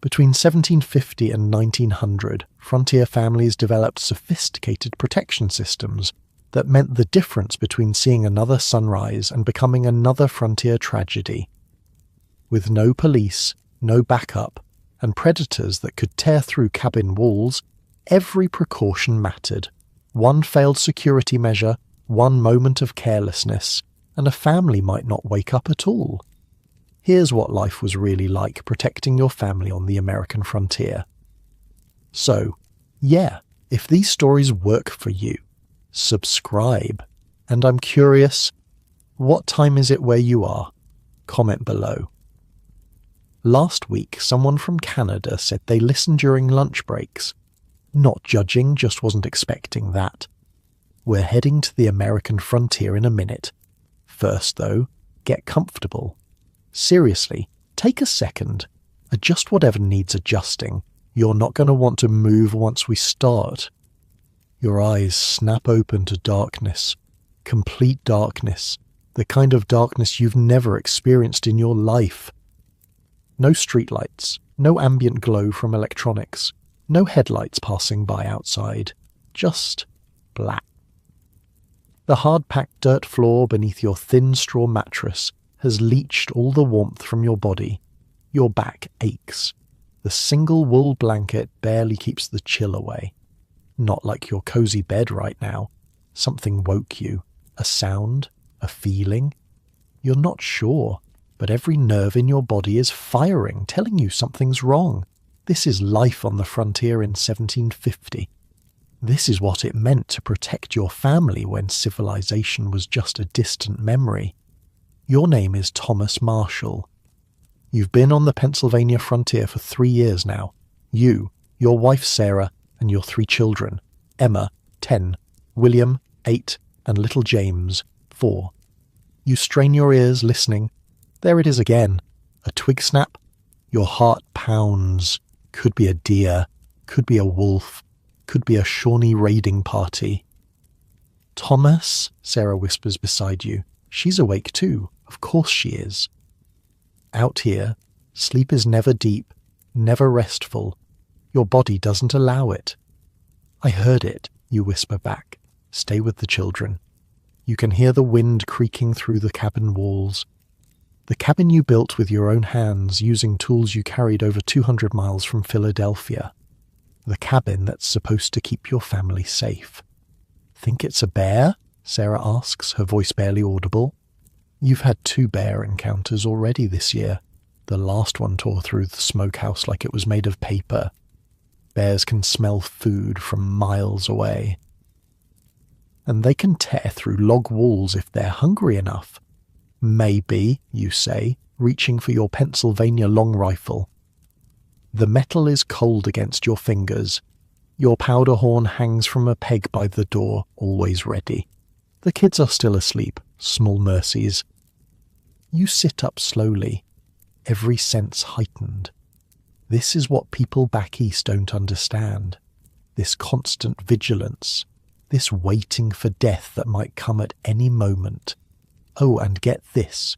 Between 1750 and 1900, frontier families developed sophisticated protection systems that meant the difference between seeing another sunrise and becoming another frontier tragedy. With no police, no backup, and predators that could tear through cabin walls, every precaution mattered. One failed security measure, one moment of carelessness, and a family might not wake up at all. Here's what life was really like protecting your family on the American frontier. So, yeah, if these stories work for you, subscribe. And I'm curious, what time is it where you are? Comment below. Last week, someone from Canada said they listen during lunch breaks. Not judging, just wasn't expecting that. We're heading to the American frontier in a minute. First, though, get comfortable. Seriously, take a second. Adjust whatever needs adjusting. You're not going to want to move once we start. Your eyes snap open to darkness. Complete darkness. The kind of darkness you've never experienced in your life. No streetlights. No ambient glow from electronics. No headlights passing by outside. Just black. The hard-packed dirt floor beneath your thin straw mattress has leached all the warmth from your body. Your back aches. The single wool blanket barely keeps the chill away. Not like your cozy bed right now. Something woke you. A sound? A feeling? You're not sure, but every nerve in your body is firing, telling you something's wrong. This is life on the frontier in 1750. This is what it meant to protect your family when civilization was just a distant memory. Your name is Thomas Marshall. You've been on the Pennsylvania frontier for 3 years now. You, your wife Sarah, and your 3 children, Emma, 10, William, 8, and little James, 4. You strain your ears listening. There it is again. A twig snap. Your heart pounds. Could be a deer. Could be a wolf. Could be a Shawnee raiding party. Thomas, Sarah whispers beside you. She's awake too. Of course she is. Out here, sleep is never deep, never restful. Your body doesn't allow it. I heard it, you whisper back. Stay with the children. You can hear the wind creaking through the cabin walls. The cabin you built with your own hands using tools you carried over 200 miles from Philadelphia. The cabin that's supposed to keep your family safe. Think it's a bear? Sarah asks, her voice barely audible. You've had 2 bear encounters already this year. The last one tore through the smokehouse like it was made of paper. Bears can smell food from miles away. And they can tear through log walls if they're hungry enough. Maybe, you say, reaching for your Pennsylvania long rifle. The metal is cold against your fingers. Your powder horn hangs from a peg by the door, always ready. The kids are still asleep, small mercies. You sit up slowly, every sense heightened. This is what people back east don't understand. This constant vigilance, this waiting for death that might come at any moment. Oh, and get this.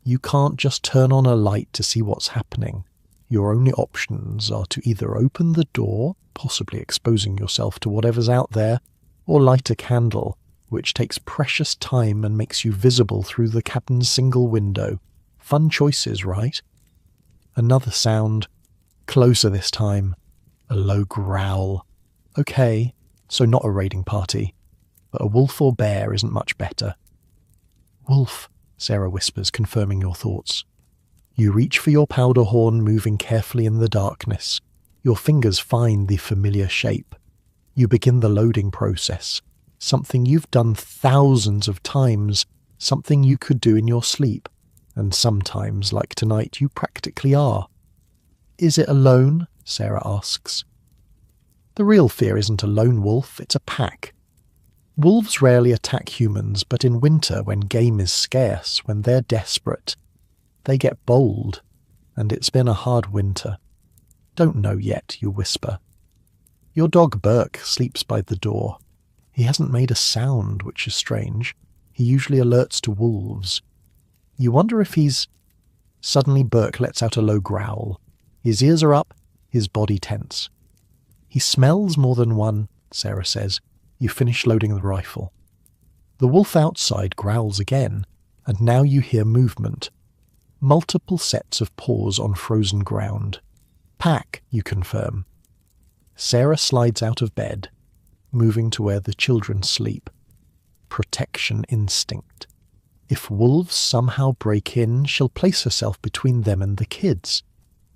You can't just turn on a light to see what's happening. Your only options are to either open the door, possibly exposing yourself to whatever's out there, or light a candle, which takes precious time and makes you visible through the cabin's single window. Fun choices, right? Another sound, closer this time, a low growl. Okay, so not a raiding party, but a wolf or bear isn't much better. Wolf, Sarah whispers, confirming your thoughts. You reach for your powder horn, moving carefully in the darkness. Your fingers find the familiar shape. You begin the loading process. Something you've done thousands of times, something you could do in your sleep, and sometimes, like tonight, you practically are. Is it alone? Sarah asks. The real fear isn't a lone wolf, it's a pack. Wolves rarely attack humans, but in winter, when game is scarce, when they're desperate, they get bold, and it's been a hard winter. Don't know yet, you whisper. Your dog Burke sleeps by the door. He hasn't made a sound, which is strange. He usually alerts to wolves. You wonder if he's... Suddenly Burke lets out a low growl. His ears are up, his body tense. He smells more than one, Sarah says. You finish loading the rifle. The wolf outside growls again, and now you hear movement. Multiple sets of paws on frozen ground. Pack, you confirm. Sarah slides out of bed, moving to where the children sleep. Protection instinct. If wolves somehow break in, she'll place herself between them and the kids.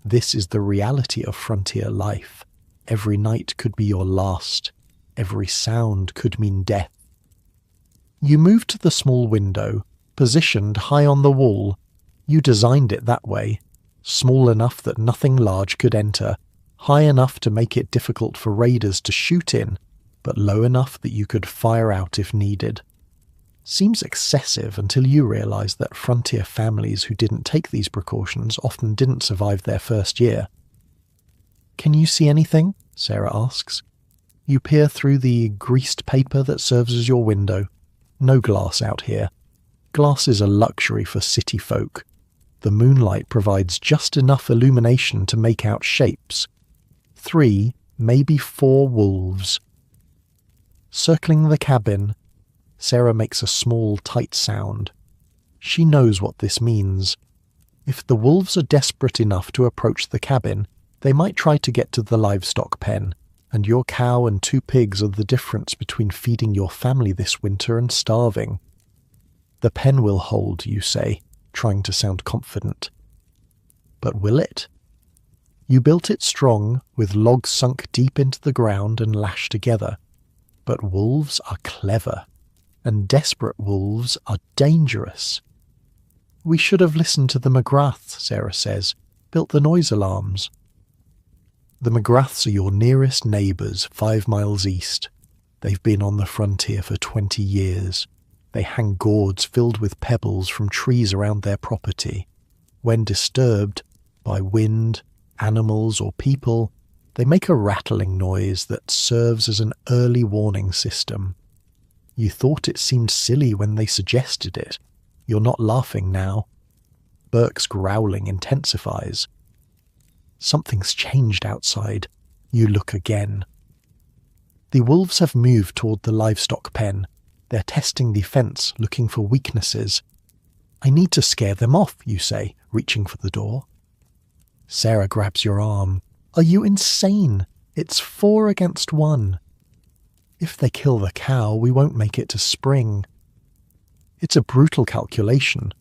This is the reality of frontier life. Every night could be your last. Every sound could mean death. You move to the small window, positioned high on the wall. You designed it that way, small enough that nothing large could enter, high enough to make it difficult for raiders to shoot in, but low enough that you could fire out if needed. Seems excessive until you realize that frontier families who didn't take these precautions often didn't survive their first year. Can you see anything? Sarah asks. You peer through the greased paper that serves as your window. No glass out here. Glass is a luxury for city folk. The moonlight provides just enough illumination to make out shapes. 3, maybe 4 wolves. Circling the cabin, Sarah makes a small, tight sound. She knows what this means. If the wolves are desperate enough to approach the cabin, they might try to get to the livestock pen, and your cow and 2 pigs are the difference between feeding your family this winter and starving. The pen will hold, you say, trying to sound confident. But will it? You built it strong, with logs sunk deep into the ground and lashed together. But wolves are clever, and desperate wolves are dangerous. We should have listened to the McGraths, Sarah says, built the noise alarms. The McGraths are your nearest neighbours 5 miles east. They've been on the frontier for 20 years. They hang gourds filled with pebbles from trees around their property. When disturbed by wind, animals or people, they make a rattling noise that serves as an early warning system. You thought it seemed silly when they suggested it. You're not laughing now. Burke's growling intensifies. Something's changed outside. You look again. The wolves have moved toward the livestock pen. They're testing the fence, looking for weaknesses. I need to scare them off, you say, reaching for the door. Sarah grabs your arm. Are you insane? It's 4 against 1. If they kill the cow, we won't make it to spring. It's a brutal calculation,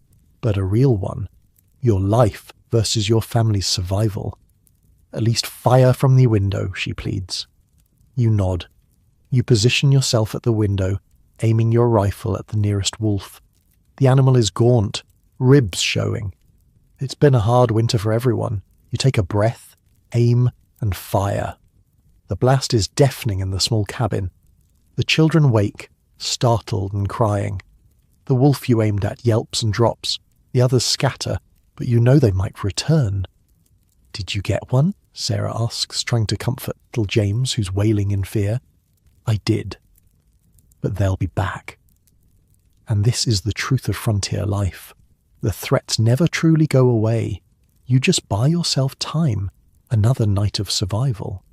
but a real one. Your life versus your family's survival. At least fire from the window, she pleads. You nod. You position yourself at the window, aiming your rifle at the nearest wolf. The animal is gaunt, ribs showing. It's been a hard winter for everyone. You take a breath, aim, and fire. The blast is deafening in the small cabin. The children wake, startled and crying. The wolf you aimed at yelps and drops. The others scatter, but you know they might return. Did you get one? Sarah asks, trying to comfort little James, who's wailing in fear. I did. But they'll be back. And this is the truth of frontier life. The threats never truly go away. You just buy yourself time, another night of survival.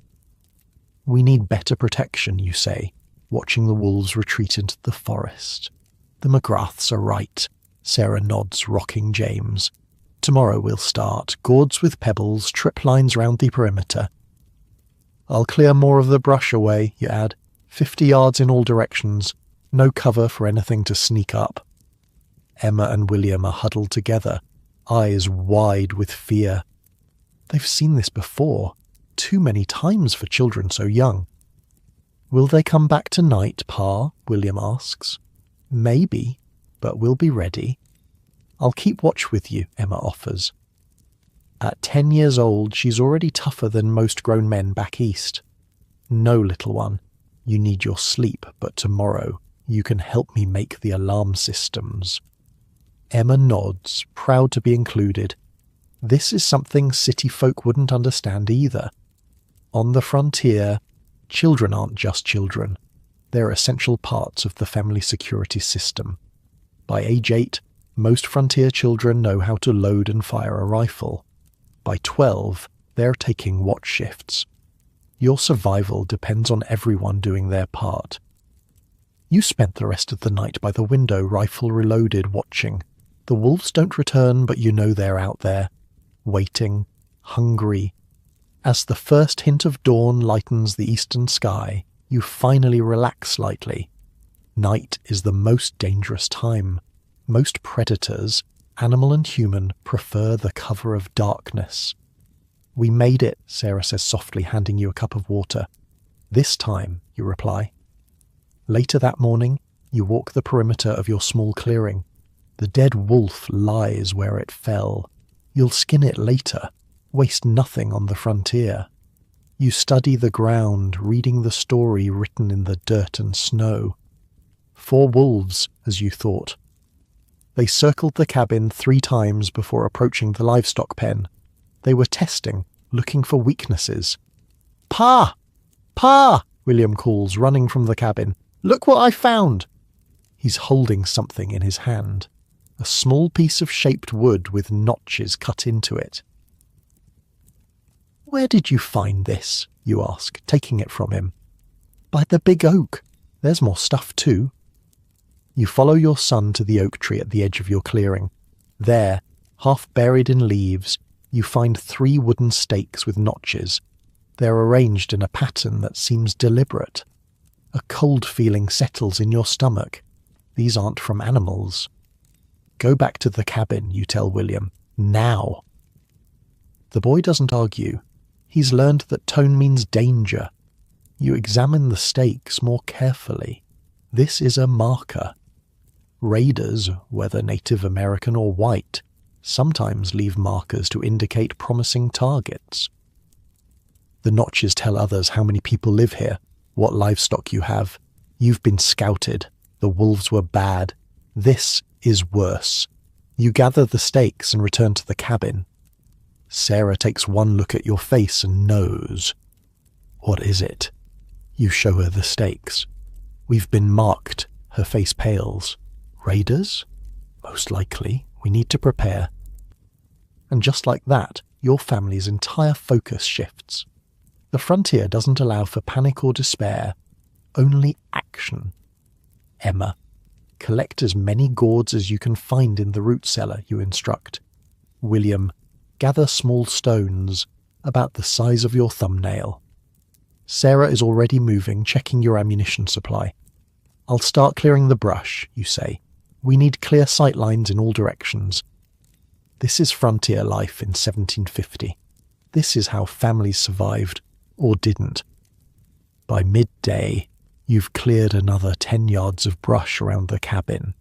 We need better protection, you say, watching the wolves retreat into the forest. The McGraths are right. Sarah nods, rocking James. Tomorrow we'll start. Gourds with pebbles, trip lines round the perimeter. I'll clear more of the brush away, you add. 50 yards in all directions. No cover for anything to sneak up. Emma and William are huddled together, eyes wide with fear. They've seen this before, too many times for children so young. Will they come back tonight, Pa? William asks. Maybe, but we'll be ready. I'll keep watch with you, Emma offers. At 10 years old, she's already tougher than most grown men back east. No, little one, you need your sleep, but tomorrow you can help me make the alarm systems. Emma nods, proud to be included. This is something city folk wouldn't understand either. On the frontier, children aren't just children. They're essential parts of the family security system. By age 8, most frontier children know how to load and fire a rifle. By 12, They're taking watch shifts. Your survival depends on everyone doing their part. You spent the rest of the night by the window, rifle reloaded, watching. The wolves don't return, but you know they're out there, waiting, hungry. As the first hint of dawn lightens the eastern sky, you finally relax slightly. Night is the most dangerous time. Most predators, animal and human, prefer the cover of darkness. "We made it," Sarah says softly, handing you a cup of water. "This time," you reply. Later that morning, you walk the perimeter of your small clearing. The dead wolf lies where it fell. You'll skin it later. Waste nothing on the frontier. You study the ground, reading the story written in the dirt and snow. 4 wolves, as you thought. They circled the cabin 3 times before approaching the livestock pen. They were testing, looking for weaknesses. "Pa! Pa!" William calls, running from the cabin. "Look what I found!" He's holding something in his hand. A small piece of shaped wood with notches cut into it. "Where did you find this?" you ask, taking it from him. "By the big oak. There's more stuff too." You follow your son to the oak tree at the edge of your clearing. There, half buried in leaves, you find 3 wooden stakes with notches. They're arranged in a pattern that seems deliberate. A cold feeling settles in your stomach. These aren't from animals. "Go back to the cabin," you tell William. "Now." The boy doesn't argue. He's learned that tone means danger. You examine the stakes more carefully. This is a marker. Raiders, whether Native American or white, sometimes leave markers to indicate promising targets. The notches tell others how many people live here, what livestock you have. You've been scouted. The wolves were bad. This is worse. You gather the stakes and return to the cabin. Sarah takes one look at your face and knows. "What is it?" You show her the stakes. "We've been marked." Her face pales. "Raiders? Most likely. We need to prepare." And just like that, your family's entire focus shifts. The frontier doesn't allow for panic or despair, only action. "Emma, collect as many gourds as you can find in the root cellar," you instruct. "William, gather small stones, about the size of your thumbnail." Sarah is already moving, checking your ammunition supply. "I'll start clearing the brush," you say. "We need clear sight lines in all directions." This is frontier life in 1750. This is how families survived, or didn't. By midday, you've cleared another 10 yards of brush around the cabin.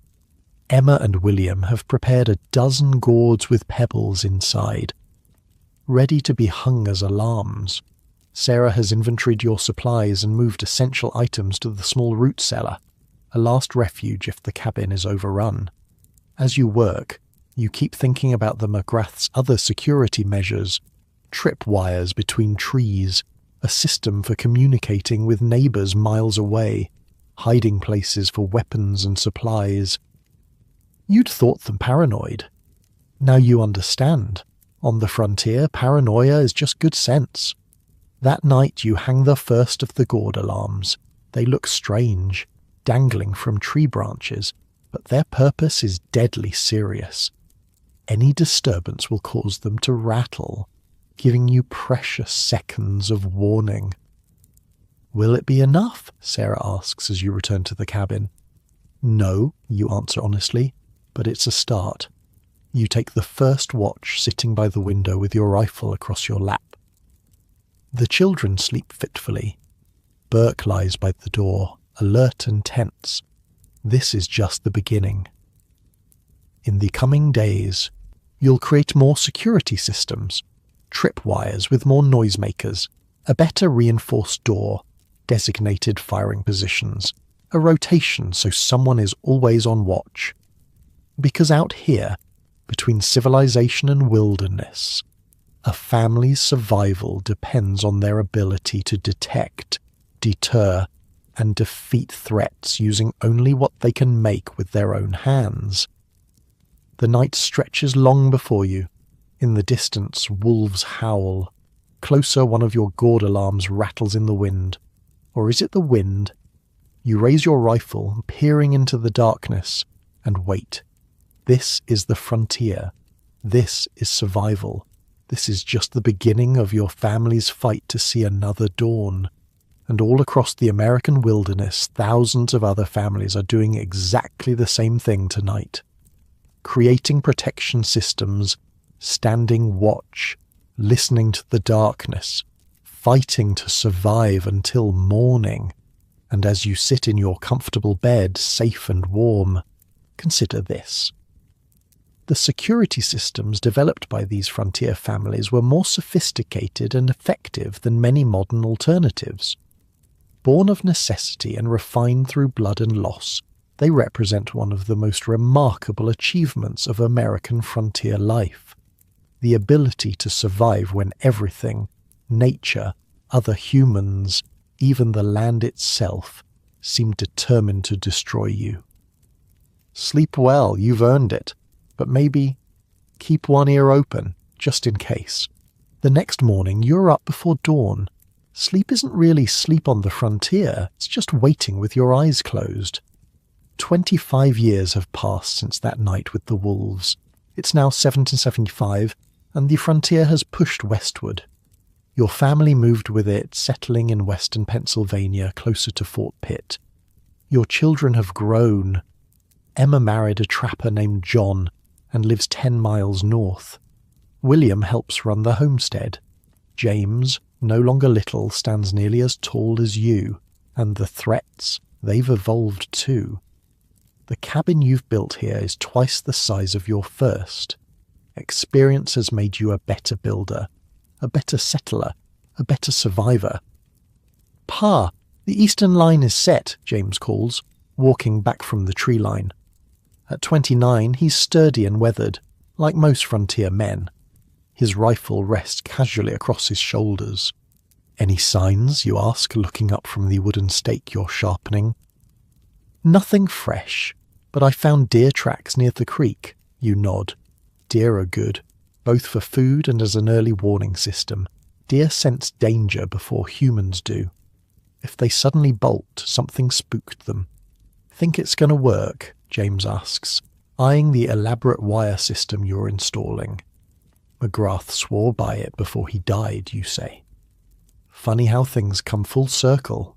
Emma and William have prepared a dozen gourds with pebbles inside, ready to be hung as alarms. Sarah has inventoried your supplies and moved essential items to the small root cellar, a last refuge if the cabin is overrun. As you work, you keep thinking about the McGrath's other security measures, tripwires between trees, a system for communicating with neighbours miles away, hiding places for weapons and supplies. You'd thought them paranoid. Now you understand. On the frontier, paranoia is just good sense. That night you hang the first of the gourd alarms. They look strange, dangling from tree branches, but their purpose is deadly serious. Any disturbance will cause them to rattle, giving you precious seconds of warning. "Will it be enough?" Sarah asks as you return to the cabin. "No," you answer honestly, "but it's a start." You take the first watch sitting by the window with your rifle across your lap. The children sleep fitfully. Burke lies by the door, alert and tense. This is just the beginning. In the coming days, you'll create more security systems, tripwires with more noisemakers, a better reinforced door, designated firing positions, a rotation so someone is always on watch. Because out here, between civilization and wilderness, a family's survival depends on their ability to detect, deter, and defeat threats using only what they can make with their own hands. The night stretches long before you. In the distance, wolves howl. Closer, one of your gourd alarms rattles in the wind. Or is it the wind? You raise your rifle, peering into the darkness, and wait. This is the frontier. This is survival. This is just the beginning of your family's fight to see another dawn. And all across the American wilderness, thousands of other families are doing exactly the same thing tonight. Creating protection systems, standing watch, listening to the darkness, fighting to survive until morning. And as you sit in your comfortable bed, safe and warm, consider this. The security systems developed by these frontier families were more sophisticated and effective than many modern alternatives. Born of necessity and refined through blood and loss, they represent one of the most remarkable achievements of American frontier life. The ability to survive when everything, nature, other humans, even the land itself, seem determined to destroy you. Sleep well, you've earned it, but maybe keep one ear open, just in case. The next morning, you're up before dawn. Sleep isn't really sleep on the frontier, it's just waiting with your eyes closed. 25 years have passed since that night with the wolves. It's now 1775, and the frontier has pushed westward. Your family moved with it, settling in western Pennsylvania, closer to Fort Pitt. Your children have grown. Emma married a trapper named John and lives 10 miles north. William helps run the homestead. James, no longer little, stands nearly as tall as you, and the threats, they've evolved too. The cabin you've built here is twice the size of your first. Experience has made you a better builder, a better settler, a better survivor. "Pa, the eastern line is set," James calls, walking back from the tree line. At 29, he's sturdy and weathered, like most frontier men. His rifle rests casually across his shoulders. "Any signs?" you ask, looking up from the wooden stake you're sharpening. "Nothing fresh, but I found deer tracks near the creek," you nod. Deer are good, both for food and as an early warning system. Deer sense danger before humans do. If they suddenly bolt, something spooked them. "Think it's going to work?" James asks, eyeing the elaborate wire system you're installing. "McGrath swore by it before he died," you say. Funny how things come full circle.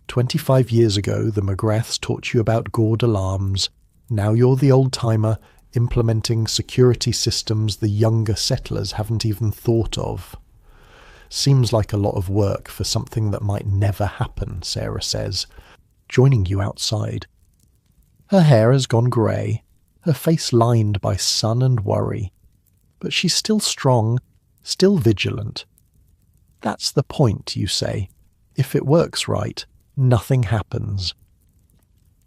25 years ago, the McGraths taught you about gourd alarms. Now you're the old-timer implementing security systems the younger settlers haven't even thought of. "Seems like a lot of work for something that might never happen," Sarah says, joining you outside. Her hair has gone grey, her face lined by sun and worry. But she's still strong, still vigilant. "That's the point," you say. "If it works right, nothing happens."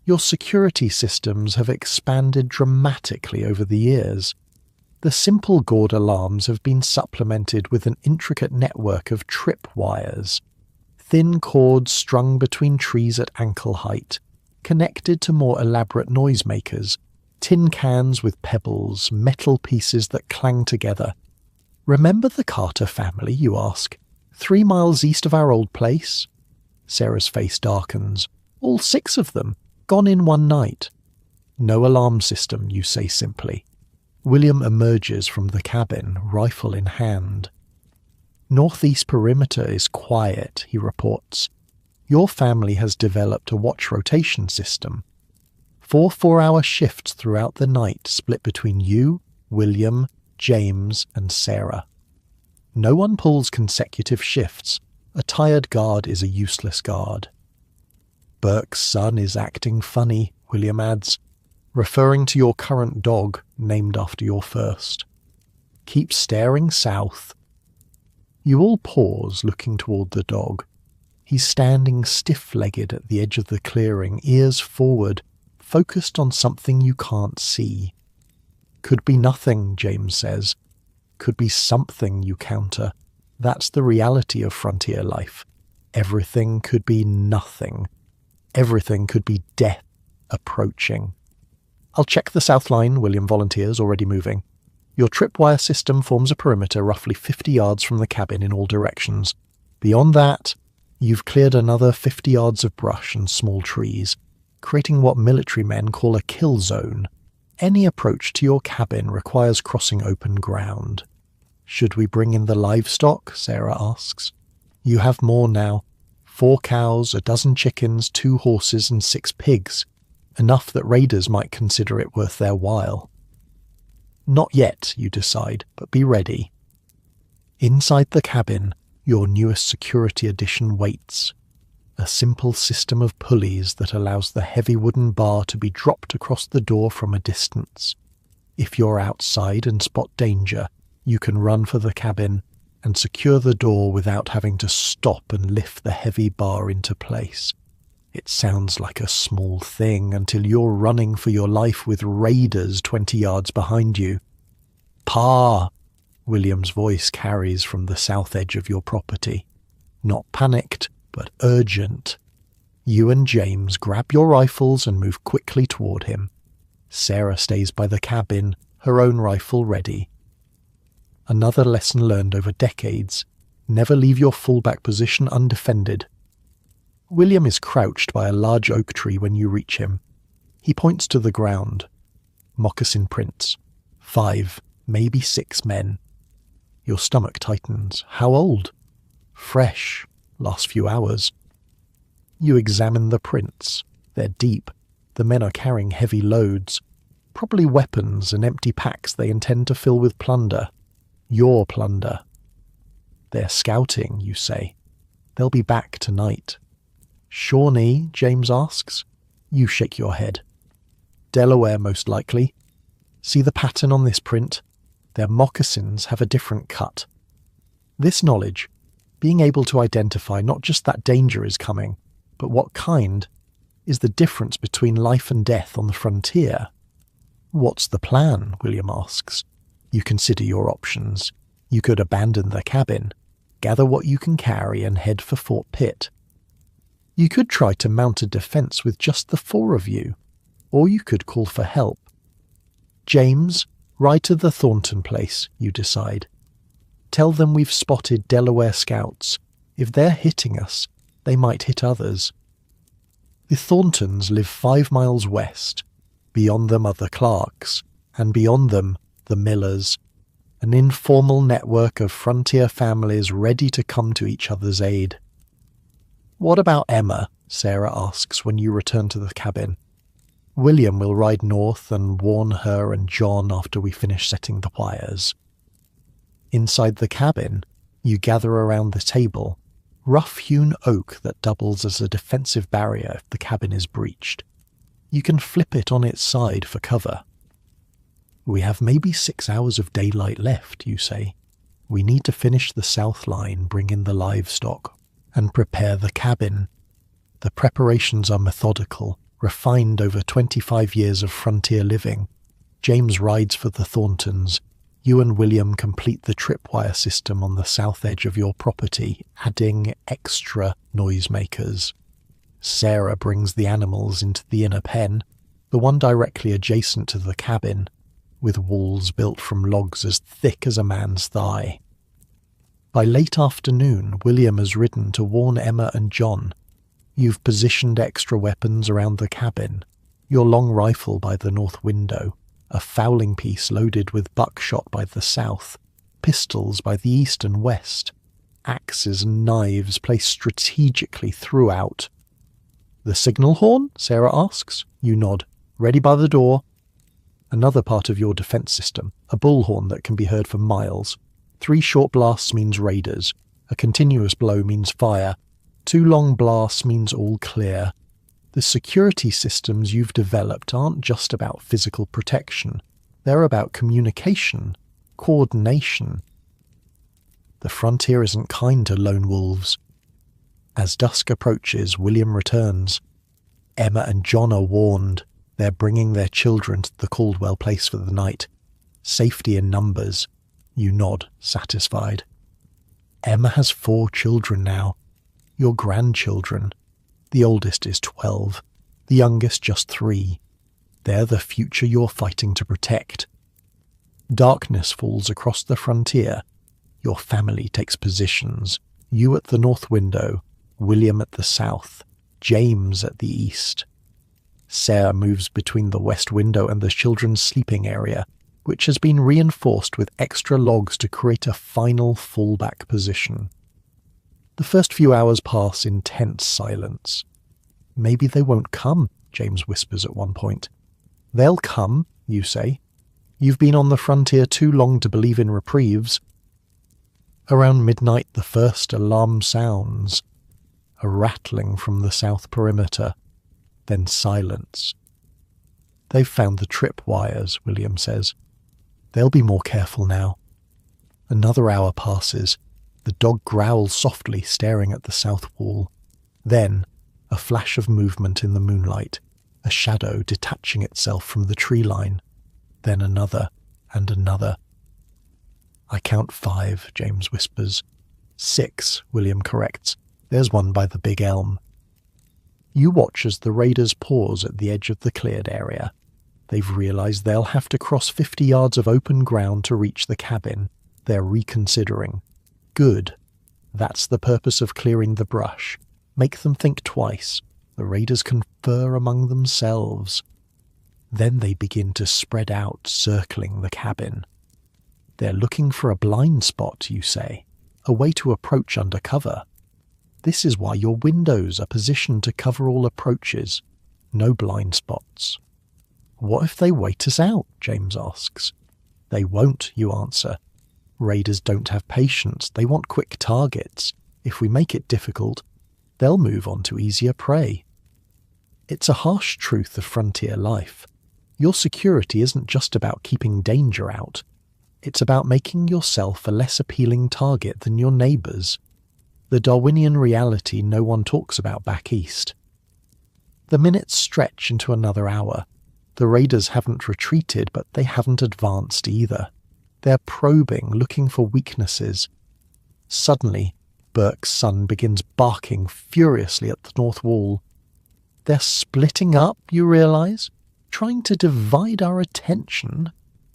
Your security systems have expanded dramatically over the years. The simple gourd alarms have been supplemented with an intricate network of trip wires, thin cords strung between trees at ankle height, connected to more elaborate noisemakers, tin cans with pebbles, metal pieces that clang together. "Remember the Carter family?" you ask. 3 miles east of our old place? Sarah's face darkens. "All 6 of them, gone in one night." "No alarm system," you say simply. William emerges from the cabin, rifle in hand. "Northeast perimeter is quiet," he reports. "Your family has developed a watch rotation system. 4 4-hour shifts throughout the night split between you, William, James, and Sarah. No one pulls consecutive shifts. A tired guard is a useless guard." "Burke's son is acting funny," William adds, referring to your current dog, named after your first. "Keep staring south." You all pause, looking toward the dog. He's standing stiff-legged at the edge of the clearing, ears forward, focused on something you can't see. "Could be nothing," James says. "Could be something," you counter. That's the reality of frontier life. Everything could be nothing. Everything could be death approaching. "I'll check the south line," William volunteers, already moving. Your tripwire system forms a perimeter roughly 50 yards from the cabin in all directions. Beyond that, you've cleared another 50 yards of brush and small trees, creating what military men call a kill zone. Any approach to your cabin requires crossing open ground. Should we bring in the livestock? Sarah asks. You have more now. 4 cows, a dozen chickens, 2 horses and 6 pigs. Enough that raiders might consider it worth their while. Not yet, you decide, but be ready. Inside the cabin, your newest security addition waits. A simple system of pulleys that allows the heavy wooden bar to be dropped across the door from a distance. If you're outside and spot danger, you can run for the cabin and secure the door without having to stop and lift the heavy bar into place. It sounds like a small thing until you're running for your life with raiders 20 yards behind you. Pa! William's voice carries from the south edge of your property. Not panicked, but urgent. You and James grab your rifles and move quickly toward him. Sarah stays by the cabin, her own rifle ready. Another lesson learned over decades: never leave your fallback position undefended. William is crouched by a large oak tree when you reach him. He points to the ground. Moccasin prints. 5, maybe 6 men. Your stomach tightens. How old? Fresh. Last few hours. You examine the prints. They're deep. The men are carrying heavy loads. Probably weapons and empty packs they intend to fill with plunder. Your plunder. They're scouting, you say. They'll be back tonight. Shawnee? James asks. You shake your head. Delaware, most likely. See the pattern on this print? Their moccasins have a different cut. This knowledge, being able to identify not just that danger is coming, but what kind, is the difference between life and death on the frontier. What's the plan? William asks. You consider your options. You could abandon the cabin, gather what you can carry and head for Fort Pitt. You could try to mount a defense with just the 4 of you, or you could call for help. James, ride to the Thornton place, you decide. Tell them we've spotted Delaware scouts. If they're hitting us, they might hit others. The Thorntons live 5 miles west. Beyond them are the Clarks, and beyond them, the Millers, an informal network of frontier families ready to come to each other's aid. What about Emma? Sarah asks when you return to the cabin. William will ride north and warn her and John after we finish setting the wires. Inside the cabin, you gather around the table, rough-hewn oak that doubles as a defensive barrier if the cabin is breached. You can flip it on its side for cover. We have maybe 6 hours of daylight left, you say. We need to finish the south line, bring in the livestock, and prepare the cabin. The preparations are methodical, refined over 25 years of frontier living. James rides for the Thorntons. You and William complete the tripwire system on the south edge of your property, adding extra noisemakers. Sarah brings the animals into the inner pen, the one directly adjacent to the cabin, with walls built from logs as thick as a man's thigh. By late afternoon, William has ridden to warn Emma and John. You've positioned extra weapons around the cabin, your long rifle by the north window, a fowling piece loaded with buckshot by the south, pistols by the east and west, axes and knives placed strategically throughout. The signal horn? Sarah asks. You nod. Ready by the door. Another part of your defense system, a bullhorn that can be heard for miles. 3 short blasts means raiders. A continuous blow means fire. 2 long blasts means all clear. The security systems you've developed aren't just about physical protection. They're about communication, coordination. The frontier isn't kind to lone wolves. As dusk approaches, William returns. Emma and John are warned. They're bringing their children to the Caldwell place for the night. Safety in numbers. You nod, satisfied. Emma has 4 children now. Your grandchildren. The oldest is 12. The youngest just 3. They're the future you're fighting to protect. Darkness falls across the frontier. Your family takes positions. You at the north window, William at the south, James at the east. Sarah moves between the west window and the children's sleeping area, which has been reinforced with extra logs to create a final fallback position. The first few hours pass in tense silence. Maybe they won't come, James whispers at one point. They'll come, you say. You've been on the frontier too long to believe in reprieves. Around midnight the first alarm sounds. A rattling from the south perimeter. Then silence. They've found the trip wires, William says. They'll be more careful now. Another hour passes. The dog growls softly, staring at the south wall. Then, a flash of movement in the moonlight, a shadow detaching itself from the tree line. Then another, and another. I count 5, James whispers. 6, William corrects. There's one by the big elm. You watch as the raiders pause at the edge of the cleared area. They've realized they'll have to cross 50 yards of open ground to reach the cabin. They're reconsidering. Good. That's the purpose of clearing the brush. Make them think twice. The raiders confer among themselves. Then they begin to spread out, circling the cabin. They're looking for a blind spot, you say, a way to approach under cover. This is why your windows are positioned to cover all approaches. No blind spots. What if they wait us out? James asks. They won't, you answer. Raiders don't have patience. They want quick targets. If we make it difficult, they'll move on to easier prey. It's a harsh truth of frontier life. Your security isn't just about keeping danger out. It's about making yourself a less appealing target than your neighbours. The Darwinian reality no one talks about back east. The minutes stretch into another hour. The raiders haven't retreated, but they haven't advanced either. They're probing, looking for weaknesses. Suddenly, Burke's son begins barking furiously at the north wall. They're splitting up, you realise? Trying to divide our attention.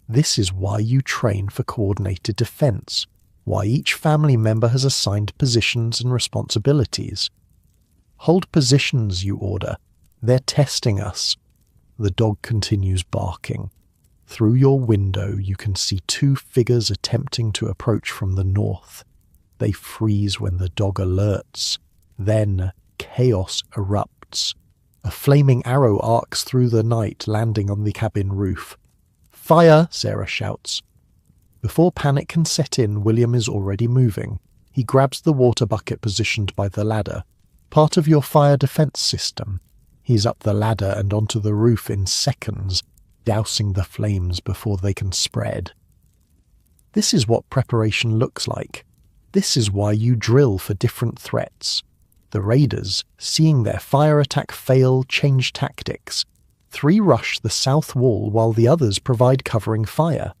This is why you train for coordinated defence, why each family member has assigned positions and responsibilities. Hold positions, you order. They're testing us. The dog continues barking. Through your window you can see 2 figures attempting to approach from the north. They freeze when the dog alerts. Then chaos erupts. A flaming arrow arcs through the night, landing on the cabin roof. Fire! Sarah shouts. Before panic can set in, William is already moving. He grabs the water bucket positioned by the ladder, part of your fire defence system. He's up the ladder and onto the roof in seconds, dousing the flames before they can spread. This is what preparation looks like. This is why you drill for different threats. The raiders, seeing their fire attack fail, change tactics. 3 rush the south wall while the others provide covering fire.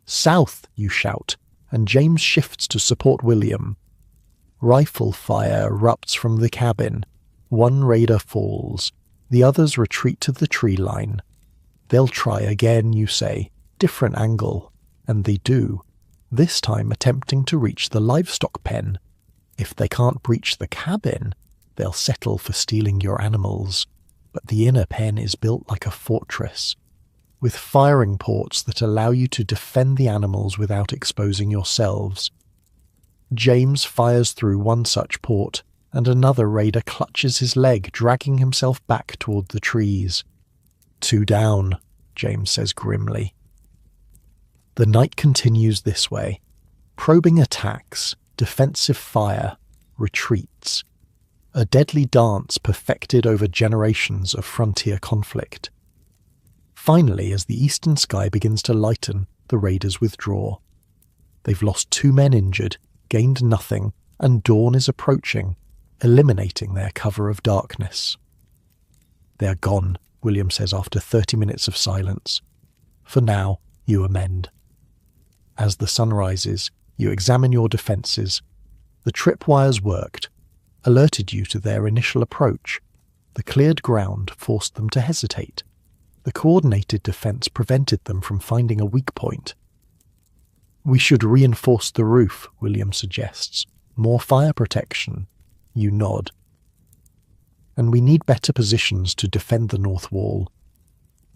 South, you shout, and James shifts to support William. Rifle fire erupts from the cabin. 1 raider falls. The others retreat to the tree line. They'll try again, you say, different angle, and they do, this time attempting to reach the livestock pen. If they can't breach the cabin, they'll settle for stealing your animals. But the inner pen is built like a fortress, with firing ports that allow you to defend the animals without exposing yourselves. James fires through one such port, and another raider clutches his leg, dragging himself back toward the trees. 2 down, James says grimly. The night continues this way. Probing attacks, defensive fire, retreats. A deadly dance perfected over generations of frontier conflict. Finally, as the eastern sky begins to lighten, the raiders withdraw. They've lost 2 men injured, gained nothing, and dawn is approaching, eliminating their cover of darkness. They're gone, William says after 30 minutes of silence. For now, you amend. As the sun rises, you examine your defences. The tripwires worked, alerted you to their initial approach. The cleared ground forced them to hesitate. The coordinated defence prevented them from finding a weak point. We should reinforce the roof, William suggests. More fire protection. You nod. And we need better positions to defend the North Wall.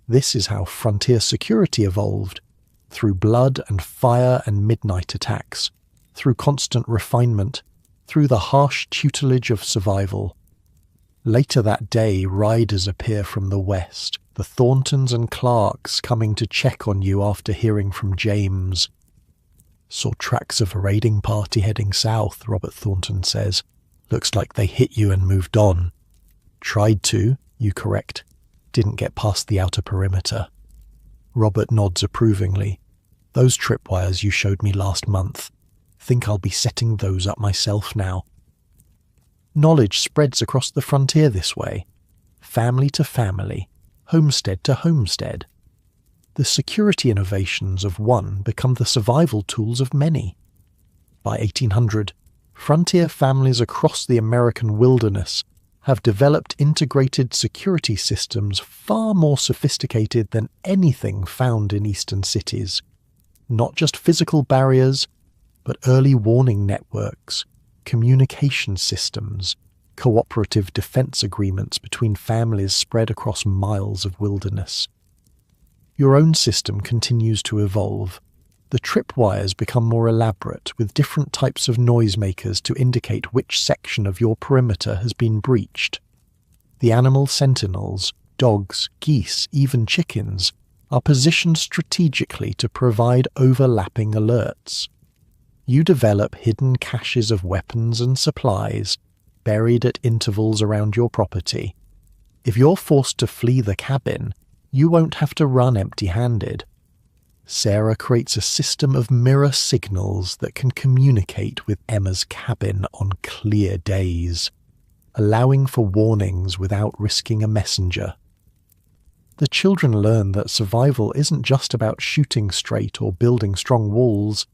This is how frontier security evolved, through blood and fire and midnight attacks, through constant refinement, through the harsh tutelage of survival. Later that day, riders appear from the west, the Thorntons and Clarks coming to check on you after hearing from James. Saw tracks of a raiding party heading south, Robert Thornton says. Looks like they hit you and moved on. Tried to, you correct. Didn't get past the outer perimeter. Robert nods approvingly. Those tripwires you showed me last month. Think I'll be setting those up myself now. Knowledge spreads across the frontier this way. Family to family, homestead to homestead. The security innovations of one become the survival tools of many. By 1800, frontier families across the American wilderness have developed integrated security systems far more sophisticated than anything found in eastern cities. Not just physical barriers, but early warning networks, communication systems, cooperative defense agreements between families spread across miles of wilderness. Your own system continues to evolve. The tripwires become more elaborate, with different types of noisemakers to indicate which section of your perimeter has been breached. The animal sentinels, dogs, geese, even chickens, are positioned strategically to provide overlapping alerts. You develop hidden caches of weapons and supplies, buried at intervals around your property. If you're forced to flee the cabin, you won't have to run empty-handed. Sarah creates a system of mirror signals that can communicate with Emma's cabin on clear days, allowing for warnings without risking a messenger. The children learn that survival isn't just about shooting straight or building strong walls.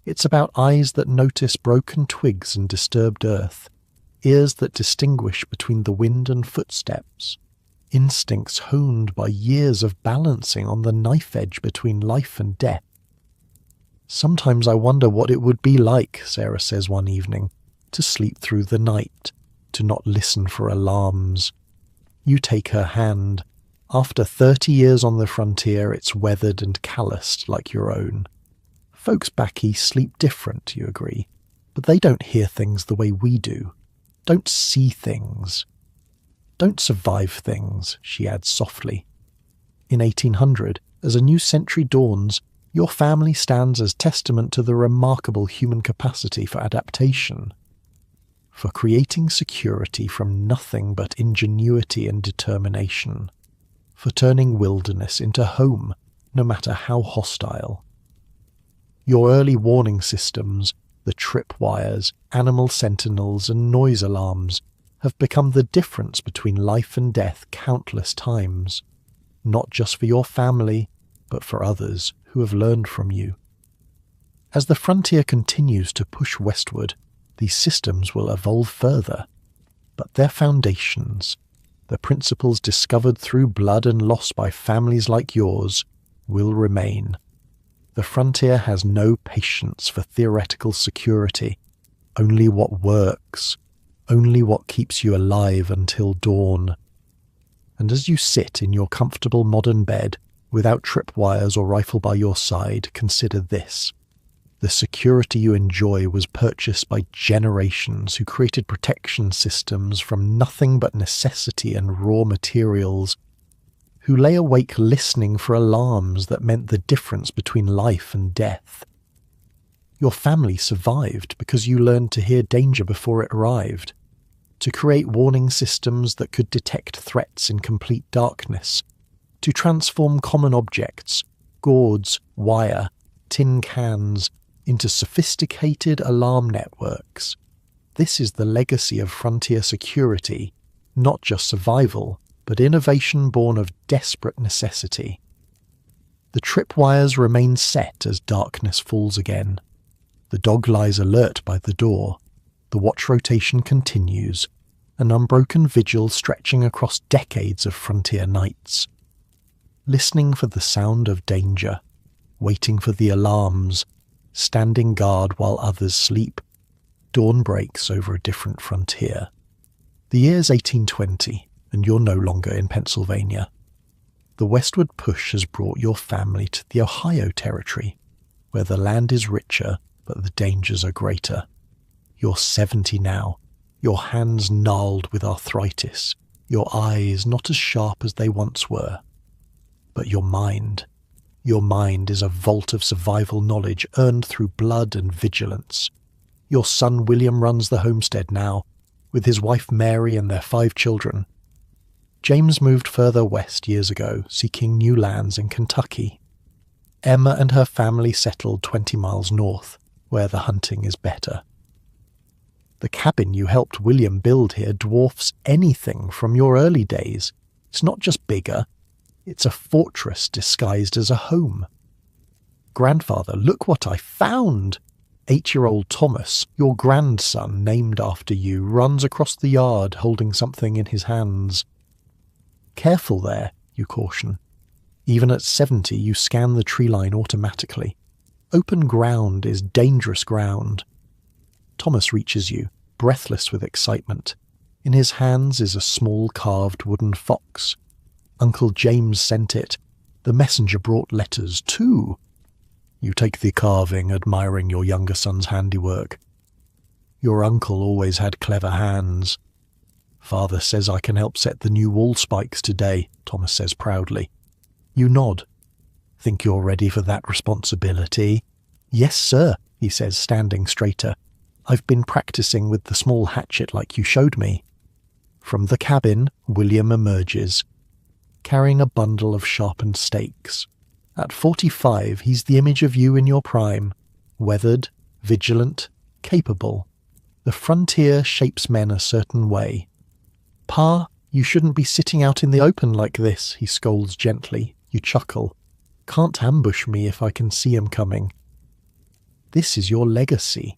It's about eyes that notice broken twigs and disturbed earth, ears that distinguish between the wind and footsteps, instincts honed by years of balancing on the knife edge between life and death. Sometimes I wonder what it would be like, Sarah says one evening, to sleep through the night, to not listen for alarms. You take her hand. After 30 years on the frontier, it's weathered and calloused like your own. Folks back east sleep different, you agree, but they don't hear things the way we do, don't see things, don't survive things, she adds softly. In 1800, as a new century dawns, your family stands as testament to the remarkable human capacity for adaptation, for creating security from nothing but ingenuity and determination, for turning wilderness into home, no matter how hostile. Your early warning systems, the tripwires, animal sentinels, and noise alarms, have become the difference between life and death countless times, not just for your family, but for others who have learned from you. As the frontier continues to push westward, these systems will evolve further, but their foundations, the principles discovered through blood and loss by families like yours, will remain. The frontier has no patience for theoretical security, only what works, only what keeps you alive until dawn. And as you sit in your comfortable modern bed, without tripwires or rifle by your side, consider this. The security you enjoy was purchased by generations who created protection systems from nothing but necessity and raw materials, who lay awake listening for alarms that meant the difference between life and death. Your family survived because you learned to hear danger before it arrived, to create warning systems that could detect threats in complete darkness, to transform common objects, gourds, wire, tin cans, into sophisticated alarm networks. This is the legacy of frontier security, not just survival, but innovation born of desperate necessity. The tripwires remain set as darkness falls again. The dog lies alert by the door. The watch rotation continues, an unbroken vigil stretching across decades of frontier nights. Listening for the sound of danger, waiting for the alarms, standing guard while others sleep. Dawn breaks over a different frontier. The year's 1820, and you're no longer in Pennsylvania. The westward push has brought your family to the Ohio Territory, where the land is richer, but the dangers are greater. You're 70 now, your hands gnarled with arthritis, your eyes not as sharp as they once were. But your mind is a vault of survival knowledge earned through blood and vigilance. Your son William runs the homestead now, with his wife Mary and their 5 children. James moved further west years ago, seeking new lands in Kentucky. Emma and her family settled 20 miles north, where the hunting is better. The cabin you helped William build here dwarfs anything from your early days. It's not just bigger, it's a fortress disguised as a home. Grandfather, look what I found! 8-year-old Thomas, your grandson named after you, runs across the yard holding something in his hands. Careful there, you caution. Even at 70, you scan the tree line automatically. Open ground is dangerous ground. Thomas reaches you, breathless with excitement. In his hands is a small carved wooden fox. Uncle James sent it. The messenger brought letters too. You take the carving, admiring your younger son's handiwork. Your uncle always had clever hands. Father says I can help set the new wall spikes today, Thomas says proudly. You nod. Think you're ready for that responsibility? Yes, sir, he says, standing straighter. I've been practicing with the small hatchet like you showed me. From the cabin, William emerges, carrying a bundle of sharpened stakes. At 45, he's the image of you in your prime, weathered, vigilant, capable. The frontier shapes men a certain way. Pa, you shouldn't be sitting out in the open like this, he scolds gently. You chuckle. Can't ambush me if I can see him coming. This is your legacy.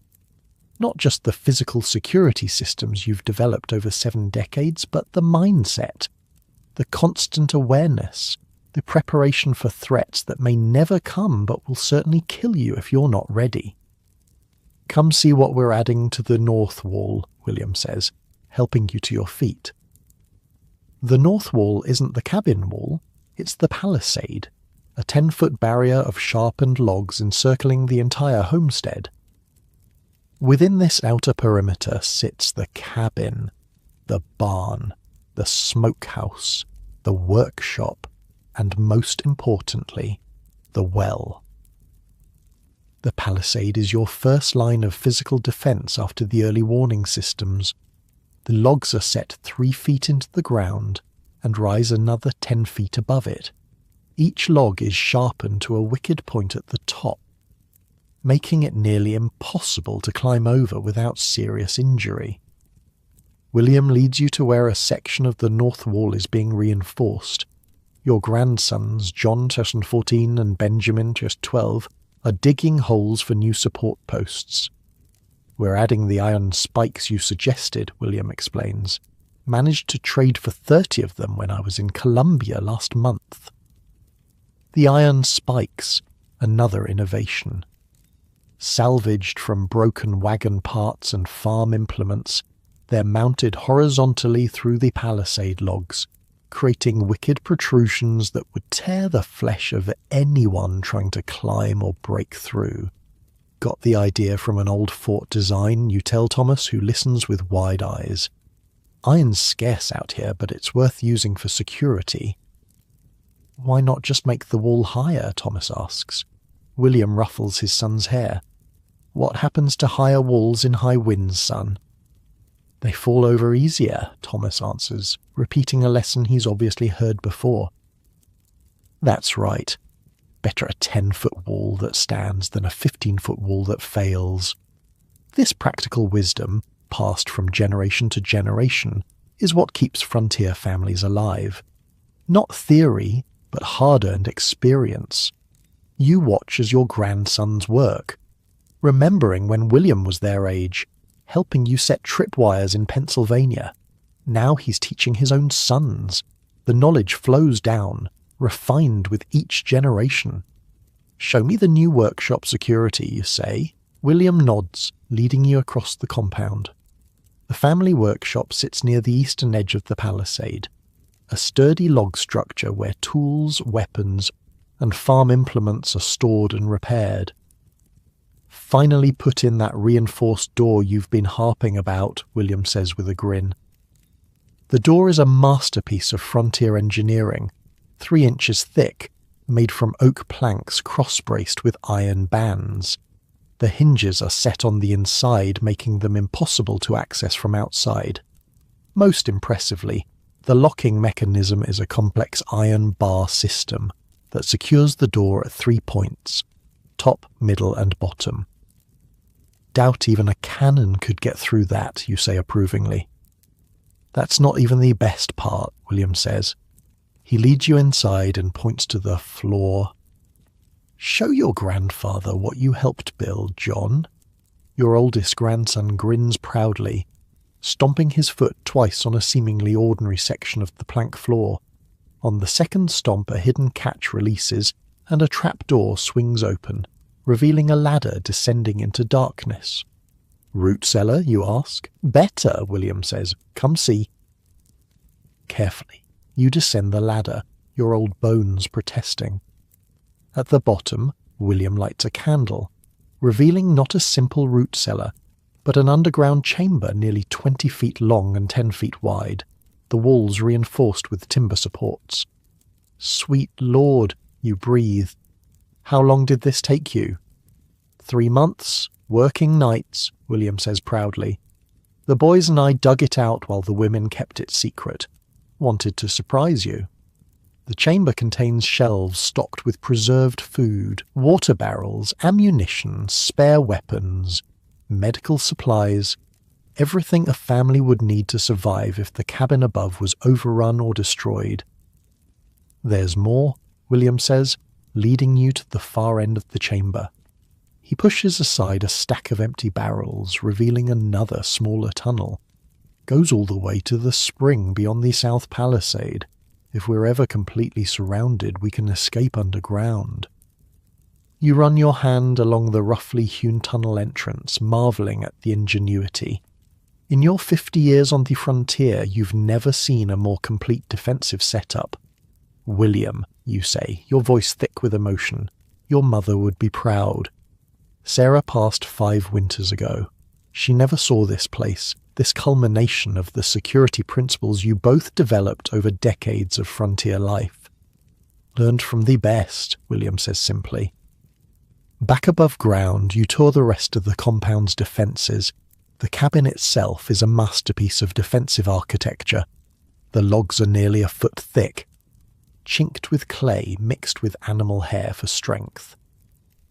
Not just the physical security systems you've developed over 7 decades, but the mindset, the constant awareness, the preparation for threats that may never come but will certainly kill you if you're not ready. Come see what we're adding to the north wall, William says, helping you to your feet. The north wall isn't the cabin wall, it's the palisade, a 10-foot barrier of sharpened logs encircling the entire homestead. Within this outer perimeter sits the cabin, the barn, the smokehouse, the workshop, and most importantly, the well. The palisade is your first line of physical defense after the early warning systems. The logs are set 3 feet into the ground and rise another 10 feet above it. Each log is sharpened to a wicked point at the top, making it nearly impossible to climb over without serious injury. William leads you to where a section of the north wall is being reinforced. Your grandsons, John, just 14, and Benjamin, just 12, are digging holes for new support posts. We're adding the iron spikes you suggested, William explains. Managed to trade for 30 of them when I was in Colombia last month. The iron spikes, another innovation. Salvaged from broken wagon parts and farm implements, they're mounted horizontally through the palisade logs, creating wicked protrusions that would tear the flesh of anyone trying to climb or break through. Got the idea from an old fort design, you tell Thomas, who listens with wide eyes. Iron's scarce out here, but it's worth using for security. Why not just make the wall higher, Thomas asks. William ruffles his son's hair. What happens to higher walls in high winds, son? They fall over easier, Thomas answers, repeating a lesson he's obviously heard before. That's right. Better a 10-foot wall that stands than a 15-foot wall that fails. This practical wisdom, passed from generation to generation, is what keeps frontier families alive. Not theory, but hard-earned experience. You watch as your grandsons work, remembering when William was their age, helping you set tripwires in Pennsylvania. Now he's teaching his own sons. The knowledge flows down, refined with each generation. Show me the new workshop security, you say. William nods, leading you across the compound. The family workshop sits near the eastern edge of the palisade, a sturdy log structure where tools, weapons, and farm implements are stored and repaired. Finally put in that reinforced door you've been harping about, William says with a grin. The door is a masterpiece of frontier engineering, 3 inches thick, made from oak planks cross-braced with iron bands. The hinges are set on the inside, making them impossible to access from outside. Most impressively, the locking mechanism is a complex iron bar system that secures the door at 3 points, top, middle, and bottom. Doubt even a cannon could get through that, you say approvingly. That's not even the best part, William says. He leads you inside and points to the floor. Show your grandfather what you helped build, John. Your oldest grandson grins proudly, stomping his foot twice on a seemingly ordinary section of the plank floor. On the second stomp, a hidden catch releases and a trapdoor swings open, revealing a ladder descending into darkness. Root cellar, you ask? Better, William says. Come see. Carefully, you descend the ladder, your old bones protesting. At the bottom, William lights a candle, revealing not a simple root cellar, but an underground chamber nearly 20 feet long and 10 feet wide, the walls reinforced with timber supports. Sweet Lord, you breathe. How long did this take you? 3 months, working nights, William says proudly. The boys and I dug it out while the women kept it secret. Wanted to surprise you. The chamber contains shelves stocked with preserved food, water barrels, ammunition, spare weapons, medical supplies, everything a family would need to survive if the cabin above was overrun or destroyed. There's more, William says, leading you to the far end of the chamber. He pushes aside a stack of empty barrels, revealing another smaller tunnel. Goes all the way to the spring beyond the south palisade. If we're ever completely surrounded, we can escape underground. You run your hand along the roughly hewn tunnel entrance, marvelling at the ingenuity. In your 50 years on the frontier, you've never seen a more complete defensive setup. William, you say, your voice thick with emotion. Your mother would be proud. Sarah passed 5 winters ago. She never saw this place, this culmination of the security principles you both developed over decades of frontier life. Learned from the best, William says simply. Back above ground, you tour the rest of the compound's defences. The cabin itself is a masterpiece of defensive architecture. The logs are nearly a foot thick, chinked with clay mixed with animal hair for strength.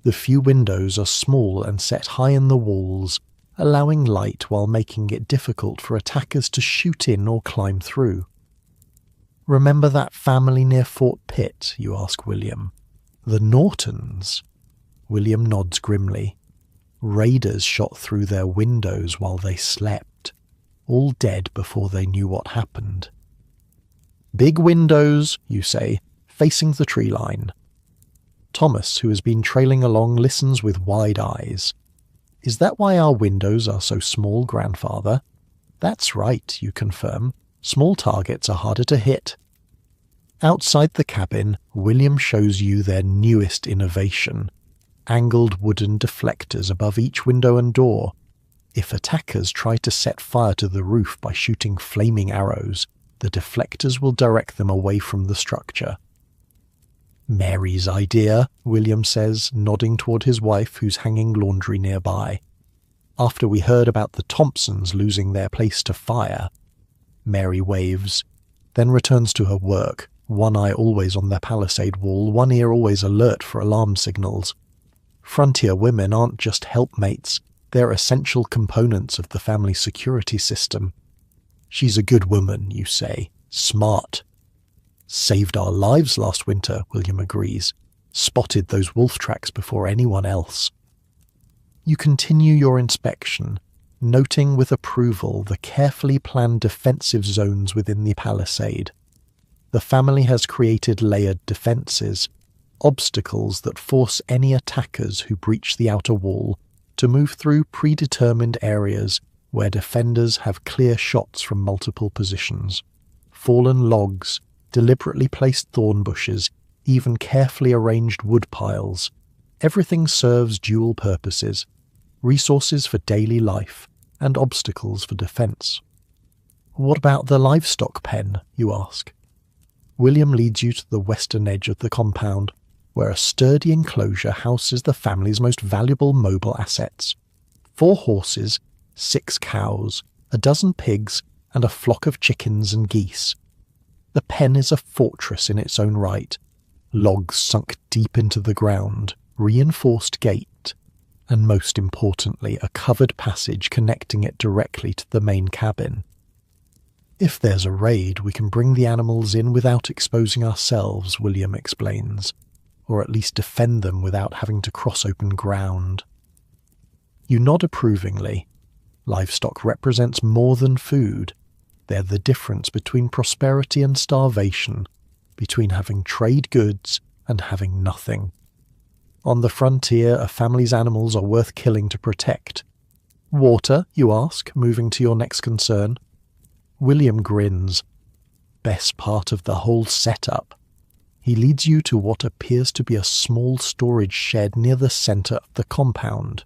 The few windows are small and set high in the walls, allowing light while making it difficult for attackers to shoot in or climb through. Remember that family near Fort Pitt, you ask William. The Nortons? William nods grimly. Raiders shot through their windows while they slept, all dead before they knew what happened. Big windows, you say, facing the tree line. Thomas, who has been trailing along, listens with wide eyes. Is that why our windows are so small, grandfather? That's right, you confirm. Small targets are harder to hit. Outside the cabin, William shows you their newest innovation. Angled wooden deflectors above each window and door. If attackers try to set fire to the roof by shooting flaming arrows, the deflectors will direct them away from the structure. Mary's idea, William says, nodding toward his wife who's hanging laundry nearby. After we heard about the Thompsons losing their place to fire. Mary waves, then returns to her work, one eye always on their palisade wall, one ear always alert for alarm signals. Frontier women aren't just helpmates, they're essential components of the family security system. She's a good woman, you say, smart. Saved our lives last winter, William agrees. Spotted those wolf tracks before anyone else. You continue your inspection, noting with approval the carefully planned defensive zones within the palisade. The family has created layered defenses, obstacles that force any attackers who breach the outer wall to move through predetermined areas where defenders have clear shots from multiple positions. Fallen logs, deliberately placed thorn bushes, even carefully arranged wood piles. Everything serves dual purposes: resources for daily life and obstacles for defence. What about the livestock pen, you ask? William leads you to the western edge of the compound, where a sturdy enclosure houses the family's most valuable mobile assets: 4 horses, 6 cows, a dozen pigs, and a flock of chickens and geese. The pen is a fortress in its own right: logs sunk deep into the ground, reinforced gate, and most importantly a covered passage connecting it directly to the main cabin. If there's a raid, we can bring the animals in without exposing ourselves, William explains, or at least defend them without having to cross open ground. You nod approvingly. Livestock represents more than food. They're the difference between prosperity and starvation, between having trade goods and having nothing. On the frontier, a family's animals are worth killing to protect. Water, you ask, moving to your next concern. William grins. Best part of the whole setup. He leads you to what appears to be a small storage shed near the centre of the compound.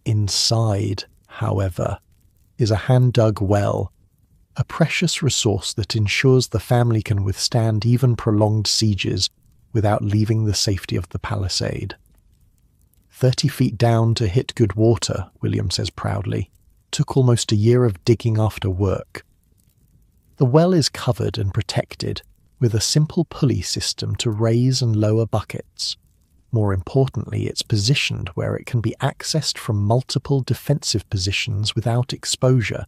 Inside, however, is a hand-dug well, a precious resource that ensures the family can withstand even prolonged sieges without leaving the safety of the palisade. 30 feet down to hit good water, William says proudly. Took almost a year of digging after work. The well is covered and protected, with a simple pulley system to raise and lower buckets. More importantly, it's positioned where it can be accessed from multiple defensive positions without exposure.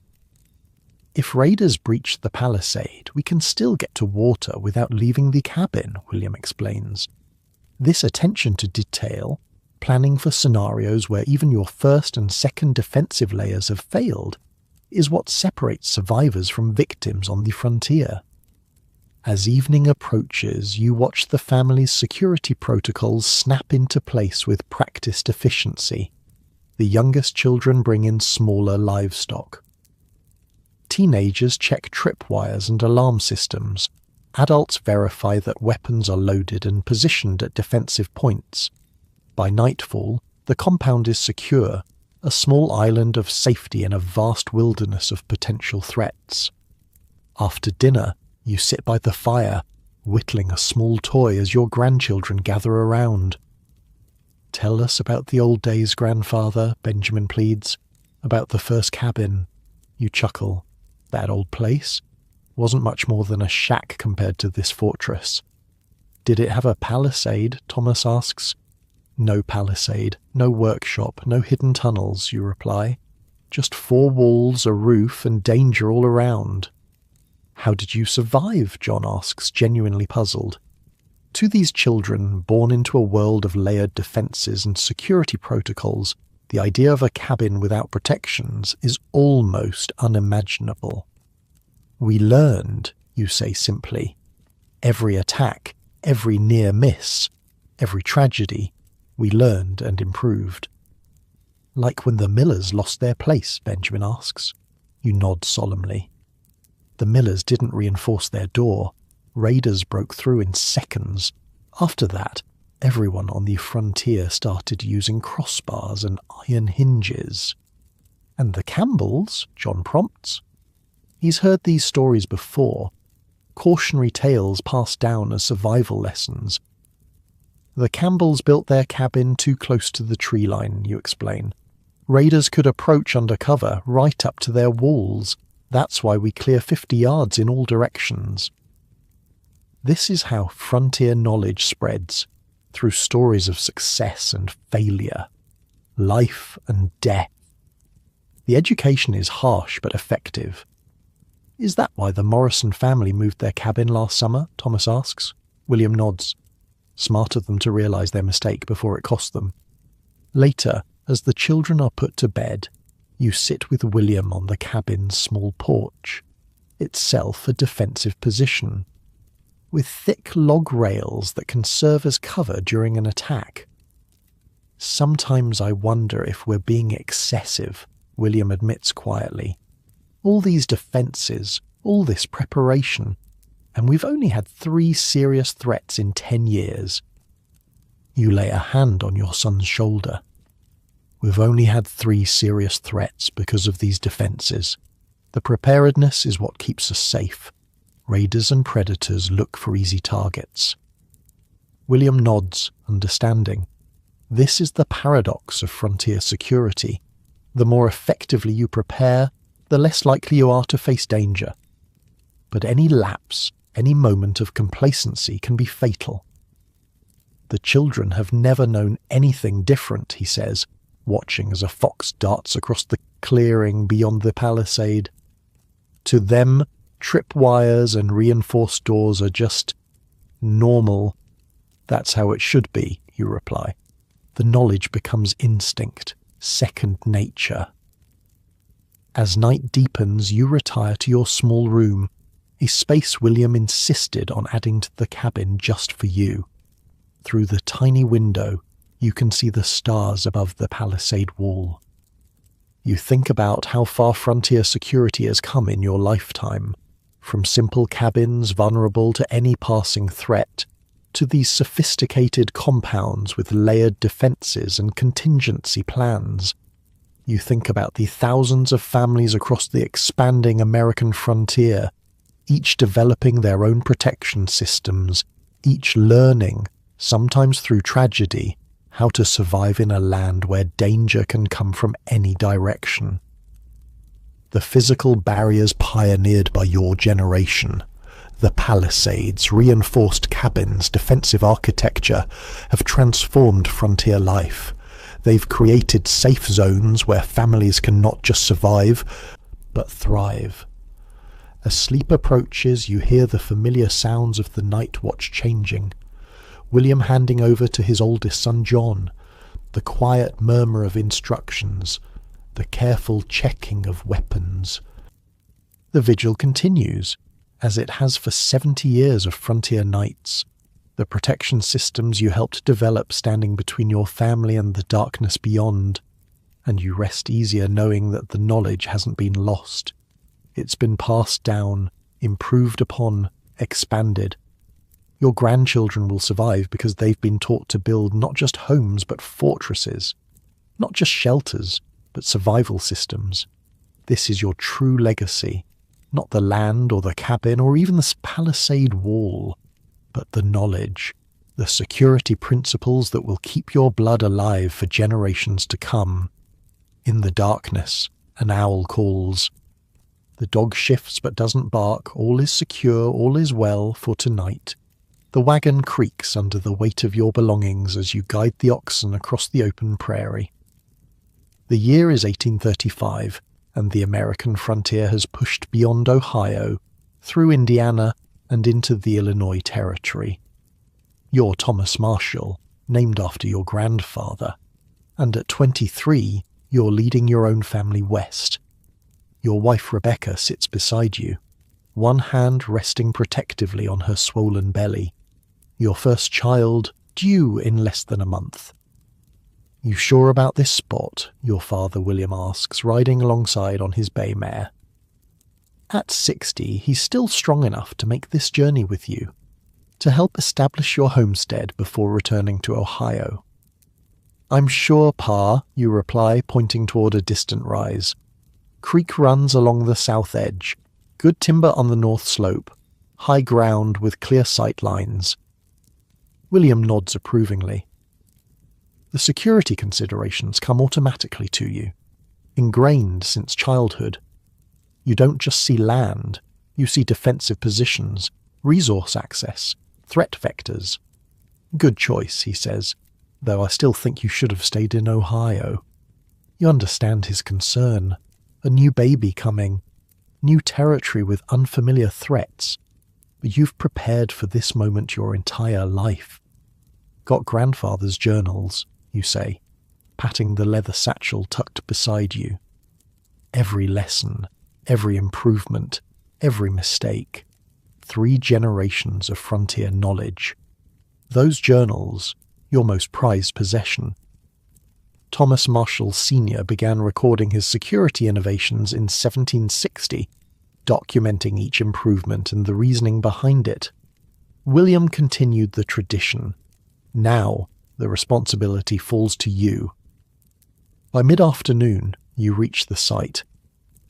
If raiders breach the palisade, we can still get to water without leaving the cabin, William explains. This attention to detail, planning for scenarios where even your first and second defensive layers have failed, is what separates survivors from victims on the frontier. As evening approaches, you watch the family's security protocols snap into place with practiced efficiency. The youngest children bring in smaller livestock. Teenagers check tripwires and alarm systems. Adults verify that weapons are loaded and positioned at defensive points. By nightfall, the compound is secure, a small island of safety in a vast wilderness of potential threats. After dinner, you sit by the fire, whittling a small toy as your grandchildren gather around. "Tell us about the old days, grandfather," Benjamin pleads. "About the first cabin." You chuckle. That old place wasn't much more than a shack compared to this fortress. "Did it have a palisade?" Thomas asks. "No palisade, no workshop, no hidden tunnels," you reply. "Just 4 walls, a roof, and danger all around." "How did you survive?" John asks, genuinely puzzled. To these children, born into a world of layered defences and security protocols, the idea of a cabin without protections is almost unimaginable. "We learned," you say simply. "Every attack, every near miss, every tragedy, we learned and improved." "Like when the Millers lost their place?" Benjamin asks. You nod solemnly. The Millers didn't reinforce their door. Raiders broke through in seconds. After that, everyone on the frontier started using crossbars and iron hinges. "And the Campbells?" John prompts. He's heard these stories before, cautionary tales passed down as survival lessons. "The Campbells built their cabin too close to the tree line," you explain. "Raiders could approach under cover right up to their walls. That's why we clear 50 yards in all directions." This is how frontier knowledge spreads, through stories of success and failure, life and death. The education is harsh but effective. "Is that why the Morrison family moved their cabin last summer?" Thomas asks. William nods. Smart of them to realise their mistake before it cost them. Later, as the children are put to bed, you sit with William on the cabin's small porch, itself a defensive position. with thick log rails that can serve as cover during an attack. Sometimes I wonder if we're being excessive, William admits quietly. All these defences, all this preparation, and we've only had 3 serious threats in 10 years. You lay a hand on your son's shoulder. We've only had 3 serious threats because of these defences. The preparedness is what keeps us safe. Raiders and predators look for easy targets. William nods, understanding. This is the paradox of frontier security. The more effectively you prepare, the less likely you are to face danger. But any lapse, any moment of complacency can be fatal. The children have never known anything different, he says, watching as a fox darts across the clearing beyond the palisade. To them, tripwires and reinforced doors are just normal. That's how it should be, you reply. The knowledge becomes instinct, second nature. As night deepens, you retire to your small room, a space William insisted on adding to the cabin just for you. Through the tiny window, you can see the stars above the palisade wall. You think about how far frontier security has come in your lifetime, from simple cabins vulnerable to any passing threat, to these sophisticated compounds with layered defences and contingency plans. You think about the thousands of families across the expanding American frontier, each developing their own protection systems, each learning, sometimes through tragedy, how to survive in a land where danger can come from any direction. The physical barriers pioneered by your generation, the palisades, reinforced cabins, defensive architecture, have transformed frontier life. They've created safe zones where families can not just survive, but thrive. As sleep approaches, you hear the familiar sounds of the night watch changing. William handing over to his oldest son John, the quiet murmur of instructions, the careful checking of weapons. The vigil continues, as it has for 70 years of frontier nights, the protection systems you helped develop standing between your family and the darkness beyond, and you rest easier knowing that the knowledge hasn't been lost. It's been passed down, improved upon, expanded. Your grandchildren will survive because they've been taught to build not just homes but fortresses, not just shelters but survival systems. This is your true legacy, not the land or the cabin or even the palisade wall, but the knowledge, the security principles that will keep your blood alive for generations to come. In the darkness, an owl calls. The dog shifts but doesn't bark. All is secure, all is well for tonight. The wagon creaks under the weight of your belongings as you guide the oxen across the open prairie. The year is 1835, and the American frontier has pushed beyond Ohio, through Indiana, and into the Illinois Territory. You're Thomas Marshall, named after your grandfather, and at 23, you're leading your own family west. Your wife Rebecca sits beside you, one hand resting protectively on her swollen belly. Your first child due in less than a month. You sure about this spot? Your father William asks, riding alongside on his bay mare. At 60, he's still strong enough to make this journey with you, to help establish your homestead before returning to Ohio. I'm sure, Pa, you reply, pointing toward a distant rise. Creek runs along the south edge, good timber on the north slope, high ground with clear sight lines. William nods approvingly. The security considerations come automatically to you, ingrained since childhood. You don't just see land, you see defensive positions, resource access, threat vectors. Good choice, he says, though I still think you should have stayed in Ohio. You understand his concern. A new baby coming, new territory with unfamiliar threats, but you've prepared for this moment your entire life. Got grandfather's journals, you say, patting the leather satchel tucked beside you. Every lesson, every improvement, every mistake. 3 generations of frontier knowledge. Those journals, your most prized possession. Thomas Marshall Sr. began recording his security innovations in 1760, documenting each improvement and the reasoning behind it. William continued the tradition. Now, the responsibility falls to you. By mid-afternoon, you reach the site.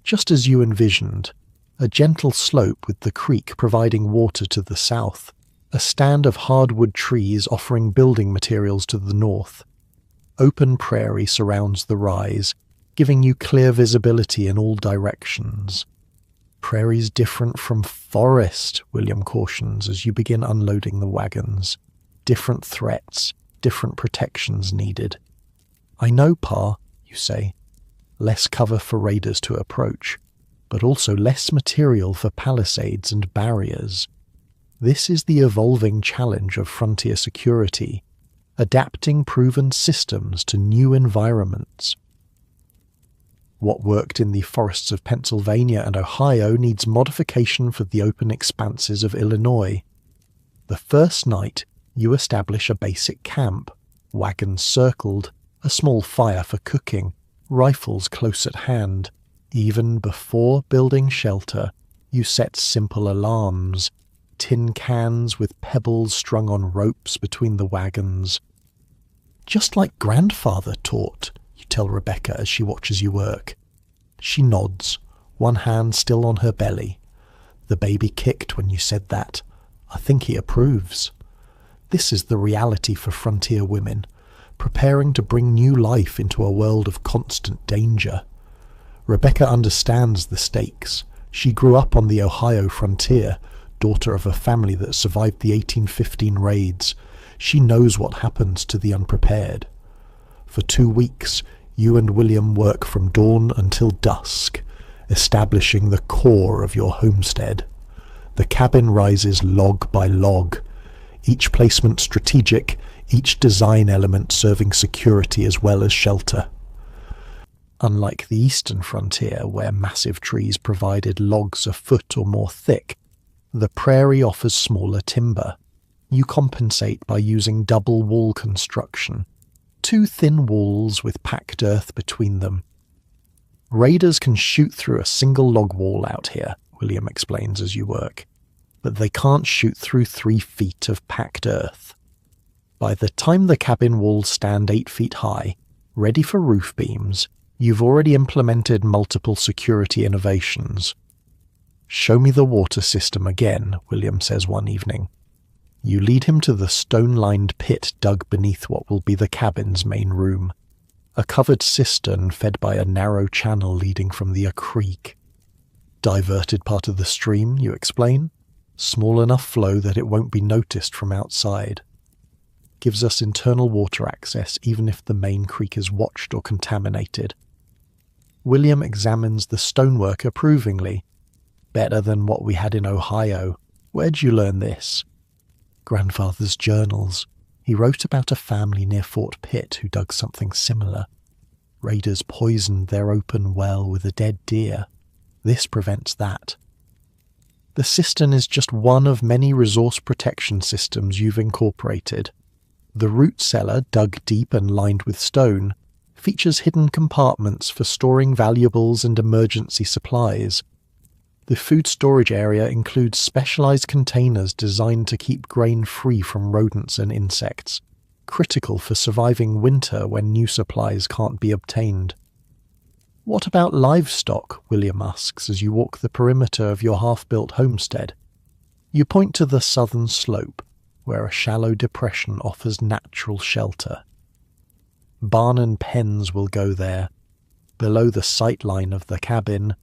Just as you envisioned, a gentle slope with the creek providing water to the south, a stand of hardwood trees offering building materials to the north. Open prairie surrounds the rise, giving you clear visibility in all directions. Prairie's different from forest, William cautions as you begin unloading the wagons. Different threats, different protections needed. I know, Pa, you say. Less cover for raiders to approach, but also less material for palisades and barriers. This is the evolving challenge of frontier security, adapting proven systems to new environments. What worked in the forests of Pennsylvania and Ohio needs modification for the open expanses of Illinois. The first night, you establish a basic camp, wagons circled, a small fire for cooking, rifles close at hand. Even before building shelter, you set simple alarms, tin cans with pebbles strung on ropes between the wagons. Just like grandfather taught, you tell Rebecca as she watches you work. She nods, one hand still on her belly. The baby kicked when you said that. I think he approves. This is the reality for frontier women, preparing to bring new life into a world of constant danger. Rebecca understands the stakes. She grew up on the Ohio frontier, daughter of a family that survived the 1815 raids. She knows what happens to the unprepared. For 2 weeks, you and William work from dawn until dusk, establishing the core of your homestead. The cabin rises log by log, each placement strategic, each design element serving security as well as shelter. Unlike the eastern frontier, where massive trees provided logs a foot or more thick, the prairie offers smaller timber. You compensate by using double wall construction, 2 thin walls with packed earth between them. Raiders can shoot through a single log wall out here, William explains as you work, but they can't shoot through 3 feet of packed earth. By the time the cabin walls stand 8 feet high, ready for roof beams, you've already implemented multiple security innovations. Show me the water system again, William says one evening. You lead him to the stone-lined pit dug beneath what will be the cabin's main room, a covered cistern fed by a narrow channel leading from the creek. Diverted part of the stream, you explain, small enough flow that it won't be noticed from outside. Gives us internal water access even if the main creek is watched or contaminated. William examines the stonework approvingly. Better than what we had in Ohio. Where'd you learn this? Grandfather's journals. He wrote about a family near Fort Pitt who dug something similar. Raiders poisoned their open well with a dead deer. This prevents that. The cistern is just one of many resource protection systems you've incorporated. The root cellar, dug deep and lined with stone, features hidden compartments for storing valuables and emergency supplies. The food storage area includes specialized containers designed to keep grain free from rodents and insects, critical for surviving winter when new supplies can't be obtained. What about livestock? William asks as you walk the perimeter of your half-built homestead. You point to the southern slope, where a shallow depression offers natural shelter. Barn and pens will go there, below the sight line of the cabin,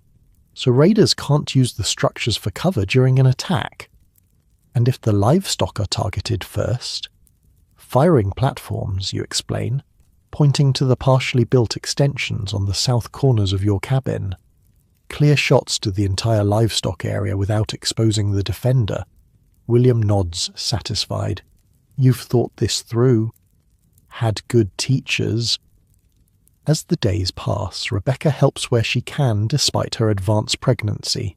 so raiders can't use the structures for cover during an attack. And if the livestock are targeted first, firing platforms, you explain, pointing to the partially built extensions on the south corners of your cabin. Clear shots to the entire livestock area without exposing the defender. William nods, satisfied. You've thought this through. Had good teachers. As the days pass, Rebecca helps where she can despite her advanced pregnancy.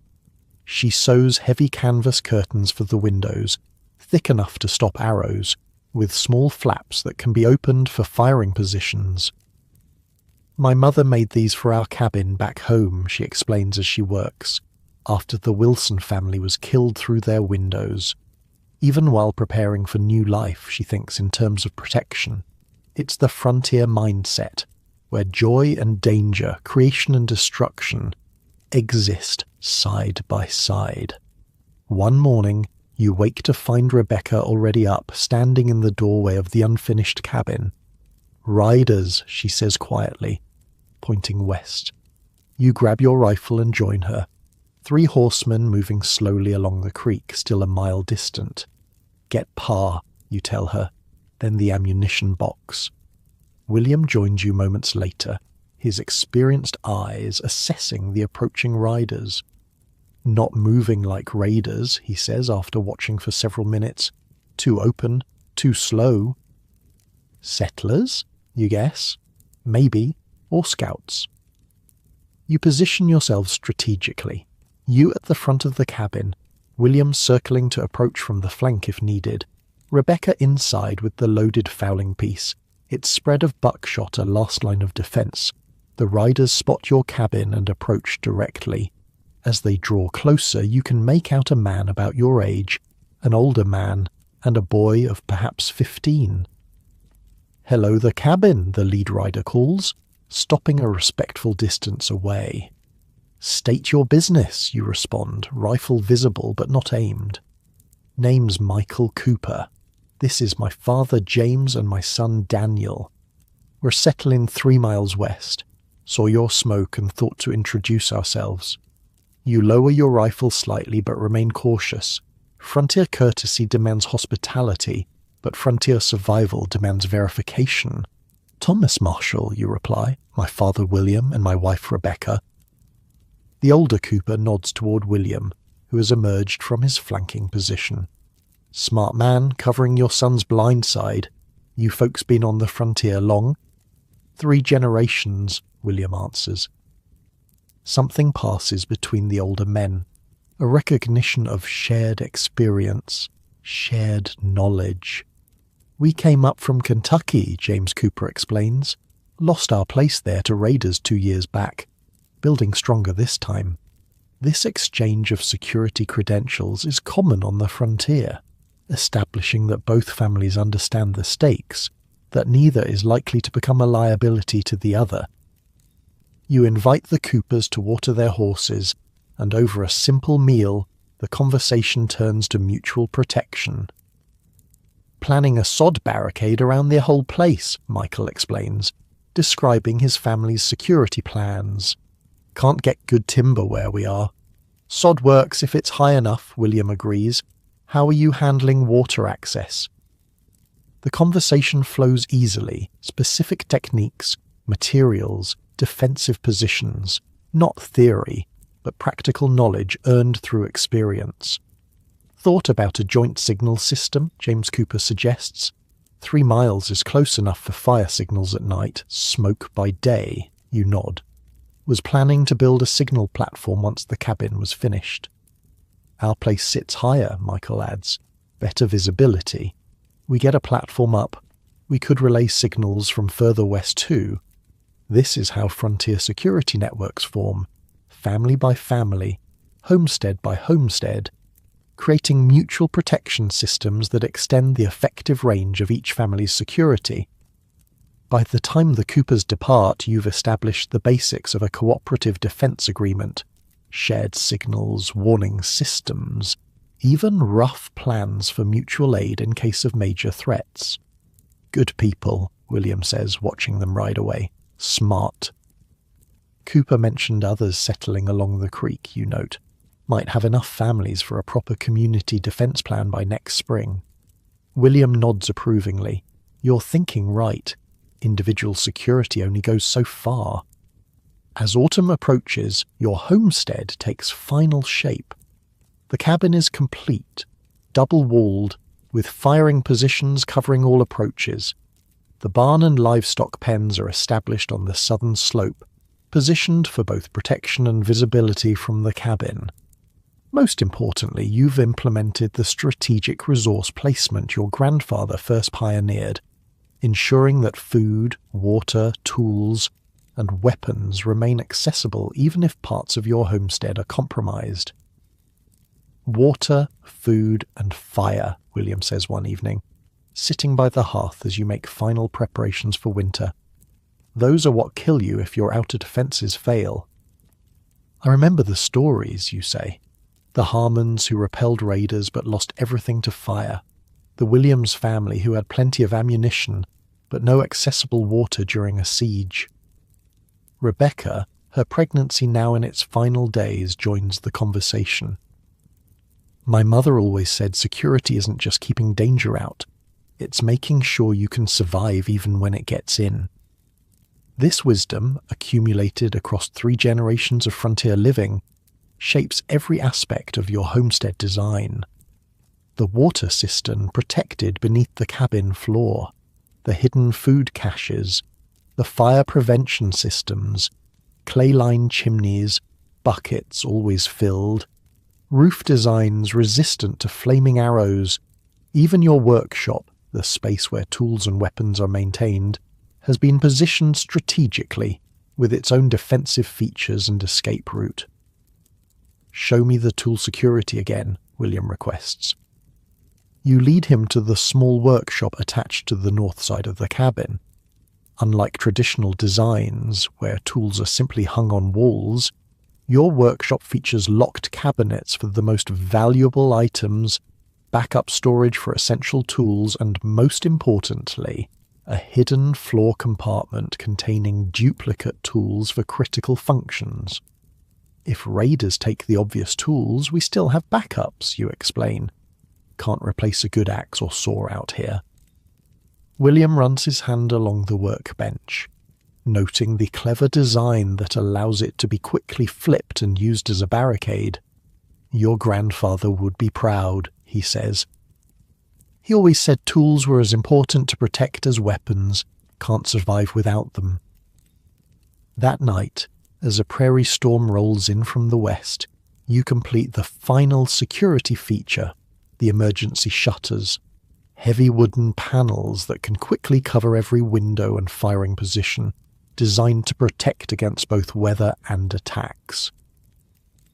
She sews heavy canvas curtains for the windows, thick enough to stop arrows, with small flaps that can be opened for firing positions. My mother made these for our cabin back home, she explains as she works, after the Wilson family was killed through their windows. Even while preparing for new life, she thinks in terms of protection. It's the frontier mindset, where joy and danger, creation and destruction, exist side by side. One morning, you wake to find Rebecca already up, standing in the doorway of the unfinished cabin. "Riders," she says quietly, pointing west. You grab your rifle and join her. 3 horsemen moving slowly along the creek, still a mile distant. "Get Pa," you tell her, then the ammunition box. William joins you moments later, his experienced eyes assessing the approaching riders. "Not moving like raiders," he says after watching for several minutes. "Too open, too slow." "Settlers?" you guess. "Maybe, or scouts." You position yourselves strategically. You at the front of the cabin, William circling to approach from the flank if needed, Rebecca inside with the loaded fowling piece, its spread of buckshot a last line of defence. The riders spot your cabin and approach directly. As they draw closer, you can make out a man about your age, an older man, and a boy of perhaps 15. "Hello, the cabin," the lead rider calls, stopping a respectful distance away. "State your business," you respond, rifle visible but not aimed. "Name's Michael Cooper. This is my father James and my son Daniel. We're settling 3 miles west. Saw your smoke and thought to introduce ourselves." You lower your rifle slightly but remain cautious. Frontier courtesy demands hospitality, but frontier survival demands verification. "Thomas Marshall," you reply, "my father William and my wife Rebecca." The older Cooper nods toward William, who has emerged from his flanking position. "Smart man, covering your son's blind side. You folks been on the frontier long?" 3 generations, William answers. Something passes between the older men, a recognition of shared experience, shared knowledge. "We came up from Kentucky," James Cooper explains. "Lost our place there to raiders 2 years back. Building stronger this time." This exchange of security credentials is common on the frontier, establishing that both families understand the stakes, that neither is likely to become a liability to the other. You invite the Coopers to water their horses, and over a simple meal, the conversation turns to mutual protection. "Planning a sod barricade around their whole place," Michael explains, describing his family's security plans. "Can't get good timber where we are." "Sod works if it's high enough," William agrees. "How are you handling water access?" The conversation flows easily, specific techniques, materials, defensive positions, not theory, but practical knowledge earned through experience. "Thought about a joint signal system," James Cooper suggests. 3 miles is close enough for fire signals at night, smoke by day, you nod. "Was planning to build a signal platform once the cabin was finished." "Our place sits higher," Michael adds. "Better visibility. We get a platform up. We could relay signals from further west too. This is how frontier security networks form, family by family, homestead by homestead, creating mutual protection systems that extend the effective range of each family's security. By the time the Coopers depart, you've established the basics of a cooperative defense agreement, shared signals, warning systems, even rough plans for mutual aid in case of major threats." "Good people," William says, watching them ride away. "Smart." Cooper mentioned others settling along the creek, you note. Might have enough families for a proper community defense plan by next spring. William nods approvingly. "You're thinking right. Individual security only goes so far." As autumn approaches, your homestead takes final shape. The cabin is complete, double-walled, with firing positions covering all approaches. The barn and livestock pens are established on the southern slope, positioned for both protection and visibility from the cabin. Most importantly, you've implemented the strategic resource placement your grandfather first pioneered, ensuring that food, water, tools, and weapons remain accessible even if parts of your homestead are compromised. Water, food, and fire, William says one evening, sitting by the hearth as you make final preparations for winter. Those are what kill you if your outer defences fail. I remember the stories, you say. The Harmons who repelled raiders but lost everything to fire. The Williams family who had plenty of ammunition but no accessible water during a siege. Rebecca, her pregnancy now in its final days, joins the conversation. My mother always said security isn't just keeping danger out, it's making sure you can survive even when it gets in. This wisdom, accumulated across 3 generations of frontier living, shapes every aspect of your homestead design. The water cistern protected beneath the cabin floor, the hidden food caches, the fire prevention systems, clay-lined chimneys, buckets always filled, roof designs resistant to flaming arrows. Even your workshop, the space where tools and weapons are maintained, has been positioned strategically with its own defensive features and escape route. Show me the tool security again, William requests. You lead him to the small workshop attached to the north side of the cabin. Unlike traditional designs, where tools are simply hung on walls, your workshop features locked cabinets for the most valuable items, backup storage for essential tools, and most importantly, a hidden floor compartment containing duplicate tools for critical functions. If raiders take the obvious tools, we still have backups, you explain. Can't replace a good axe or saw out here. William runs his hand along the workbench, noting the clever design that allows it to be quickly flipped and used as a barricade. Your grandfather would be proud, he says. He always said tools were as important to protect as weapons, can't survive without them. That night, as a prairie storm rolls in from the west, you complete the final security feature, the emergency shutters, heavy wooden panels that can quickly cover every window and firing position, designed to protect against both weather and attacks.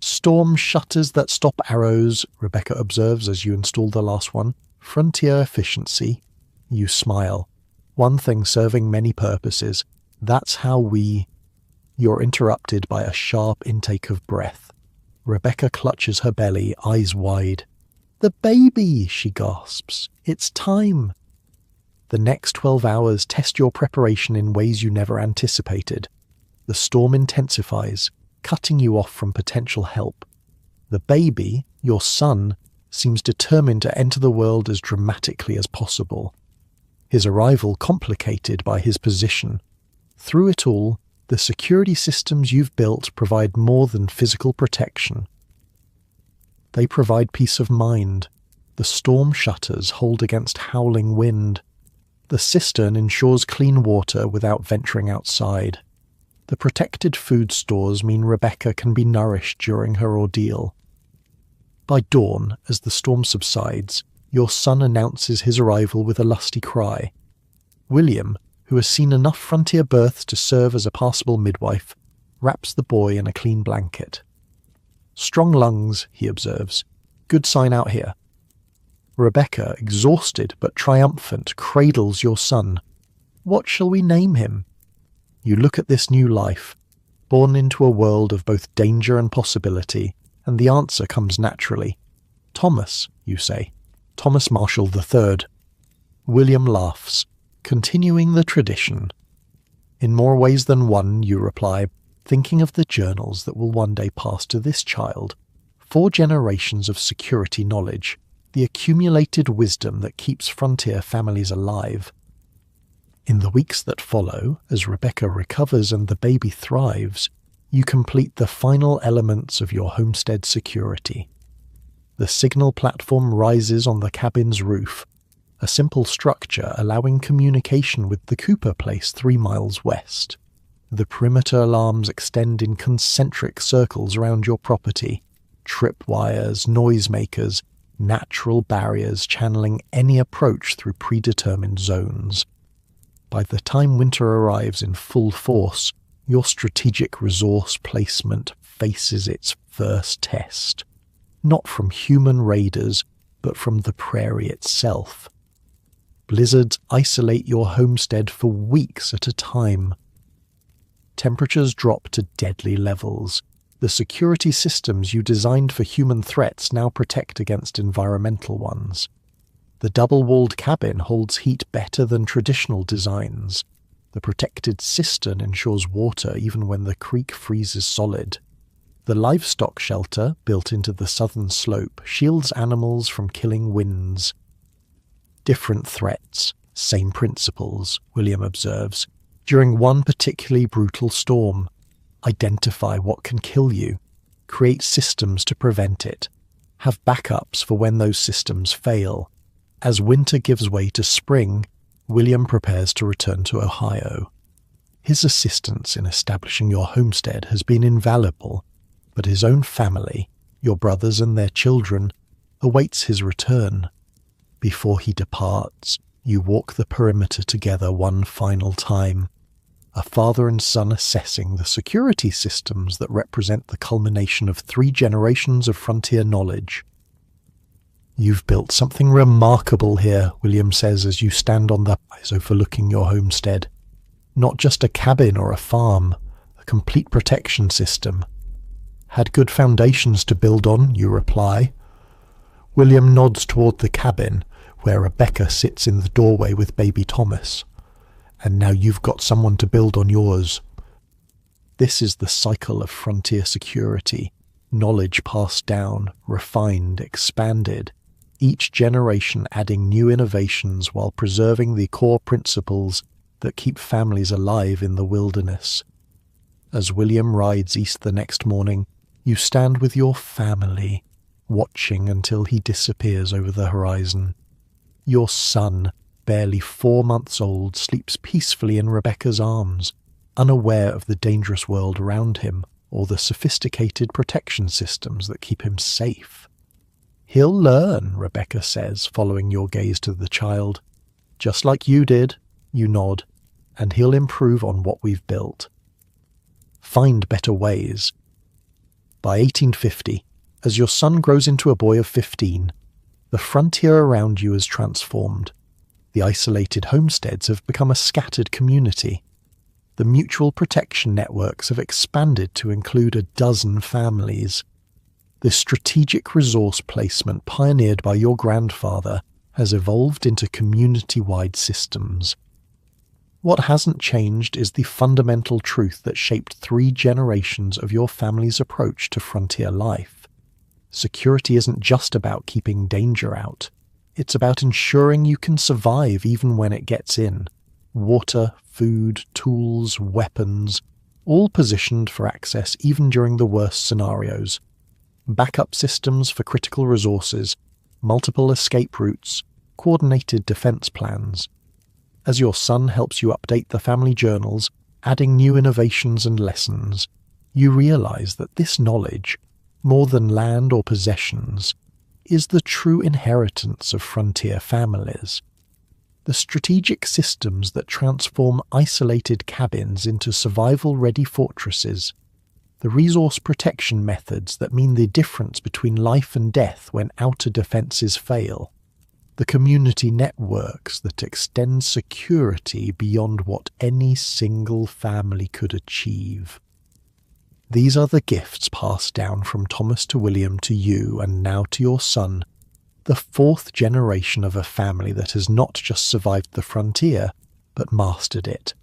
Storm shutters that stop arrows, Rebecca observes as you install the last one. Frontier efficiency. You smile. One thing serving many purposes. That's how we... You're interrupted by a sharp intake of breath. Rebecca clutches her belly, eyes wide. The baby, she gasps. It's time. The next 12 hours test your preparation in ways you never anticipated. The storm intensifies, cutting you off from potential help. The baby, your son, seems determined to enter the world as dramatically as possible. His arrival complicated by his position. Through it all, the security systems you've built provide more than physical protection. They provide peace of mind. The storm shutters hold against howling wind. The cistern ensures clean water without venturing outside. The protected food stores mean Rebecca can be nourished during her ordeal. By dawn, as the storm subsides, your son announces his arrival with a lusty cry. William, who has seen enough frontier births to serve as a passable midwife, wraps the boy in a clean blanket. Strong lungs, he observes. Good sign out here. Rebecca, exhausted but triumphant, cradles your son. What shall we name him? You look at this new life, born into a world of both danger and possibility, and the answer comes naturally. Thomas, you say. Thomas Marshall III. William laughs, continuing the tradition. In more ways than one, you reply, thinking of the journals that will one day pass to this child. 4 generations of security knowledge, the accumulated wisdom that keeps frontier families alive. In the weeks that follow, as Rebecca recovers and the baby thrives, you complete the final elements of your homestead security. The signal platform rises on the cabin's roof, a simple structure allowing communication with the Cooper place 3 miles west. The perimeter alarms extend in concentric circles around your property, tripwires, noisemakers, natural barriers channeling any approach through predetermined zones. By the time winter arrives in full force, your strategic resource placement faces its first test, not from human raiders, but from the prairie itself. Blizzards isolate your homestead for weeks at a time. Temperatures drop to deadly levels. The security systems you designed for human threats now protect against environmental ones. The double-walled cabin holds heat better than traditional designs. The protected cistern ensures water even when the creek freezes solid. The livestock shelter, built into the southern slope, shields animals from killing winds. Different threats, same principles, William observes. During one particularly brutal storm, identify what can kill you, create systems to prevent it, have backups for when those systems fail. As winter gives way to spring, William prepares to return to Ohio. His assistance in establishing your homestead has been invaluable, but his own family, your brothers and their children, awaits his return. Before he departs, you walk the perimeter together one final time, a father and son assessing the security systems that represent the culmination of 3 generations of frontier knowledge. "You've built something remarkable here," William says as you stand on the rise overlooking your homestead. "Not just a cabin or a farm, a complete protection system." "Had good foundations to build on," you reply. William nods toward the cabin, where Rebecca sits in the doorway with baby Thomas. "And now you've got someone to build on yours." This is the cycle of frontier security, knowledge passed down, refined, expanded, each generation adding new innovations while preserving the core principles that keep families alive in the wilderness. As William rides east the next morning, you stand with your family, watching until he disappears over the horizon. Your son, barely 4 months old, sleeps peacefully in Rebecca's arms, unaware of the dangerous world around him or the sophisticated protection systems that keep him safe. "He'll learn," Rebecca says, following your gaze to the child. "Just like you did," you nod, "and he'll improve on what we've built. Find better ways." By 1850, as your son grows into a boy of 15, the frontier around you is transformed. The isolated homesteads have become a scattered community. The mutual protection networks have expanded to include a dozen families. The strategic resource placement pioneered by your grandfather has evolved into community-wide systems. What hasn't changed is the fundamental truth that shaped 3 generations of your family's approach to frontier life. Security isn't just about keeping danger out. It's about ensuring you can survive even when it gets in. Water, food, tools, weapons, all positioned for access even during the worst scenarios. Backup systems for critical resources, multiple escape routes, coordinated defense plans. As your son helps you update the family journals, adding new innovations and lessons, you realize that this knowledge, more than land or possessions, is the true inheritance of frontier families. The strategic systems that transform isolated cabins into survival-ready fortresses. The resource protection methods that mean the difference between life and death when outer defenses fail. The community networks that extend security beyond what any single family could achieve. These are the gifts passed down from Thomas to William to you and now to your son, the 4th generation of a family that has not just survived the frontier, but mastered it.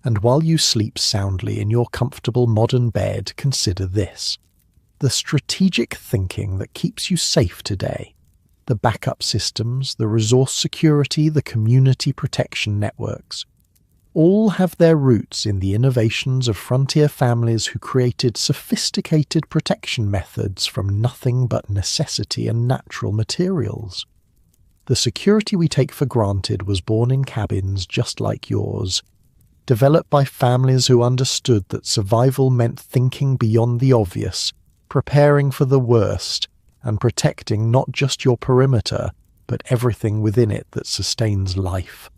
And while you sleep soundly in your comfortable modern bed, consider this: the strategic thinking that keeps you safe today, the backup systems, the resource security, the community protection networks, all have their roots in the innovations of frontier families who created sophisticated protection methods from nothing but necessity and natural materials. The security we take for granted was born in cabins just like yours, developed by families who understood that survival meant thinking beyond the obvious, preparing for the worst and protecting not just your perimeter, but everything within it that sustains life.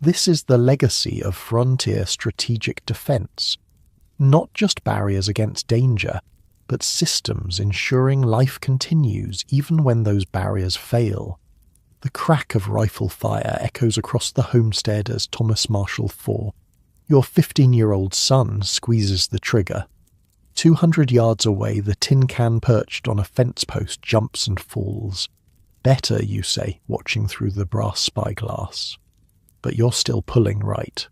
This is the legacy of frontier strategic defense. Not just barriers against danger, but systems ensuring life continues even when those barriers fail. The crack of rifle fire echoes across the homestead as Thomas Marshall IV. Your 15-year-old son squeezes the trigger. 200 yards away, the tin can perched on a fence post jumps and falls. Better, you say, watching through the brass spyglass. But you're still pulling right.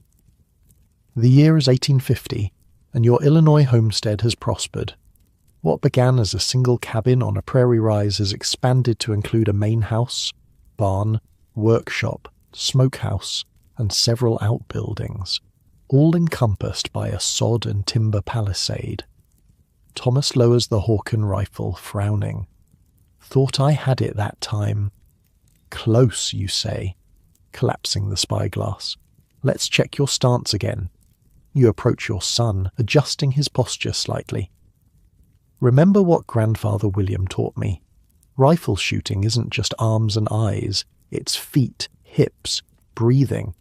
The year is 1850, and your Illinois homestead has prospered. What began as a single cabin on a prairie rise has expanded to include a main house, barn, workshop, smokehouse, and several outbuildings, all encompassed by a sod and timber palisade. Thomas lowers the Hawken rifle, frowning. Thought I had it that time. Close, you say, collapsing the spyglass. Let's check your stance again. You approach your son, adjusting his posture slightly. Remember what Grandfather William taught me. Rifle shooting isn't just arms and eyes, it's feet, hips, breathing.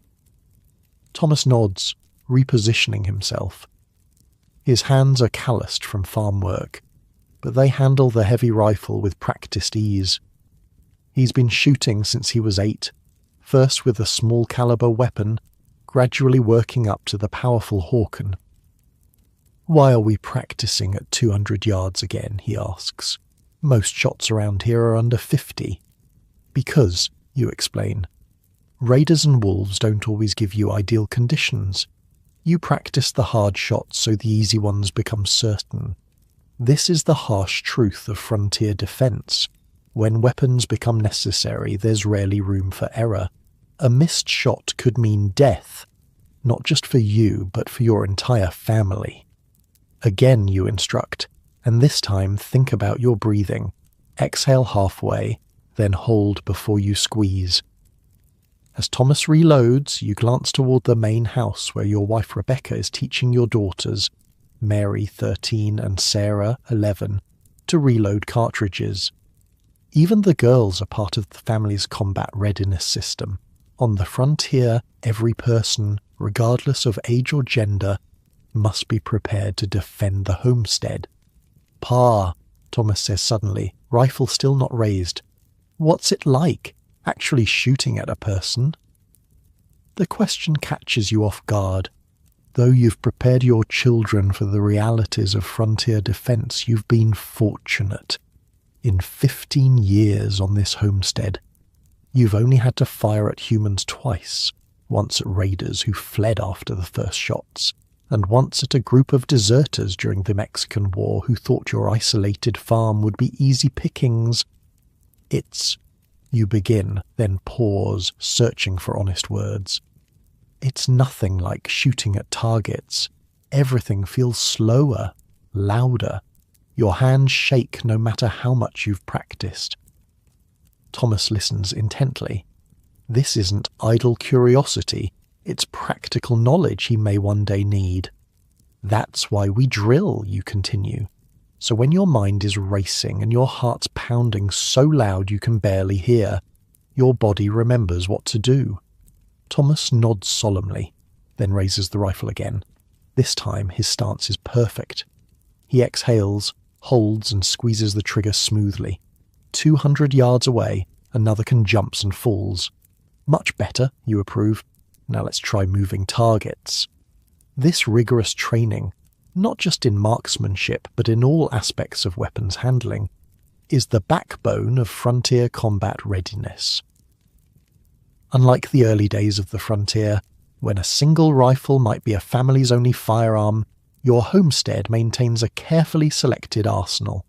Thomas nods, repositioning himself. His hands are calloused from farm work, but they handle the heavy rifle with practiced ease. He's been shooting since he was 8, first with a small caliber weapon, gradually working up to the powerful Hawken. Why are we practicing at 200 yards again, he asks. Most shots around here are under 50. Because, you explain, raiders and wolves don't always give you ideal conditions. You practice the hard shots so the easy ones become certain. This is the harsh truth of frontier defense. When weapons become necessary, there's rarely room for error. A missed shot could mean death, not just for you, but for your entire family. Again, you instruct, and this time think about your breathing. Exhale halfway, then hold before you squeeze. As Thomas reloads, you glance toward the main house where your wife Rebecca is teaching your daughters, Mary 13 and Sarah 11, to reload cartridges. Even the girls are part of the family's combat readiness system. On the frontier, every person, regardless of age or gender, must be prepared to defend the homestead. Pa, Thomas says suddenly, rifle still not raised. What's it like, actually shooting at a person? The question catches you off guard. Though you've prepared your children for the realities of frontier defense, you've been fortunate. In 15 years on this homestead, you've only had to fire at humans twice, once at raiders who fled after the first shots, and once at a group of deserters during the Mexican War who thought your isolated farm would be easy pickings. You begin, then pause, searching for honest words. It's nothing like shooting at targets. Everything feels slower, louder. Your hands shake no matter how much you've practiced. Thomas listens intently. This isn't idle curiosity, it's practical knowledge he may one day need. That's why we drill, you continue. So when your mind is racing and your heart's pounding so loud you can barely hear, your body remembers what to do. Thomas nods solemnly, then raises the rifle again. This time his stance is perfect. He exhales, holds and squeezes the trigger smoothly. 200 yards away, another can jumps and falls. Much better, you approve. Now let's try moving targets. This rigorous training, not just in marksmanship but in all aspects of weapons handling, is the backbone of frontier combat readiness. Unlike the early days of the frontier, when a single rifle might be a family's only firearm, your homestead maintains a carefully selected arsenal.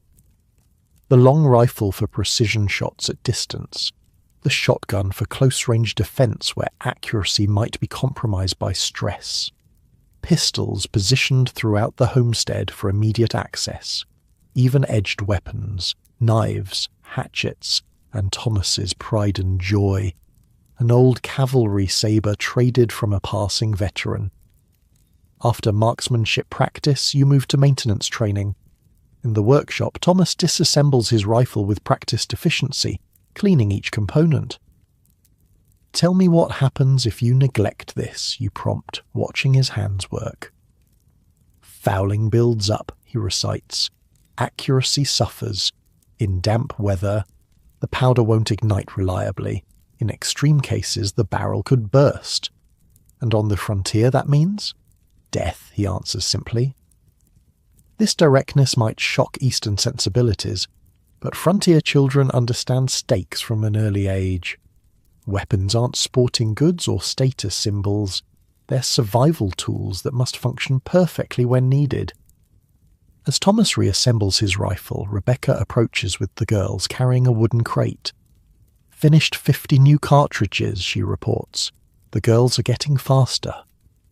The long rifle for precision shots at distance, the shotgun for close-range defense where accuracy might be compromised by stress, pistols positioned throughout the homestead for immediate access, even-edged weapons, knives, hatchets, and Thomas's pride and joy, an old cavalry sabre traded from a passing veteran. After marksmanship practice, you move to maintenance training. In the workshop, Thomas disassembles his rifle with practiced efficiency, cleaning each component. "Tell me what happens if you neglect this," you prompt, watching his hands work. "Fouling builds up," he recites. "Accuracy suffers. In damp weather, the powder won't ignite reliably. In extreme cases, the barrel could burst. And on the frontier, that means death," he answers simply. This directness might shock Eastern sensibilities, but frontier children understand stakes from an early age. Weapons aren't sporting goods or status symbols. They're survival tools that must function perfectly when needed. As Thomas reassembles his rifle, Rebecca approaches with the girls carrying a wooden crate. "Finished 50 new cartridges," she reports. "The girls are getting faster."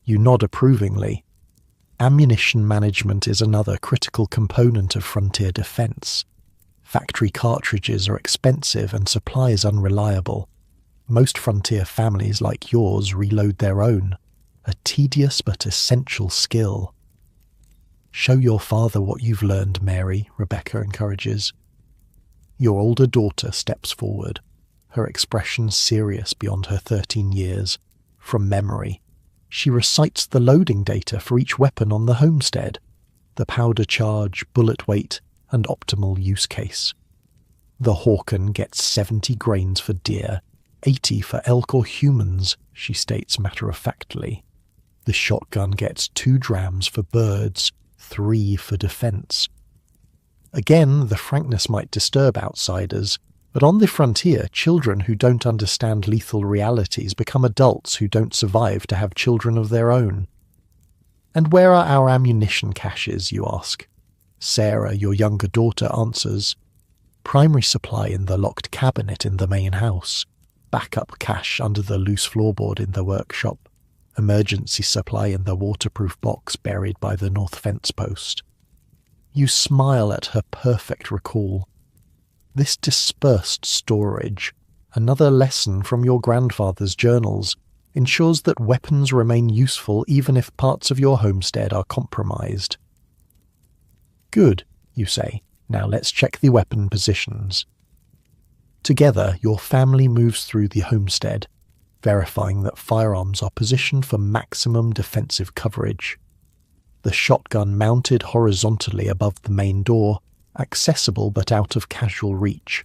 You nod approvingly. Ammunition management is another critical component of frontier defense. Factory cartridges are expensive and supplies unreliable. Most frontier families like yours reload their own, a tedious but essential skill. "Show your father what you've learned, Mary," Rebecca encourages. Your older daughter steps forward, her expression serious beyond her 13 years. From memory, she recites the loading data for each weapon on the homestead, the powder charge, bullet weight, and optimal use case. "The Hawken gets 70 grains for deer, 80 for elk or humans," she states matter-of-factly. "The shotgun gets 2 drams for birds, 3 for defense." Again, the frankness might disturb outsiders, but on the frontier, children who don't understand lethal realities become adults who don't survive to have children of their own. "And where are our ammunition caches?" you ask. Sarah, your younger daughter, answers, "Primary supply in the locked cabinet in the main house. Backup cache under the loose floorboard in the workshop. Emergency supply in the waterproof box buried by the north fence post." You smile at her perfect recall. This dispersed storage, another lesson from your grandfather's journals, ensures that weapons remain useful even if parts of your homestead are compromised. "Good," you say. "Now let's check the weapon positions." Together, your family moves through the homestead, verifying that firearms are positioned for maximum defensive coverage. The shotgun mounted horizontally above the main door, accessible but out of casual reach.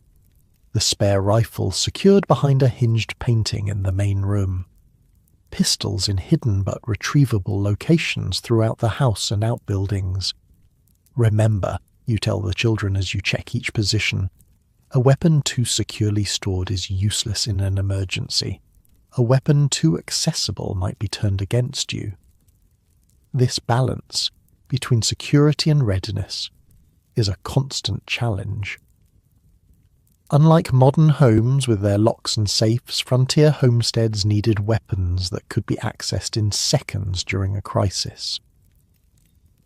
The spare rifle secured behind a hinged painting in the main room. Pistols in hidden but retrievable locations throughout the house and outbuildings. "Remember," you tell the children as you check each position, "a weapon too securely stored is useless in an emergency. A weapon too accessible might be turned against you." This balance between security and readiness is a constant challenge. Unlike modern homes with their locks and safes, frontier homesteads needed weapons that could be accessed in seconds during a crisis.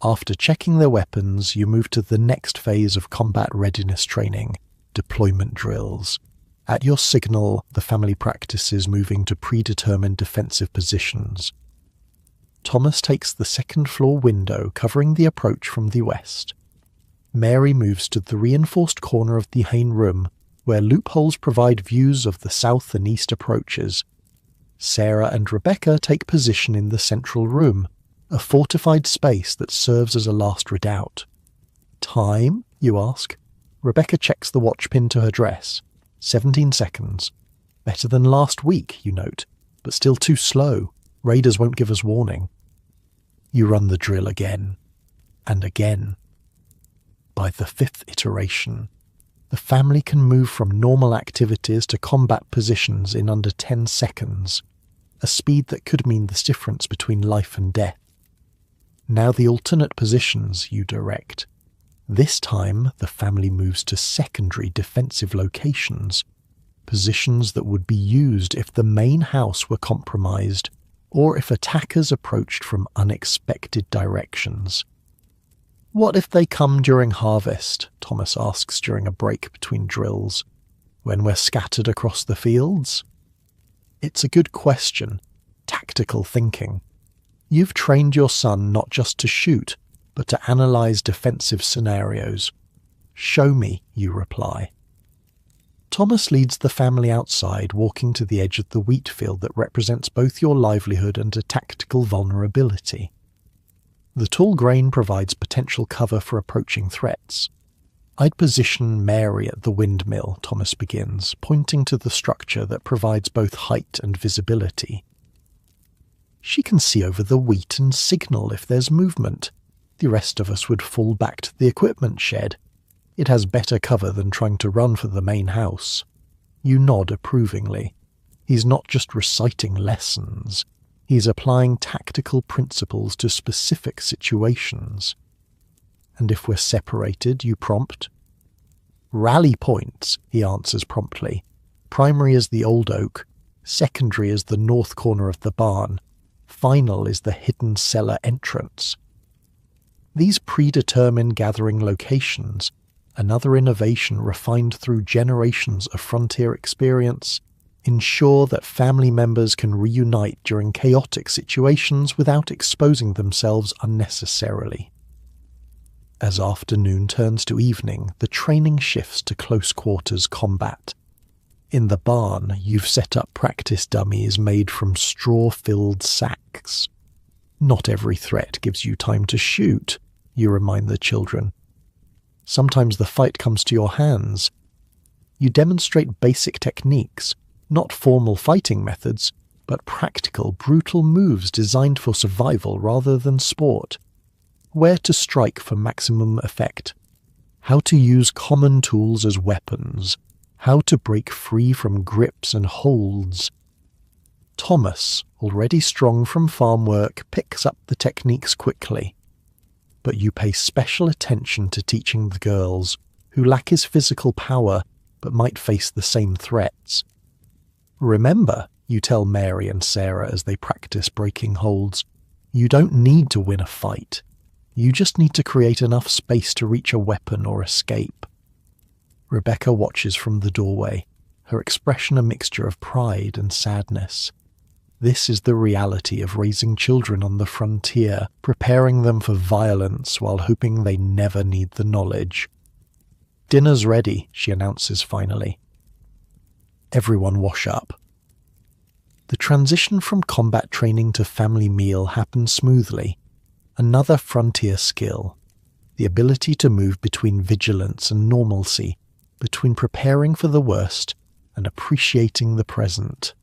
After checking their weapons, you move to the next phase of combat readiness training, deployment drills. At your signal, the family practices moving to predetermined defensive positions. Thomas takes the second-floor window covering the approach from the west. Mary moves to the reinforced corner of the main room, where loopholes provide views of the south and east approaches. Sarah and Rebecca take position in the central room, a fortified space that serves as a last redoubt. "Time?" you ask. Rebecca checks the watch pin to her dress. 17 seconds. "Better than last week," you note, "but still too slow. Raiders won't give us warning." You run the drill again, and again. By the 5th iteration, the family can move from normal activities to combat positions in under 10 seconds, a speed that could mean the difference between life and death. Now the alternate positions you direct. This time, the family moves to secondary defensive locations, positions that would be used if the main house were compromised or if attackers approached from unexpected directions. "What if they come during harvest?" Thomas asks during a break between drills. "When we're scattered across the fields?" It's a good question. Tactical thinking. You've trained your son not just to shoot, but to analyze defensive scenarios. "Show me," you reply. Thomas leads the family outside, walking to the edge of the wheat field that represents both your livelihood and a tactical vulnerability. The tall grain provides potential cover for approaching threats. "I'd position Mary at the windmill," Thomas begins, pointing to the structure that provides both height and visibility. "She can see over the wheat and signal if there's movement. The rest of us would fall back to the equipment shed. It has better cover than trying to run for the main house." You nod approvingly. He's not just reciting lessons. He's applying tactical principles to specific situations. "And if we're separated," you prompt. "Rally points," he answers promptly. "Primary is the old oak. Secondary is the north corner of the barn. Final is the hidden cellar entrance." These predetermined gathering locations, another innovation refined through generations of frontier experience, ensure that family members can reunite during chaotic situations without exposing themselves unnecessarily. As afternoon turns to evening, the training shifts to close quarters combat. In the barn, you've set up practice dummies made from straw-filled sacks. "Not every threat gives you time to shoot," you remind the children. "Sometimes the fight comes to your hands." You demonstrate basic techniques, not formal fighting methods, but practical, brutal moves designed for survival rather than sport. Where to strike for maximum effect. How to use common tools as weapons. How to break free from grips and holds. Thomas, already strong from farm work, picks up the techniques quickly. But you pay special attention to teaching the girls, who lack his physical power but might face the same threats. "Remember," you tell Mary and Sarah as they practice breaking holds, "you don't need to win a fight. You just need to create enough space to reach a weapon or escape." Rebecca watches from the doorway, her expression a mixture of pride and sadness. This is the reality of raising children on the frontier, preparing them for violence while hoping they never need the knowledge. "Dinner's ready," she announces finally. Everyone wash up. The transition from combat training to family meal happens smoothly. Another frontier skill, the ability to move between vigilance and normalcy, between preparing for the worst and appreciating the present.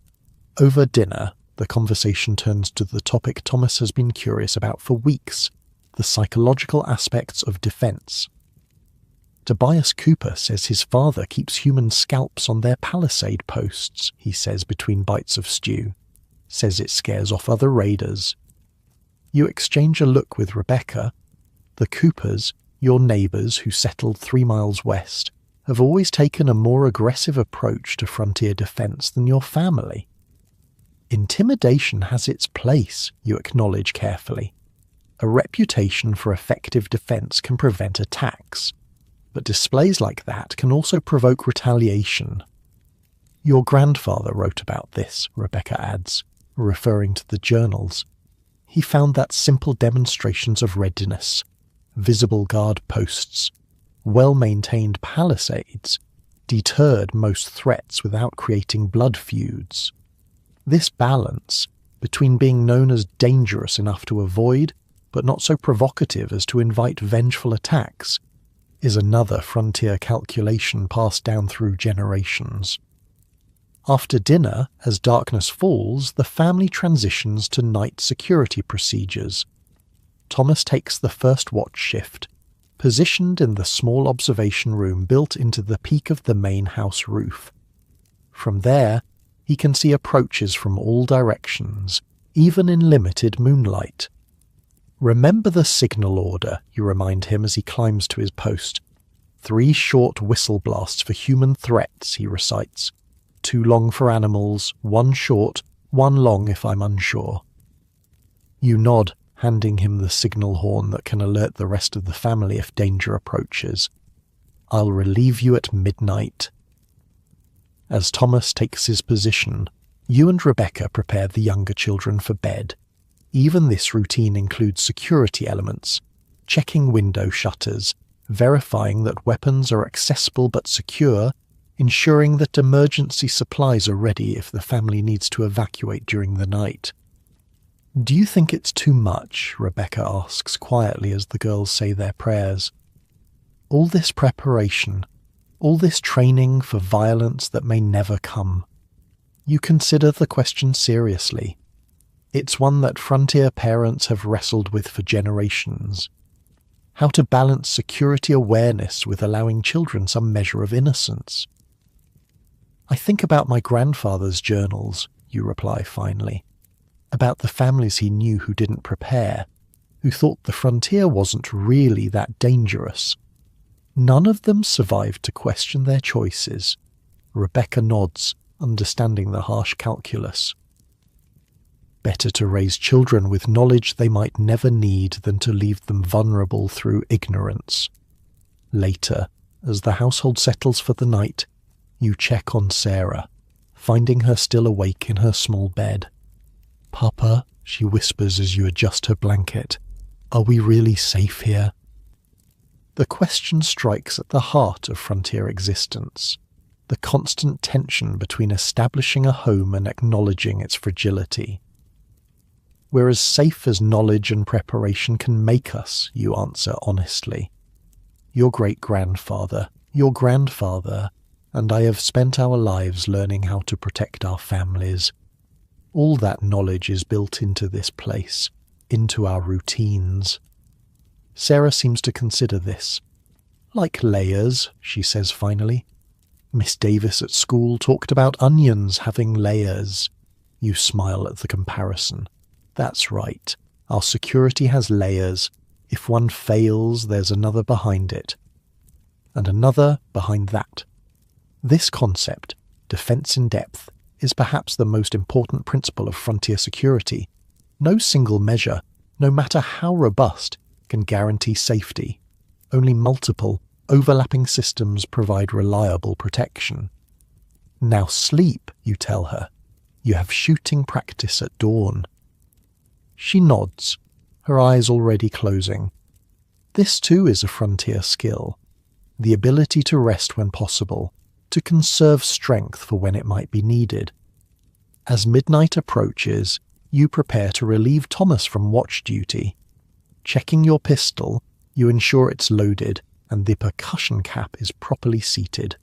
Over dinner, the conversation turns to the topic Thomas has been curious about for weeks, the psychological aspects of defense. Tobias Cooper says his father keeps human scalps on their palisade posts, he says between bites of stew. Says it scares off other raiders. You exchange a look with Rebecca. The Coopers, your neighbours who settled 3 miles west, have always taken a more aggressive approach to frontier defence than your family. Intimidation has its place, you acknowledge carefully. A reputation for effective defence can prevent attacks, but displays like that can also provoke retaliation. Your grandfather wrote about this, Rebecca adds, referring to the journals. He found that simple demonstrations of readiness, visible guard posts, well-maintained palisades, deterred most threats without creating blood feuds. This balance, between being known as dangerous enough to avoid, but not so provocative as to invite vengeful attacks, is another frontier calculation passed down through generations. After dinner, as darkness falls, the family transitions to night security procedures. Thomas takes the first watch shift, positioned in the small observation room built into the peak of the main house roof. From there, he can see approaches from all directions, even in limited moonlight. "Remember the signal order," you remind him as he climbs to his post. 3 short whistle blasts for human threats, he recites. 2 long for animals, 1 short, 1 long if I'm unsure. You nod, handing him the signal horn that can alert the rest of the family if danger approaches. "I'll relieve you at midnight." As Thomas takes his position, you and Rebecca prepare the younger children for bed. Even this routine includes security elements. checking window shutters, verifying that weapons are accessible but secure, ensuring that emergency supplies are ready if the family needs to evacuate during the night. "Do you think it's too much?" Rebecca asks quietly as the girls say their prayers. "All this preparation, all this training for violence that may never come." You consider the question seriously. It's one that frontier parents have wrestled with for generations. How to balance security awareness with allowing children some measure of innocence. "I think about my grandfather's journals," you reply finally, "about the families he knew who didn't prepare, who thought the frontier wasn't really that dangerous. None of them survived to question their choices." Rebecca nods, understanding the harsh calculus. Better to raise children with knowledge they might never need than to leave them vulnerable through ignorance. Later, as the household settles for the night, you check on Sarah, finding her still awake in her small bed. "Papa," she whispers as you adjust her blanket, "are we really safe here?" The question strikes at the heart of frontier existence, the constant tension between establishing a home and acknowledging its fragility. "We're as safe as knowledge and preparation can make us," you answer honestly. "Your great-grandfather, your grandfather, and I have spent our lives learning how to protect our families. All that knowledge is built into this place, into our routines." Sarah seems to consider this. "Like layers," she says finally. "Miss Davis at school talked about onions having layers." You smile at the comparison. "That's right. Our security has layers. If one fails, there's another behind it. And another behind that." This concept, defense in depth, is perhaps the most important principle of frontier security. No single measure, no matter how robust, can guarantee safety. Only multiple, overlapping systems provide reliable protection. "Now sleep," you tell her. "You have shooting practice at dawn." She nods, her eyes already closing. This too is a frontier skill, the ability to rest when possible, to conserve strength for when it might be needed. As midnight approaches, you prepare to relieve Thomas from watch duty. Checking your pistol, you ensure it's loaded and the percussion cap is properly seated.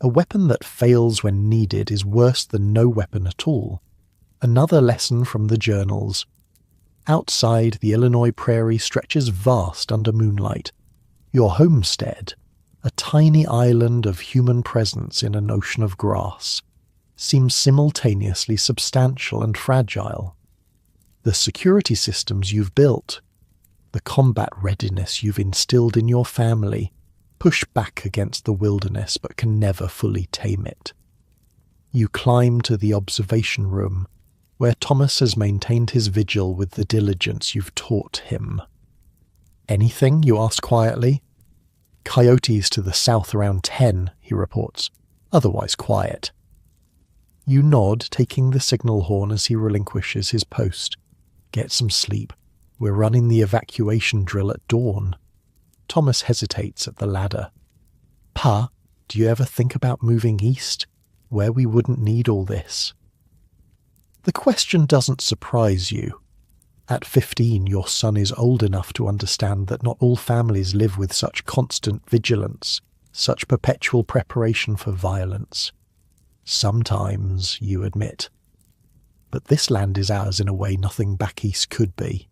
A weapon that fails when needed is worse than no weapon at all. Another lesson from the journals. Outside, the Illinois prairie stretches vast under moonlight. Your homestead, a tiny island of human presence in an ocean of grass, seems simultaneously substantial and fragile. The security systems you've built, the combat readiness you've instilled in your family, push back against the wilderness but can never fully tame it. You climb to the observation room, where Thomas has maintained his vigil with the diligence you've taught him. "Anything?" you ask quietly. "Coyotes to the south around 10, he reports. "Otherwise quiet." You nod, taking the signal horn as he relinquishes his post. "Get some sleep. We're running the evacuation drill at dawn." Thomas hesitates at the ladder. "Pa, do you ever think about moving east, where we wouldn't need all this?" The question doesn't surprise you. At 15, your son is old enough to understand that not all families live with such constant vigilance, such perpetual preparation for violence. Sometimes, you admit. But this land is ours in a way nothing back east could be.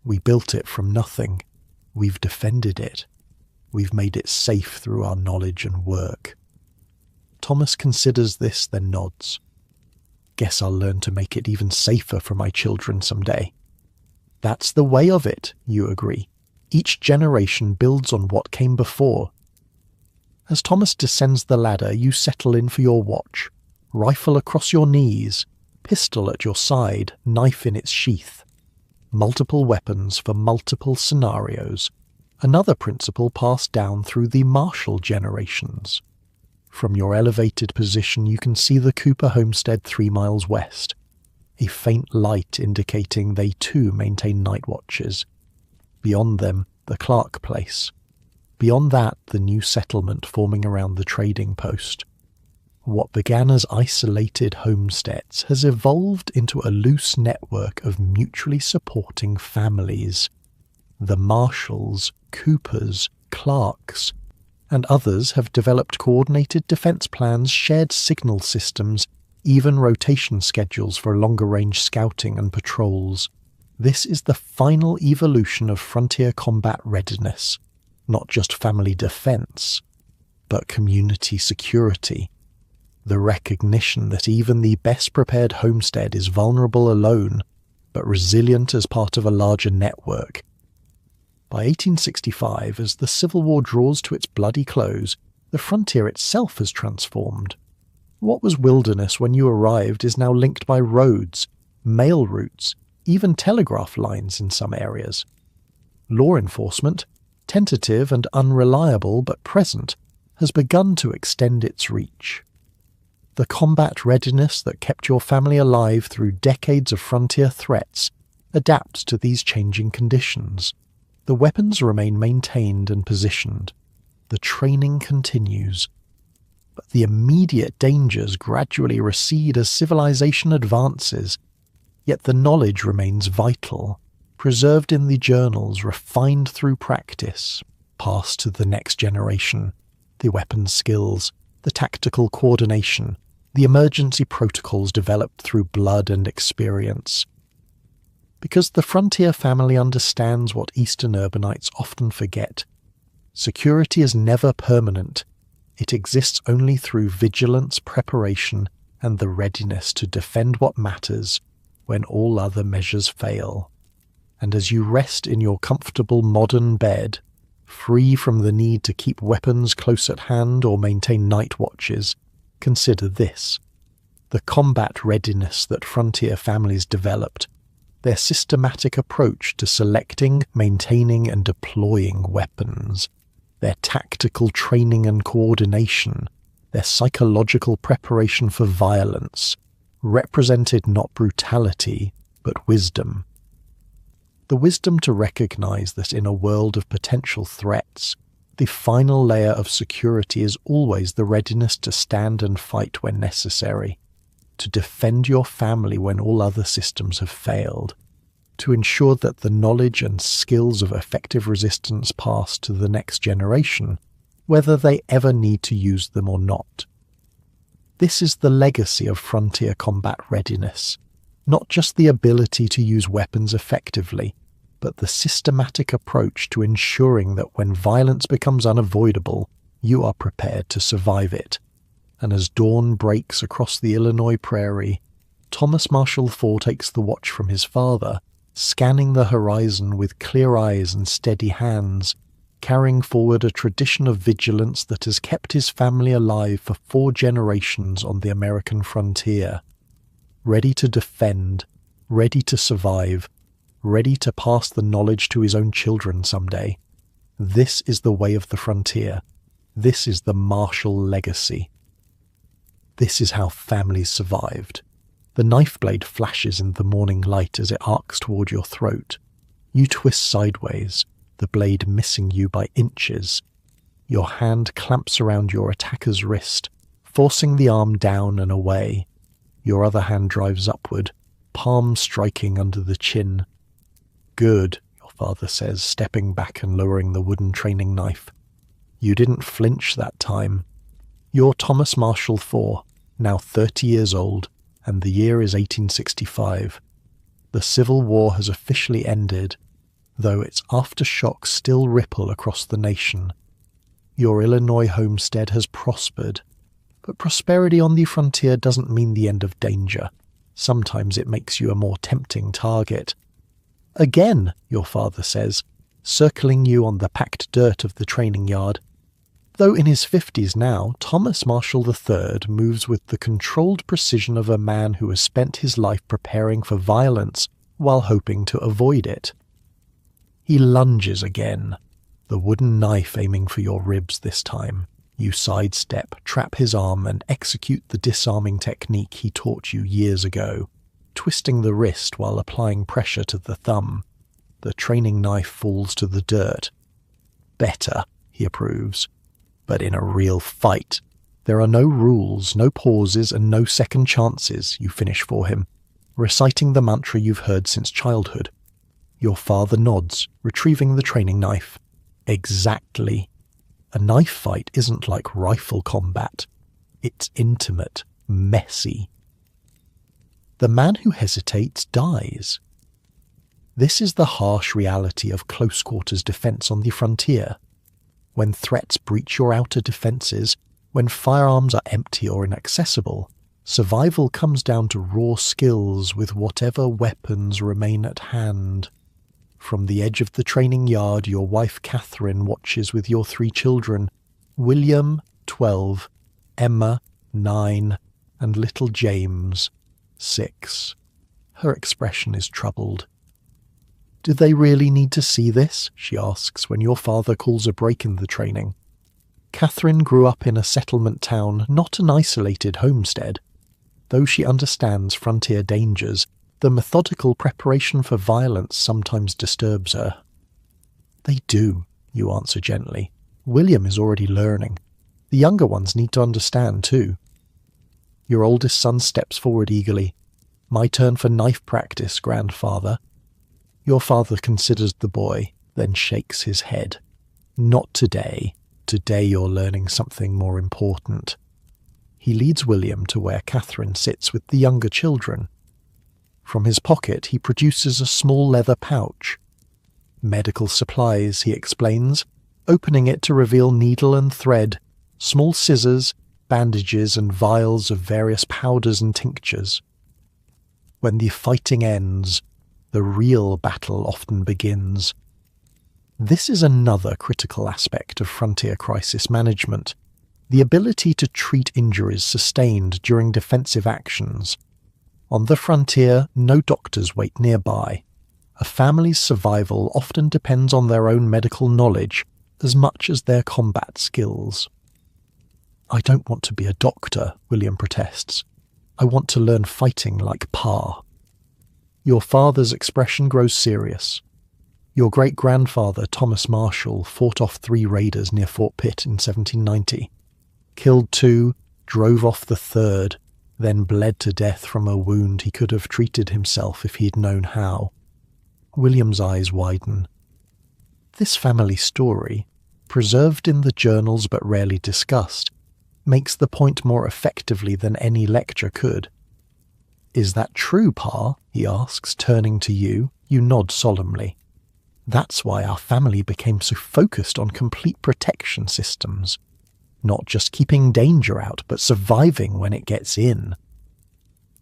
We built it from nothing. We've defended it. We've made it safe through our knowledge and work. Thomas considers this, then nods. "Guess I'll learn to make it even safer for my children someday." "That's the way of it," you agree. "Each generation builds on what came before." As Thomas descends the ladder, you settle in for your watch, rifle across your knees, pistol at your side, knife in its sheath. Multiple weapons for multiple scenarios, another principle passed down through the Marshall generations. From your elevated position you can see the Cooper homestead 3 miles west, a faint light indicating they too maintain night watches. Beyond them, the Clark place. Beyond that, the new settlement forming around the trading post. What began as isolated homesteads has evolved into a loose network of mutually supporting families. The Marshalls, Coopers, Clarks, and others have developed coordinated defense plans, shared signal systems, even rotation schedules for longer-range scouting and patrols. This is the final evolution of frontier combat readiness, not just family defense, but community security. The recognition that even the best-prepared homestead is vulnerable alone, but resilient as part of a larger network. By 1865, as the Civil War draws to its bloody close, the frontier itself has transformed. What was wilderness when you arrived is now linked by roads, mail routes, even telegraph lines in some areas. Law enforcement, tentative and unreliable but present, has begun to extend its reach. The combat readiness that kept your family alive through decades of frontier threats adapts to these changing conditions. The weapons remain maintained and positioned. The training continues. But the immediate dangers gradually recede as civilization advances. Yet the knowledge remains vital, preserved in the journals, refined through practice, passed to the next generation. The weapons skills, the tactical coordination, the emergency protocols developed through blood and experience. Because the frontier family understands what Eastern urbanites often forget. Security is never permanent. It exists only through vigilance, preparation, and the readiness to defend what matters when all other measures fail. And as you rest in your comfortable modern bed, free from the need to keep weapons close at hand or maintain night watches, consider this: the combat readiness that frontier families developed, their systematic approach to selecting, maintaining, and deploying weapons, their tactical training and coordination, their psychological preparation for violence, represented not brutality, but wisdom. The wisdom to recognize that in a world of potential threats, the final layer of security is always the readiness to stand and fight when necessary, to defend your family when all other systems have failed, to ensure that the knowledge and skills of effective resistance pass to the next generation, whether they ever need to use them or not. This is the legacy of frontier combat readiness, not just the ability to use weapons effectively, but the systematic approach to ensuring that when violence becomes unavoidable, you are prepared to survive it. And as dawn breaks across the Illinois prairie, Thomas Marshall IV takes the watch from his father, scanning the horizon with clear eyes and steady hands, carrying forward a tradition of vigilance that has kept his family alive for 4 generations on the American frontier. Ready to defend, ready to survive, ready to pass the knowledge to his own children someday. This is the way of the frontier. This is the Marshall legacy. This is how families survived. The knife blade flashes in the morning light as it arcs toward your throat. You twist sideways, the blade missing you by inches. Your hand clamps around your attacker's wrist, forcing the arm down and away. Your other hand drives upward, palm striking under the chin. "Good," your father says, stepping back and lowering the wooden training knife. "You didn't flinch that time. You're Thomas Marshall IV, now 30 years old, and the year is 1865. The Civil War has officially ended, though its aftershocks still ripple across the nation. Your Illinois homestead has prospered, but prosperity on the frontier doesn't mean the end of danger. Sometimes it makes you a more tempting target. Again," your father says, circling you on the packed dirt of the training yard. Though in his 50s now, Thomas Marshall III moves with the controlled precision of a man who has spent his life preparing for violence while hoping to avoid it. He lunges again, the wooden knife aiming for your ribs this time. You sidestep, trap his arm, and execute the disarming technique he taught you years ago, twisting the wrist while applying pressure to the thumb. The training knife falls to the dirt. Better, he approves. But in a real fight, there are no rules, no pauses, and no second chances, you finish for him, reciting the mantra you've heard since childhood. Your father nods, retrieving the training knife. Exactly. A knife fight isn't like rifle combat. It's intimate, messy. The man who hesitates dies. This is the harsh reality of close-quarters defense on the frontier. When threats breach your outer defenses, when firearms are empty or inaccessible, survival comes down to raw skills with whatever weapons remain at hand. From the edge of the training yard, your wife Catherine watches with your 3 children, William, 12, Emma, 9, and little James, 6. Her expression is troubled. Do they really need to see this? She asks when your father calls a break in the training. Catherine grew up in a settlement town, not an isolated homestead. Though she understands frontier dangers, the methodical preparation for violence sometimes disturbs her. They do, you answer gently. William is already learning. The younger ones need to understand too. Your oldest son steps forward eagerly. My turn for knife practice, grandfather. Your father considers the boy, then shakes his head. Not today. Today you're learning something more important. He leads William to where Catherine sits with the younger children. From his pocket he produces a small leather pouch. Medical supplies, he explains, opening it to reveal needle and thread, small scissors, bandages and vials of various powders and tinctures. When the fighting ends, the real battle often begins. This is another critical aspect of frontier crisis management, the ability to treat injuries sustained during defensive actions. On the frontier, no doctors wait nearby. A family's survival often depends on their own medical knowledge as much as their combat skills. I don't want to be a doctor, William protests. I want to learn fighting like Pa. Your father's expression grows serious. Your great-grandfather, Thomas Marshall, fought off 3 raiders near Fort Pitt in 1790, killed 2, drove off the 3rd, then bled to death from a wound he could have treated himself if he'd known how. William's eyes widen. This family story, preserved in the journals but rarely discussed, makes the point more effectively than any lecture could. Is that true, Pa? He asks, turning to you. You nod solemnly. That's why our family became so focused on complete protection systems. Not just keeping danger out, but surviving when it gets in.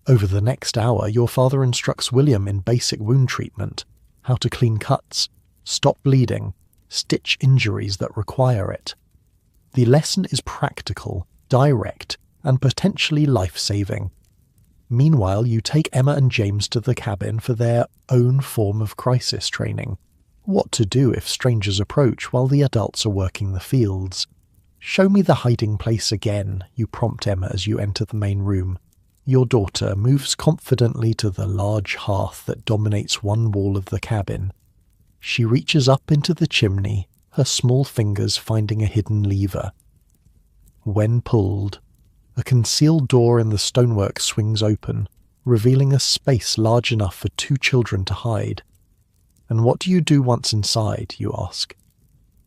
Over the next hour, your father instructs William in basic wound treatment, how to clean cuts, stop bleeding, stitch injuries that require it. The lesson is practical, direct, and potentially life-saving. Meanwhile, you take Emma and James to the cabin for their own form of crisis training. What to do if strangers approach while the adults are working the fields. Show me the hiding place again, you prompt Emma as you enter the main room. Your daughter moves confidently to the large hearth that dominates one wall of the cabin. She reaches up into the chimney, her small fingers finding a hidden lever. When pulled, a concealed door in the stonework swings open, revealing a space large enough for 2 children to hide. And what do you do once inside, you ask?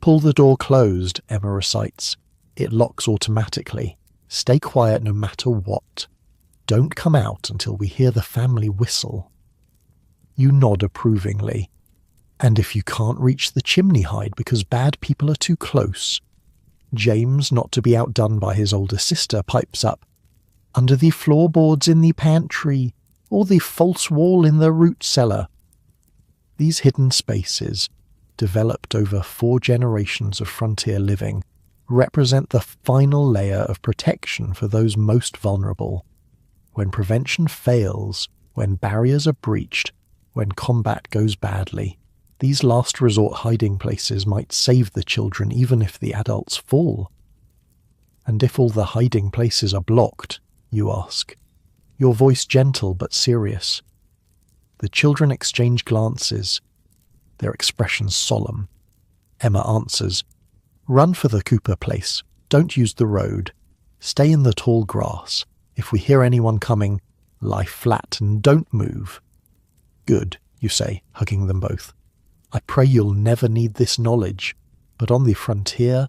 Pull the door closed, Emma recites. It locks automatically. Stay quiet no matter what. Don't come out until we hear the family whistle. You nod approvingly. And if you can't reach the chimney hide because bad people are too close? James, not to be outdone by his older sister, pipes up. Under the floorboards in the pantry, or the false wall in the root cellar. These hidden spaces, developed over 4 generations of frontier living, represent the final layer of protection for those most vulnerable. When prevention fails, when barriers are breached, when combat goes badly, these last resort hiding places might save the children even if the adults fall. And if all the hiding places are blocked, you ask, your voice gentle but serious. The children exchange glances. their expressions solemn. Emma answers, "Run for the Cooper place. Don't use the road. Stay in the tall grass. If we hear anyone coming, lie flat and don't move." "Good," you say, hugging them both. "I pray you'll never need this knowledge, but on the frontier,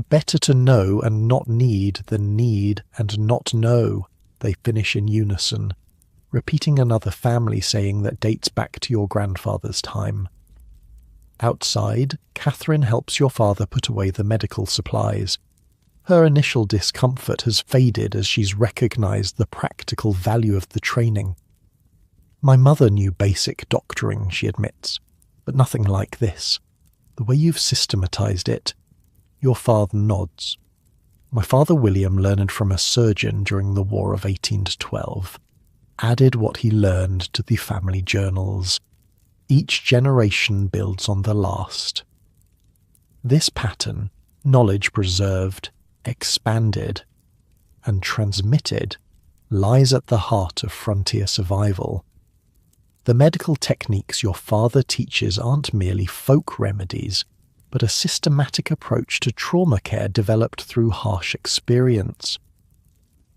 better to know and not need than need and not know," they finish in unison, repeating another family saying that dates back to your grandfather's time. Outside, Catherine helps your father put away the medical supplies. Her initial discomfort has faded as she's recognized the practical value of the training. "My mother knew basic doctoring," she admits, "but nothing like this. The way you've systematized it." Your father nods. "My father William learned from a surgeon during the War of 1812. Added what he learned to the family journals. Each generation builds on the last." This pattern, knowledge preserved, expanded, and transmitted, lies at the heart of frontier survival. The medical techniques your father teaches aren't merely folk remedies, but a systematic approach to trauma care developed through harsh experience.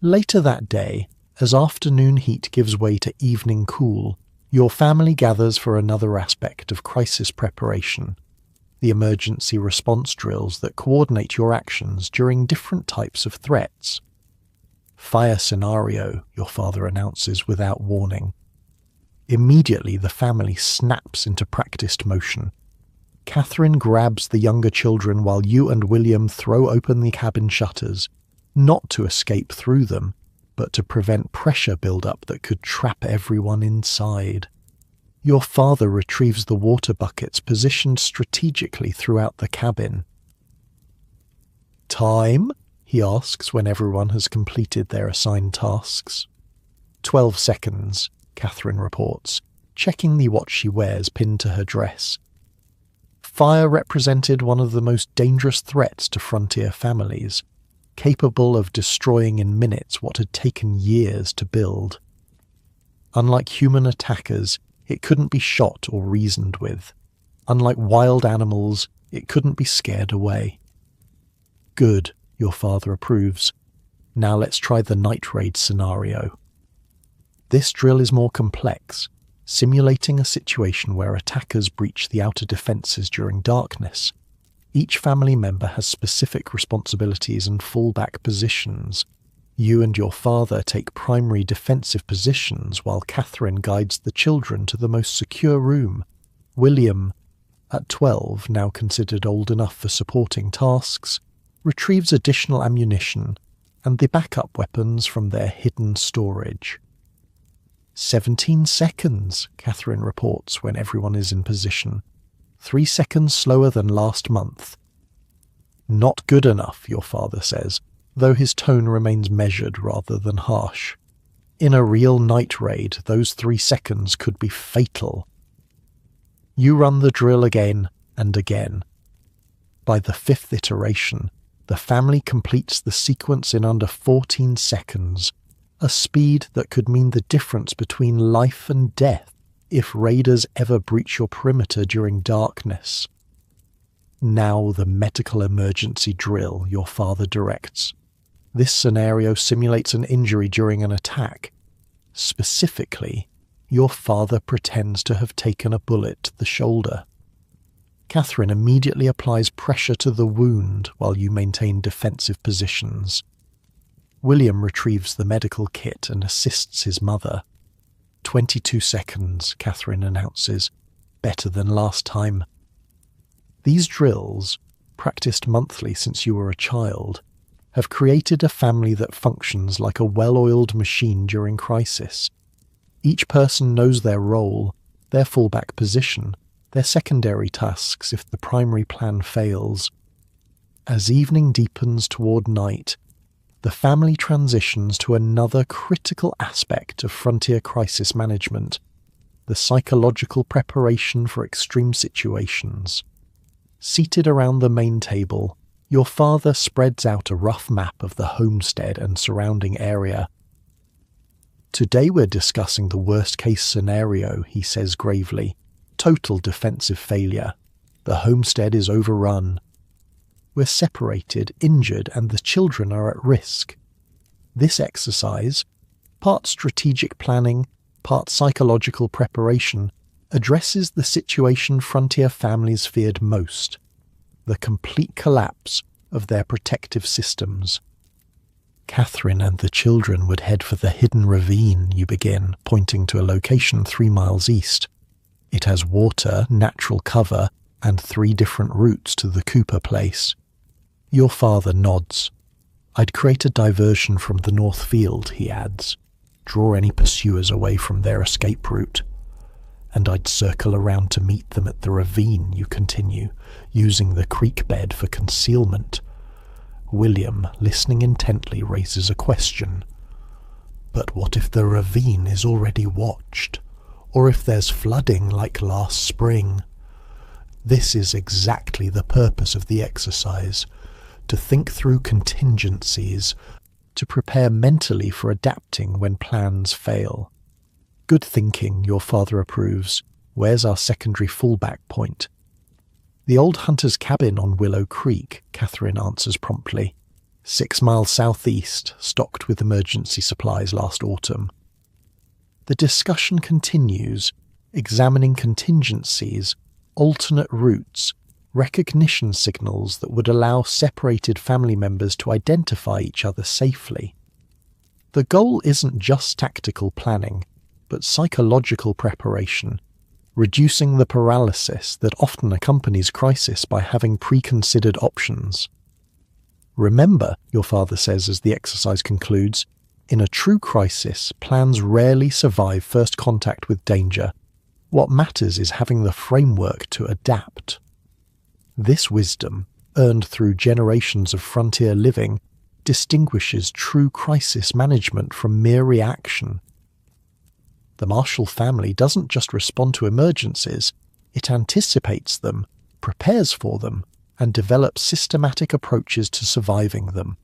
Later that day, as afternoon heat gives way to evening cool, your family gathers for another aspect of crisis preparation, the emergency response drills that coordinate your actions during different types of threats. "Fire scenario," your father announces without warning. Immediately the family snaps into practiced motion. Catherine grabs the younger children while you and William throw open the cabin shutters, not to escape through them, but to prevent pressure build-up that could trap everyone inside. Your father retrieves the water buckets positioned strategically throughout the cabin. "Time?" he asks when everyone has completed their assigned tasks. 12 seconds, Catherine reports, checking the watch she wears pinned to her dress. Fire represented one of the most dangerous threats to frontier families, capable of destroying in minutes what had taken years to build. Unlike human attackers, it couldn't be shot or reasoned with. Unlike wild animals, it couldn't be scared away. "Good," your father approves. "Now let's try the night raid scenario." This drill is more complex, simulating a situation where attackers breach the outer defences during darkness. Each family member has specific responsibilities and fallback positions. You and your father take primary defensive positions while Catherine guides the children to the most secure room. William, at 12, now considered old enough for supporting tasks, retrieves additional ammunition and the backup weapons from their hidden storage. 17 seconds, Catherine reports when everyone is in position. 3 seconds slower than last month. "Not good enough," your father says, though his tone remains measured rather than harsh. "In a real night raid, those 3 seconds could be fatal." You run the drill again and again. By the 5th iteration, the family completes the sequence in under 14 seconds, a speed that could mean the difference between life and death if raiders ever breach your perimeter during darkness. Now the medical emergency drill your father directs. This scenario simulates an injury during an attack. Specifically, your father pretends to have taken a bullet to the shoulder. Catherine immediately applies pressure to the wound while you maintain defensive positions. William retrieves the medical kit and assists his mother. 22 seconds, Catherine announces. Better than last time. These drills, practiced monthly since you were a child, have created a family that functions like a well-oiled machine during crisis. Each person knows their role, their fallback position, their secondary tasks if the primary plan fails. As evening deepens toward night, the family transitions to another critical aspect of frontier crisis management, the psychological preparation for extreme situations. Seated around the main table, your father spreads out a rough map of the homestead and surrounding area. "Today we're discussing the worst-case scenario," he says gravely. Total defensive failure. The homestead is overrun. We're separated, injured, and the children are at risk. This exercise, part strategic planning, part psychological preparation, addresses the situation frontier families feared most: the complete collapse of their protective systems. Catherine and the children would head for the hidden ravine, you begin, pointing to a location 3 miles east. It has water, natural cover, and 3 different routes to the Cooper place. Your father nods. I'd create a diversion from the north field, he adds. Draw any pursuers away from their escape route. And I'd circle around to meet them at the ravine, you continue, using the creek bed for concealment. William, listening intently, raises a question. But what if the ravine is already watched? Or if there's flooding like last spring? This is exactly the purpose of the exercise, to think through contingencies, to prepare mentally for adapting when plans fail. Good thinking, your father approves. Where's our secondary fallback point? The old hunter's cabin on Willow Creek, Catherine answers promptly. 6 miles southeast, stocked with emergency supplies last autumn. The discussion continues, examining contingencies, alternate routes, recognition signals that would allow separated family members to identify each other safely. The goal isn't just tactical planning, but psychological preparation, reducing the paralysis that often accompanies crisis by having preconsidered options. Remember, your father says as the exercise concludes, in a true crisis, plans rarely survive first contact with danger. What matters is having the framework to adapt. This wisdom, earned through generations of frontier living, distinguishes true crisis management from mere reaction. The Marshall family doesn't just respond to emergencies, it anticipates them, prepares for them, and develops systematic approaches to surviving them.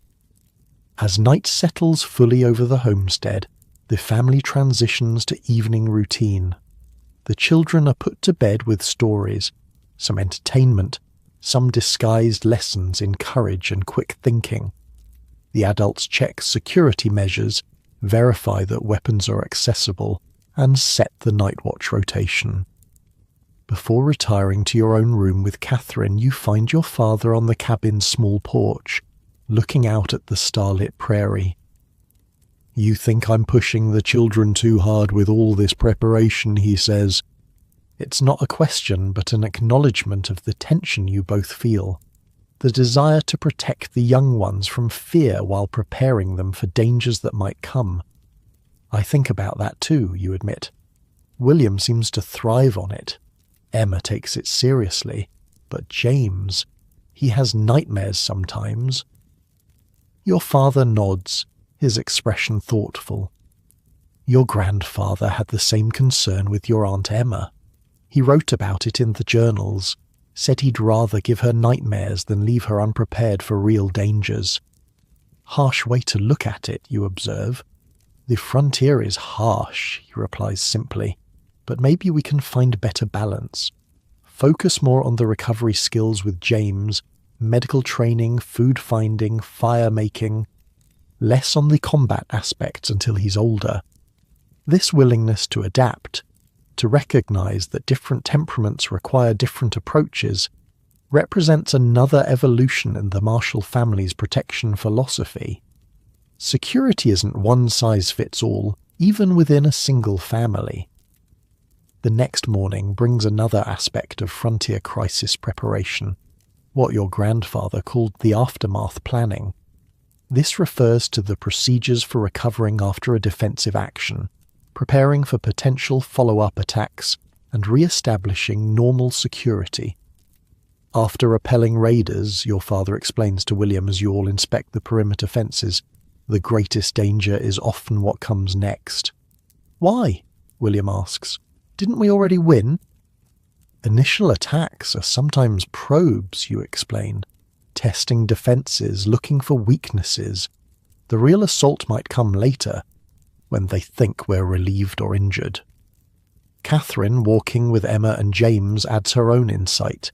As night settles fully over the homestead, the family transitions to evening routine. The children are put to bed with stories, some entertainment, some disguised lessons in courage and quick thinking. The adults check security measures, verify that weapons are accessible, and set the night watch rotation. Before retiring to your own room with Catherine, you find your father on the cabin's small porch, looking out at the starlit prairie. You think I'm pushing the children too hard with all this preparation, he says. It's not a question, but an acknowledgement of the tension you both feel, the desire to protect the young ones from fear while preparing them for dangers that might come. I think about that too, you admit. William seems to thrive on it. Emma takes it seriously, but James, he has nightmares sometimes. Your father nods, his expression thoughtful. Your grandfather had the same concern with your Aunt Emma. He wrote about it in the journals, said he'd rather give her nightmares than leave her unprepared for real dangers. Harsh way to look at it, you observe. The frontier is harsh, he replies simply, but maybe we can find better balance. Focus more on the recovery skills with James, medical training, food finding, fire making, less on the combat aspects until he's older. This willingness to adapt, to recognize that different temperaments require different approaches, represents another evolution in the Marshall family's protection philosophy. Security isn't one size fits all, even within a single family. The next morning brings another aspect of frontier crisis preparation, what your grandfather called the aftermath planning. This refers to the procedures for recovering after a defensive action, preparing for potential follow-up attacks, and re-establishing normal security. After repelling raiders, your father explains to William as you all inspect the perimeter fences, the greatest danger is often what comes next. Why? William asks. Didn't we already win? Initial attacks are sometimes probes, you explain, testing defenses, looking for weaknesses. The real assault might come later, when they think we're relieved or injured. Catherine walking with Emma and James adds her own insight.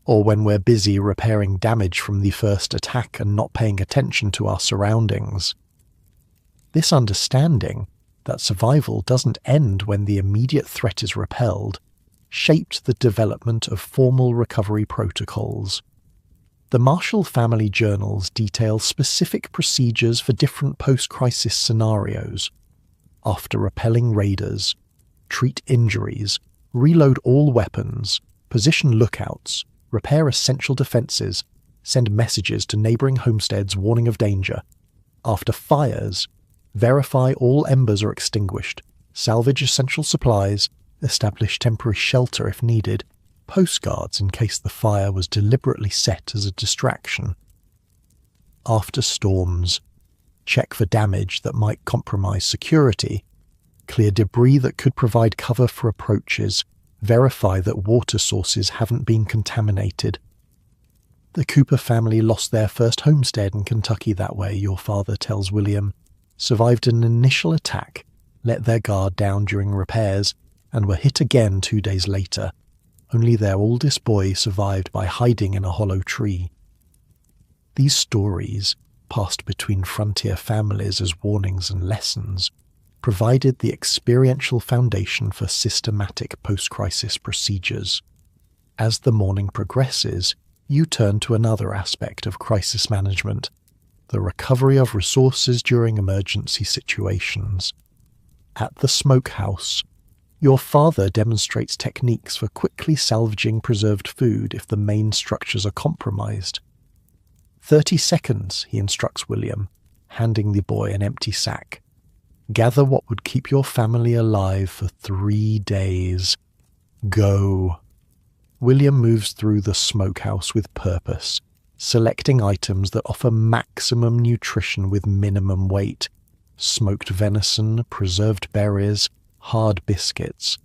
Or when we're busy repairing damage from the first attack and not paying attention to our surroundings. This understanding that survival doesn't end when the immediate threat is repelled shaped the development of formal recovery protocols. The Marshall family journals detail specific procedures for different post-crisis scenarios. After repelling raiders, treat injuries, reload all weapons, position lookouts, repair essential defences, send messages to neighbouring homesteads warning of danger. After fires, verify all embers are extinguished, salvage essential supplies, establish temporary shelter if needed, postguards in case the fire was deliberately set as a distraction. After storms, check for damage that might compromise security, clear debris that could provide cover for approaches, verify that water sources haven't been contaminated. The Cooper family lost their first homestead in Kentucky that way, your father tells William, survived an initial attack, let their guard down during repairs, and were hit again 2 days later. Only their oldest boy survived by hiding in a hollow tree. These stories, passed between frontier families as warnings and lessons, provided the experiential foundation for systematic post-crisis procedures. As the morning progresses, you turn to another aspect of crisis management, the recovery of resources during emergency situations. At the smokehouse, your father demonstrates techniques for quickly salvaging preserved food if the main structures are compromised. 30 seconds, he instructs William, handing the boy an empty sack. Gather what would keep your family alive for 3 days. Go. William moves through the smokehouse with purpose, selecting items that offer maximum nutrition with minimum weight. Smoked venison, preserved berries, hard biscuits.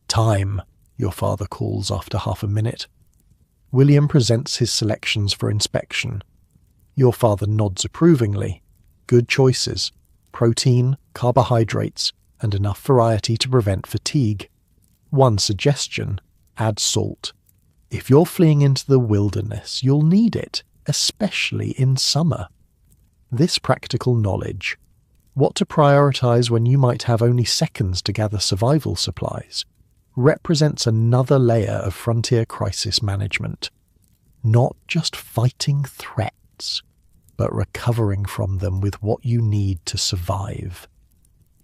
Time, your father calls after half a minute. William presents his selections for inspection. Your father nods approvingly. Good choices. Protein, carbohydrates, and enough variety to prevent fatigue. One suggestion, add salt. If you're fleeing into the wilderness, you'll need it, especially in summer. This practical knowledge, what to prioritize when you might have only seconds to gather survival supplies, represents another layer of frontier crisis management. Not just fighting threats, but recovering from them with what you need to survive.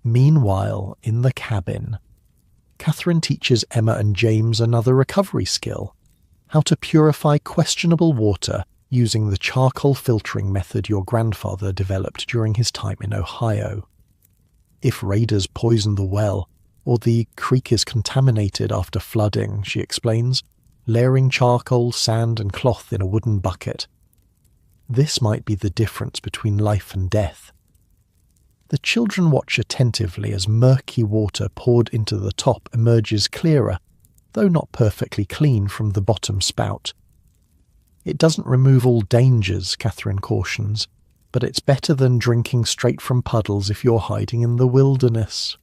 Meanwhile, in the cabin, Catherine teaches Emma and James another recovery skill, how to purify questionable water using the charcoal filtering method your grandfather developed during his time in Ohio. If raiders poison the well, or the creek is contaminated after flooding, she explains, layering charcoal, sand and cloth in a wooden bucket. This might be the difference between life and death. The children watch attentively as murky water poured into the top emerges clearer, though not perfectly clean from the bottom spout. It doesn't remove all dangers, Catherine cautions, but it's better than drinking straight from puddles if you're hiding in the wilderness.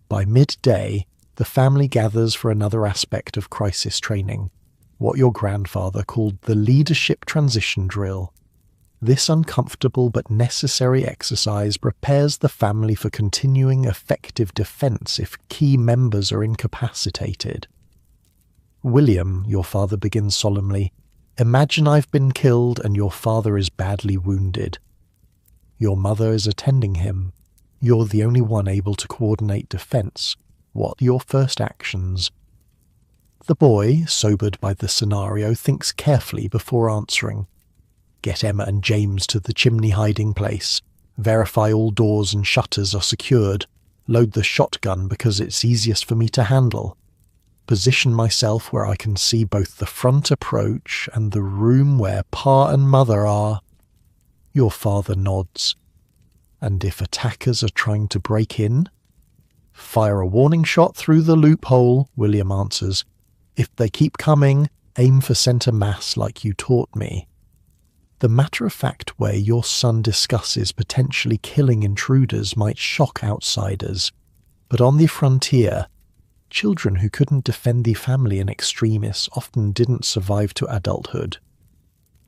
By midday, the family gathers for another aspect of crisis training, what your grandfather called the leadership transition drill. This uncomfortable but necessary exercise prepares the family for continuing effective defense if key members are incapacitated. William, your father begins solemnly, imagine I've been killed and your father is badly wounded. Your mother is attending him. You're the only one able to coordinate defense. What are your first actions? The boy, sobered by the scenario, thinks carefully before answering. Get Emma and James to the chimney hiding place. Verify all doors and shutters are secured. Load the shotgun because it's easiest for me to handle. Position myself where I can see both the front approach and the room where Pa and Mother are. Your father nods. And if attackers are trying to break in? Fire a warning shot through the loophole, William answers. If they keep coming, aim for center mass like you taught me. The matter-of-fact way your son discusses potentially killing intruders might shock outsiders. But on the frontier, children who couldn't defend the family in extremis often didn't survive to adulthood.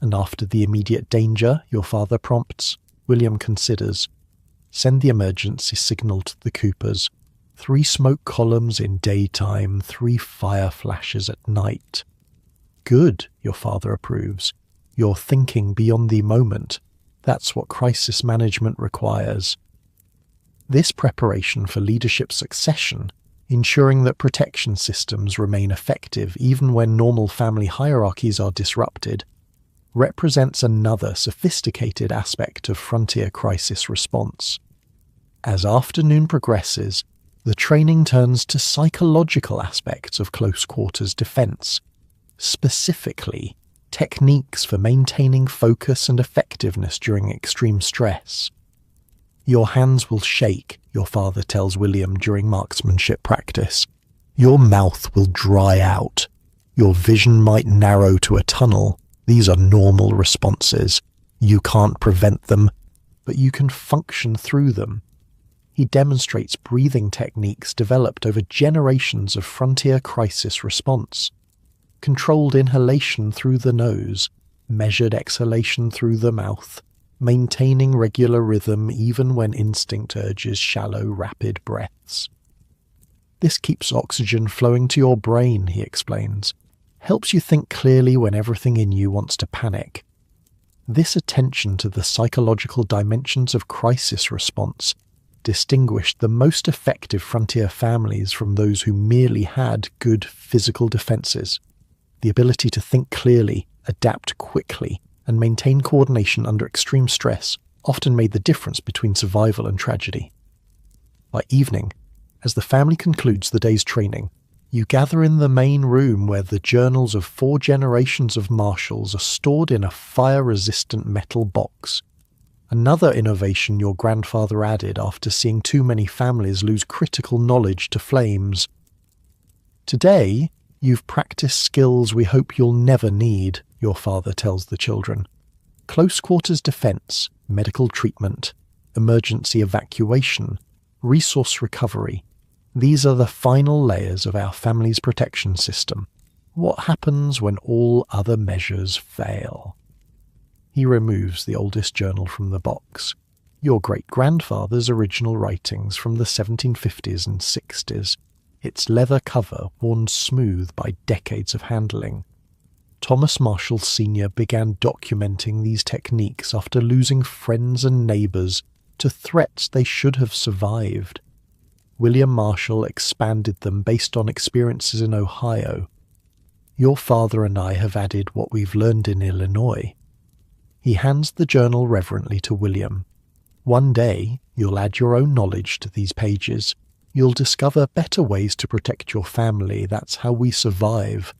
And after the immediate danger, your father prompts, William considers, send the emergency signal to the Coopers. 3 smoke columns in daytime, 3 fire flashes at night. Good, your father approves. You're thinking beyond the moment. That's what crisis management requires. This preparation for leadership succession, ensuring that protection systems remain effective even when normal family hierarchies are disrupted, represents another sophisticated aspect of frontier crisis response. As afternoon progresses, the training turns to psychological aspects of close-quarters defense, specifically techniques for maintaining focus and effectiveness during extreme stress. Your hands will shake, your father tells William during marksmanship practice. Your mouth will dry out. Your vision might narrow to a tunnel. These are normal responses. You can't prevent them, but you can function through them. He demonstrates breathing techniques developed over generations of frontier crisis response. Controlled inhalation through the nose, measured exhalation through the mouth, maintaining regular rhythm even when instinct urges shallow, rapid breaths. This keeps oxygen flowing to your brain, he explains. Helps you think clearly when everything in you wants to panic. This attention to the psychological dimensions of crisis response distinguished the most effective frontier families from those who merely had good physical defenses. The ability to think clearly, adapt quickly, and maintain coordination under extreme stress often made the difference between survival and tragedy. By evening, as the family concludes the day's training, you gather in the main room where the journals of 4 generations of marshals are stored in a fire-resistant metal box. Another innovation your grandfather added after seeing too many families lose critical knowledge to flames. Today, you've practiced skills we hope you'll never need, your father tells the children. Close quarters defense, medical treatment, emergency evacuation, resource recovery. These are the final layers of our family's protection system. What happens when all other measures fail? He removes the oldest journal from the box. Your great-grandfather's original writings from the 1750s and 60s. Its leather cover worn smooth by decades of handling. Thomas Marshall Sr. began documenting these techniques after losing friends and neighbors to threats they should have survived. William Marshall expanded them based on experiences in Ohio. Your father and I have added what we've learned in Illinois. He hands the journal reverently to William. One day, you'll add your own knowledge to these pages. You'll discover better ways to protect your family. That's how we survive.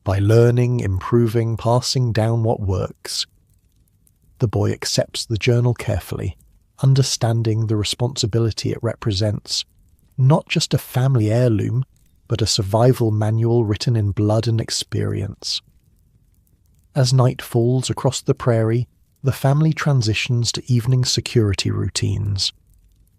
By learning, improving, passing down what works. The boy accepts the journal carefully, understanding the responsibility it represents. Not just a family heirloom, but a survival manual written in blood and experience. As night falls across the prairie, the family transitions to evening security routines.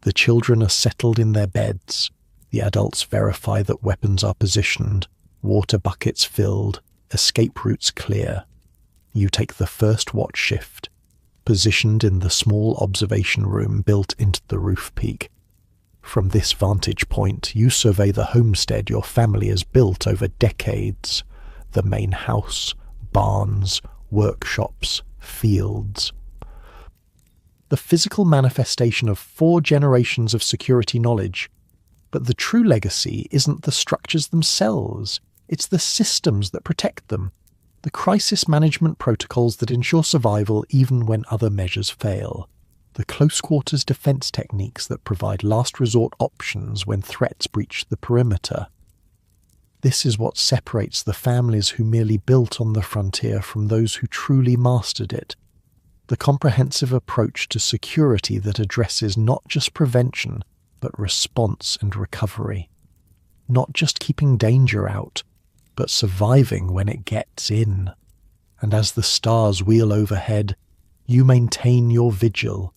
The children are settled in their beds. The adults verify that weapons are positioned, water buckets filled, escape routes clear. You take the first watch shift, positioned in the small observation room built into the roof peak. From this vantage point, you survey the homestead your family has built over decades. The main house, barns, workshops, fields. The physical manifestation of 4 generations of security knowledge. But the true legacy isn't the structures themselves, it's the systems that protect them, the crisis management protocols that ensure survival even when other measures fail, the close-quarters defense techniques that provide last resort options when threats breach the perimeter. This is what separates the families who merely built on the frontier from those who truly mastered it. The comprehensive approach to security that addresses not just prevention, but response and recovery. Not just keeping danger out, but surviving when it gets in. And as the stars wheel overhead, you maintain your vigil.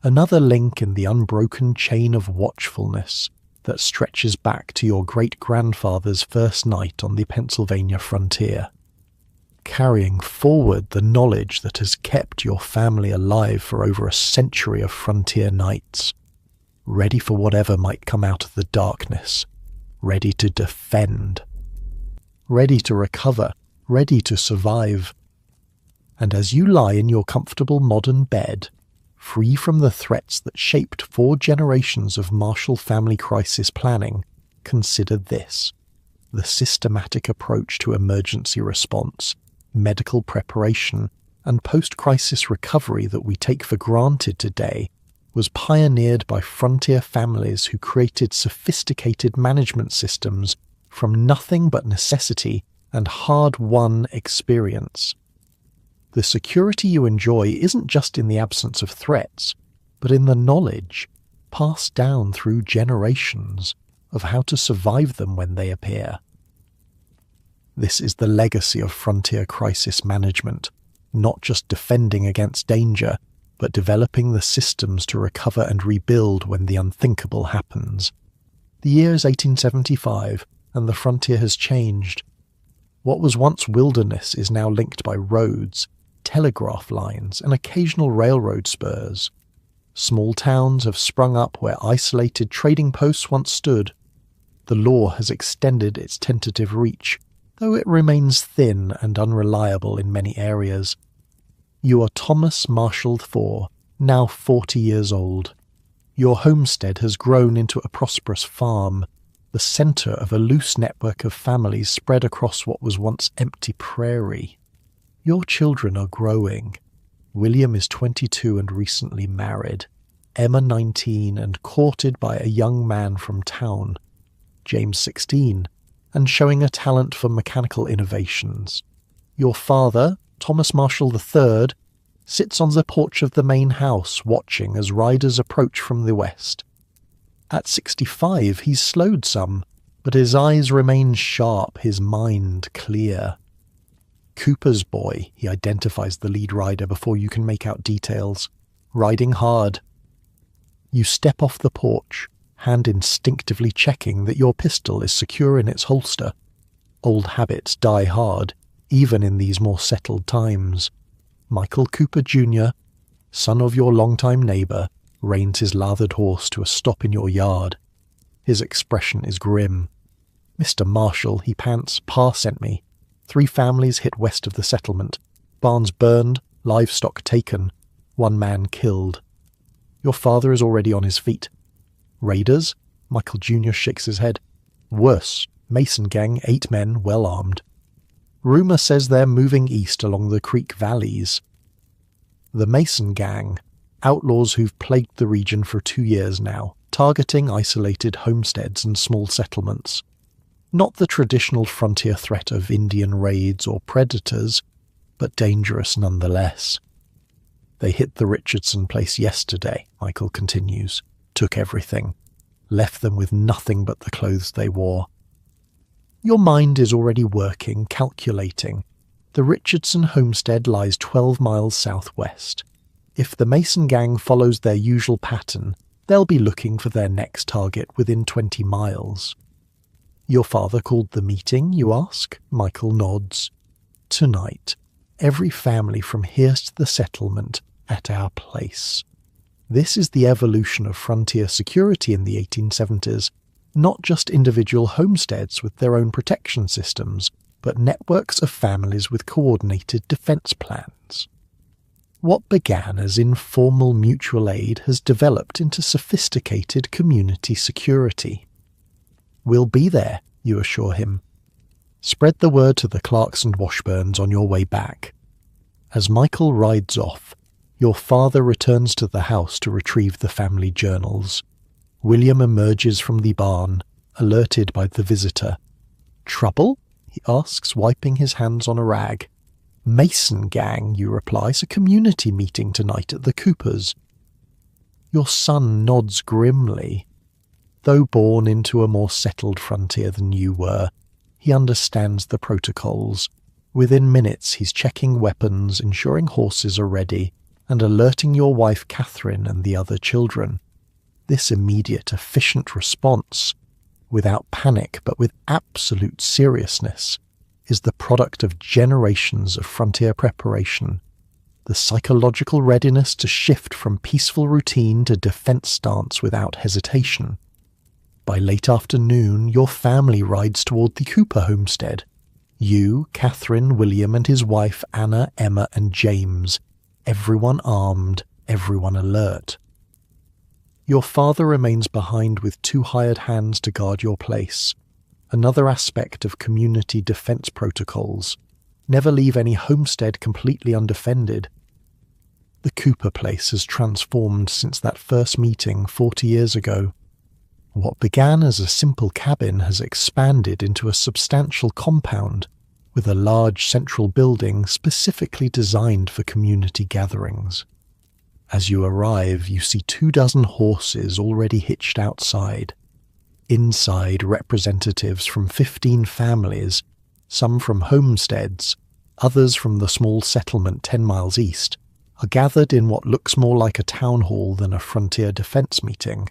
Another link in the unbroken chain of watchfulness, that stretches back to your great-grandfather's first night on the Pennsylvania frontier, carrying forward the knowledge that has kept your family alive for over a century of frontier nights, ready for whatever might come out of the darkness, ready to defend, ready to recover, ready to survive. And as you lie in your comfortable modern bed, free from the threats that shaped 4 generations of Marshall family crisis planning, consider this: the systematic approach to emergency response, medical preparation, and post-crisis recovery that we take for granted today was pioneered by frontier families who created sophisticated management systems from nothing but necessity and hard-won experience. The security you enjoy isn't just in the absence of threats, but in the knowledge, passed down through generations, of how to survive them when they appear. This is the legacy of frontier crisis management, not just defending against danger, but developing the systems to recover and rebuild when the unthinkable happens. The year is 1875, and the frontier has changed. What was once wilderness is now linked by roads, telegraph lines, and occasional railroad spurs. Small towns have sprung up where isolated trading posts once stood. The law has extended its tentative reach, though it remains thin and unreliable in many areas. You are Thomas Marshall IV, now 40 years old. Your homestead has grown into a prosperous farm, the centre of a loose network of families spread across what was once empty prairie. Your children are growing. William is 22 and recently married, Emma 19 and courted by a young man from town, James 16, and showing a talent for mechanical innovations. Your father, Thomas Marshall III, sits on the porch of the main house watching as riders approach from the west. At 65 he's slowed some, but his eyes remain sharp, his mind clear. Cooper's boy, he identifies the lead rider before you can make out details, riding hard. You step off the porch, hand instinctively checking that your pistol is secure in its holster. Old habits die hard, even in these more settled times. Michael Cooper Jr., son of your longtime neighbour, reins his lathered horse to a stop in your yard. His expression is grim. "Mr. Marshall," he pants, "Pa sent me. 3 families hit west of the settlement. Barns burned, livestock taken, 1 man killed." Your father is already on his feet. "Raiders?" Michael Jr. shakes his head. "Worse. Mason gang, 8 men, well armed. Rumour says they're moving east along the creek valleys." The Mason gang, outlaws who've plagued the region for 2 years now, targeting isolated homesteads and small settlements. Not the traditional frontier threat of Indian raids or predators, but dangerous nonetheless. "They hit the Richardson place yesterday," Michael continues, "took everything, left them with nothing but the clothes they wore." Your mind is already working, calculating. The Richardson homestead lies 12 miles southwest. If the Mason gang follows their usual pattern, they'll be looking for their next target within 20 miles. "Your father called the meeting, you ask?" Michael nods. "Tonight, every family from here to the settlement at our place." This is the evolution of frontier security in the 1870s, not just individual homesteads with their own protection systems, but networks of families with coordinated defense plans. What began as informal mutual aid has developed into sophisticated community security. "We'll be there," you assure him. Spread the word to the Clarks and Washburns on your way back. As Michael rides off, your father returns to the house to retrieve the family journals. William emerges from the barn, alerted by the visitor. "Trouble?" he asks, wiping his hands on a rag. "Mason gang," you reply. "It's a community meeting tonight at the Coopers." Your son nods grimly. Though born into a more settled frontier than you were, he understands the protocols. Within minutes he's checking weapons, ensuring horses are ready, and alerting your wife Catherine and the other children. This immediate, efficient response, without panic but with absolute seriousness, is the product of generations of frontier preparation, the psychological readiness to shift from peaceful routine to defense stance without hesitation. By late afternoon, your family rides toward the Cooper homestead. You, Catherine, William and his wife Anna, Emma and James, everyone armed, everyone alert. Your father remains behind with 2 hired hands to guard your place, another aspect of community defense protocols. Never leave any homestead completely undefended. The Cooper place has transformed since that first meeting 40 years ago. What began as a simple cabin has expanded into a substantial compound with a large central building specifically designed for community gatherings. As you arrive, you see 24 horses already hitched outside. Inside, representatives from 15 families, some from homesteads, others from the small settlement 10 miles east, are gathered in what looks more like a town hall than a frontier defense meeting.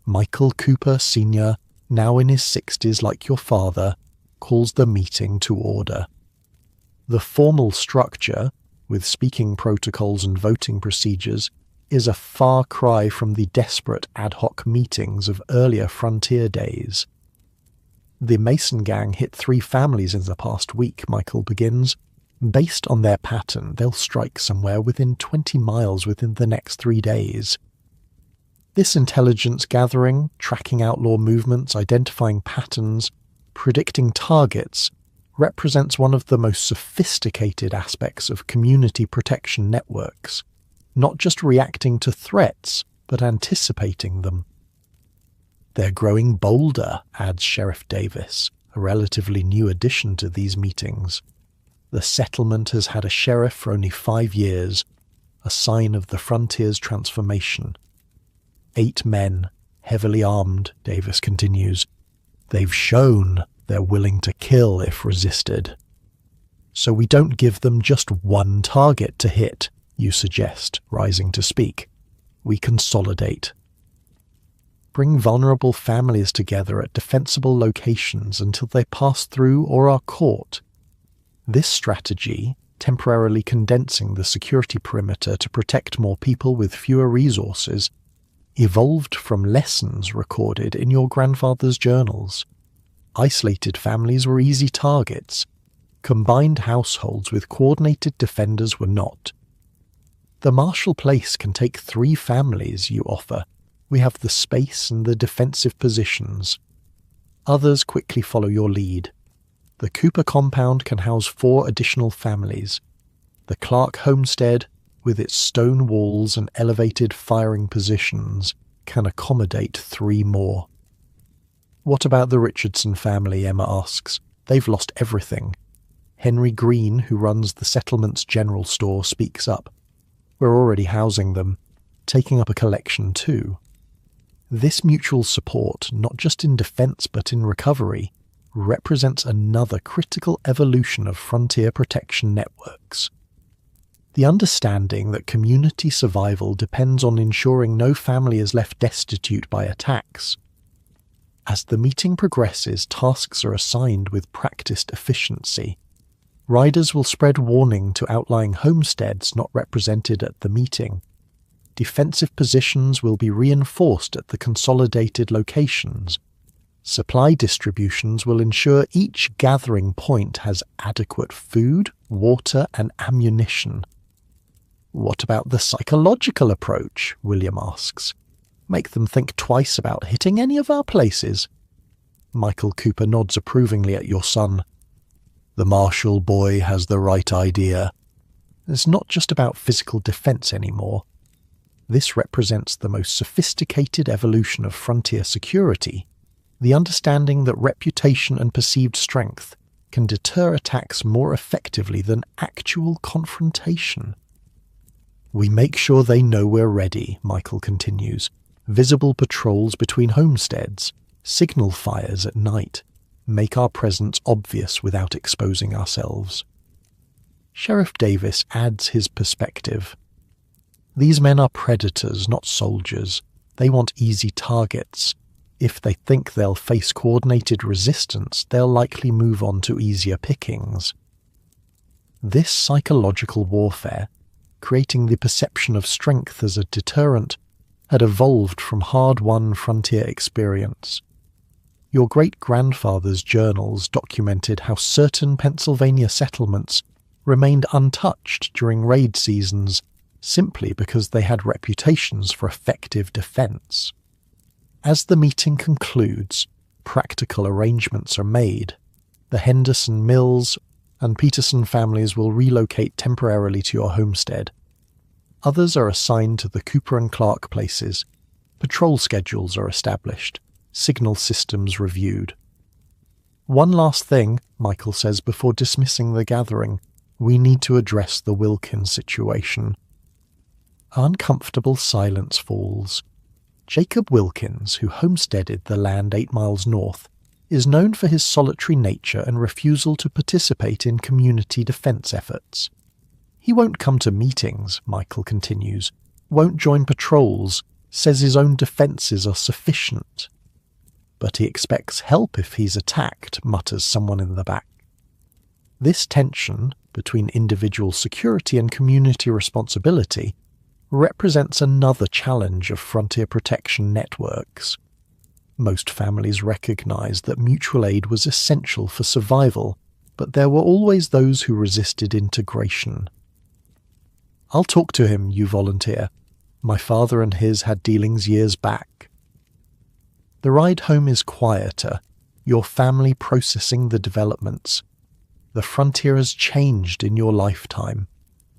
Michael Cooper Sr., now in his 60s like your father, calls the meeting to order. The formal structure, with speaking protocols and voting procedures, is a far cry from the desperate ad hoc meetings of earlier frontier days. The Mason gang hit 3 families in the past week, Michael begins. Based on their pattern, they'll strike somewhere within 20 miles within the next 3 days. This intelligence gathering, tracking outlaw movements, identifying patterns, predicting targets, represents one of the most sophisticated aspects of community protection networks, not just reacting to threats, but anticipating them. They're growing bolder, adds Sheriff Davis, a relatively new addition to these meetings. The settlement has had a sheriff for only 5 years, a sign of the frontier's transformation. 8 men, heavily armed, Davis continues. They've shown they're willing to kill if resisted. So we don't give them just one target to hit, you suggest, rising to speak. We consolidate. Bring vulnerable families together at defensible locations until they pass through or are caught. This strategy, temporarily condensing the security perimeter to protect more people with fewer resources, evolved from lessons recorded in your grandfather's journals. Isolated families were easy targets. Combined households with coordinated defenders were not. The Marshall Place can take 3 families, you offer. We have the space and the defensive positions. Others quickly follow your lead. The Cooper compound can house 4 additional families. The Clark homestead, with its stone walls and elevated firing positions, can accommodate 3 more. What about the Richardson family, Emma asks. They've lost everything. Henry Green, who runs the settlement's general store, speaks up. We're already housing them, taking up a collection too. This mutual support, not just in defense but in recovery, represents another critical evolution of frontier protection networks. The understanding that community survival depends on ensuring no family is left destitute by attacks. As the meeting progresses, tasks are assigned with practiced efficiency. Riders will spread warning to outlying homesteads not represented at the meeting. Defensive positions will be reinforced at the consolidated locations. Supply distributions will ensure each gathering point has adequate food, water, and ammunition. What about the psychological approach? William asks. Make them think twice about hitting any of our places. Michael Cooper nods approvingly at your son. The Marshall boy has the right idea. It's not just about physical defense anymore. This represents the most sophisticated evolution of frontier security, the understanding that reputation and perceived strength can deter attacks more effectively than actual confrontation. We make sure they know we're ready, Michael continues. Visible patrols between homesteads, signal fires at night, make our presence obvious without exposing ourselves. Sheriff Davis adds his perspective. These men are predators, not soldiers. They want easy targets. If they think they'll face coordinated resistance, they'll likely move on to easier pickings. This psychological warfare, creating the perception of strength as a deterrent, had evolved from hard-won frontier experience. Your great-grandfather's journals documented how certain Pennsylvania settlements remained untouched during raid seasons simply because they had reputations for effective defense. As the meeting concludes, practical arrangements are made. The Henderson, Mills, and Peterson families will relocate temporarily to your homestead. Others are assigned to the Cooper and Clark places. Patrol schedules are established. Signal systems reviewed. One last thing, Michael says before dismissing the gathering. We need to address the Wilkins situation. Uncomfortable silence falls. Jacob Wilkins, who homesteaded the land 8 miles north, is known for his solitary nature and refusal to participate in community defense efforts. He won't come to meetings, Michael continues, won't join patrols, says his own defences are sufficient. But he expects help if he's attacked, mutters someone in the back. This tension between individual security and community responsibility represents another challenge of frontier protection networks. Most families recognized that mutual aid was essential for survival, but there were always those who resisted integration. "I'll talk to him," you volunteer. "My father and his had dealings years back." The ride home is quieter, your family processing the developments. The frontier has changed in your lifetime,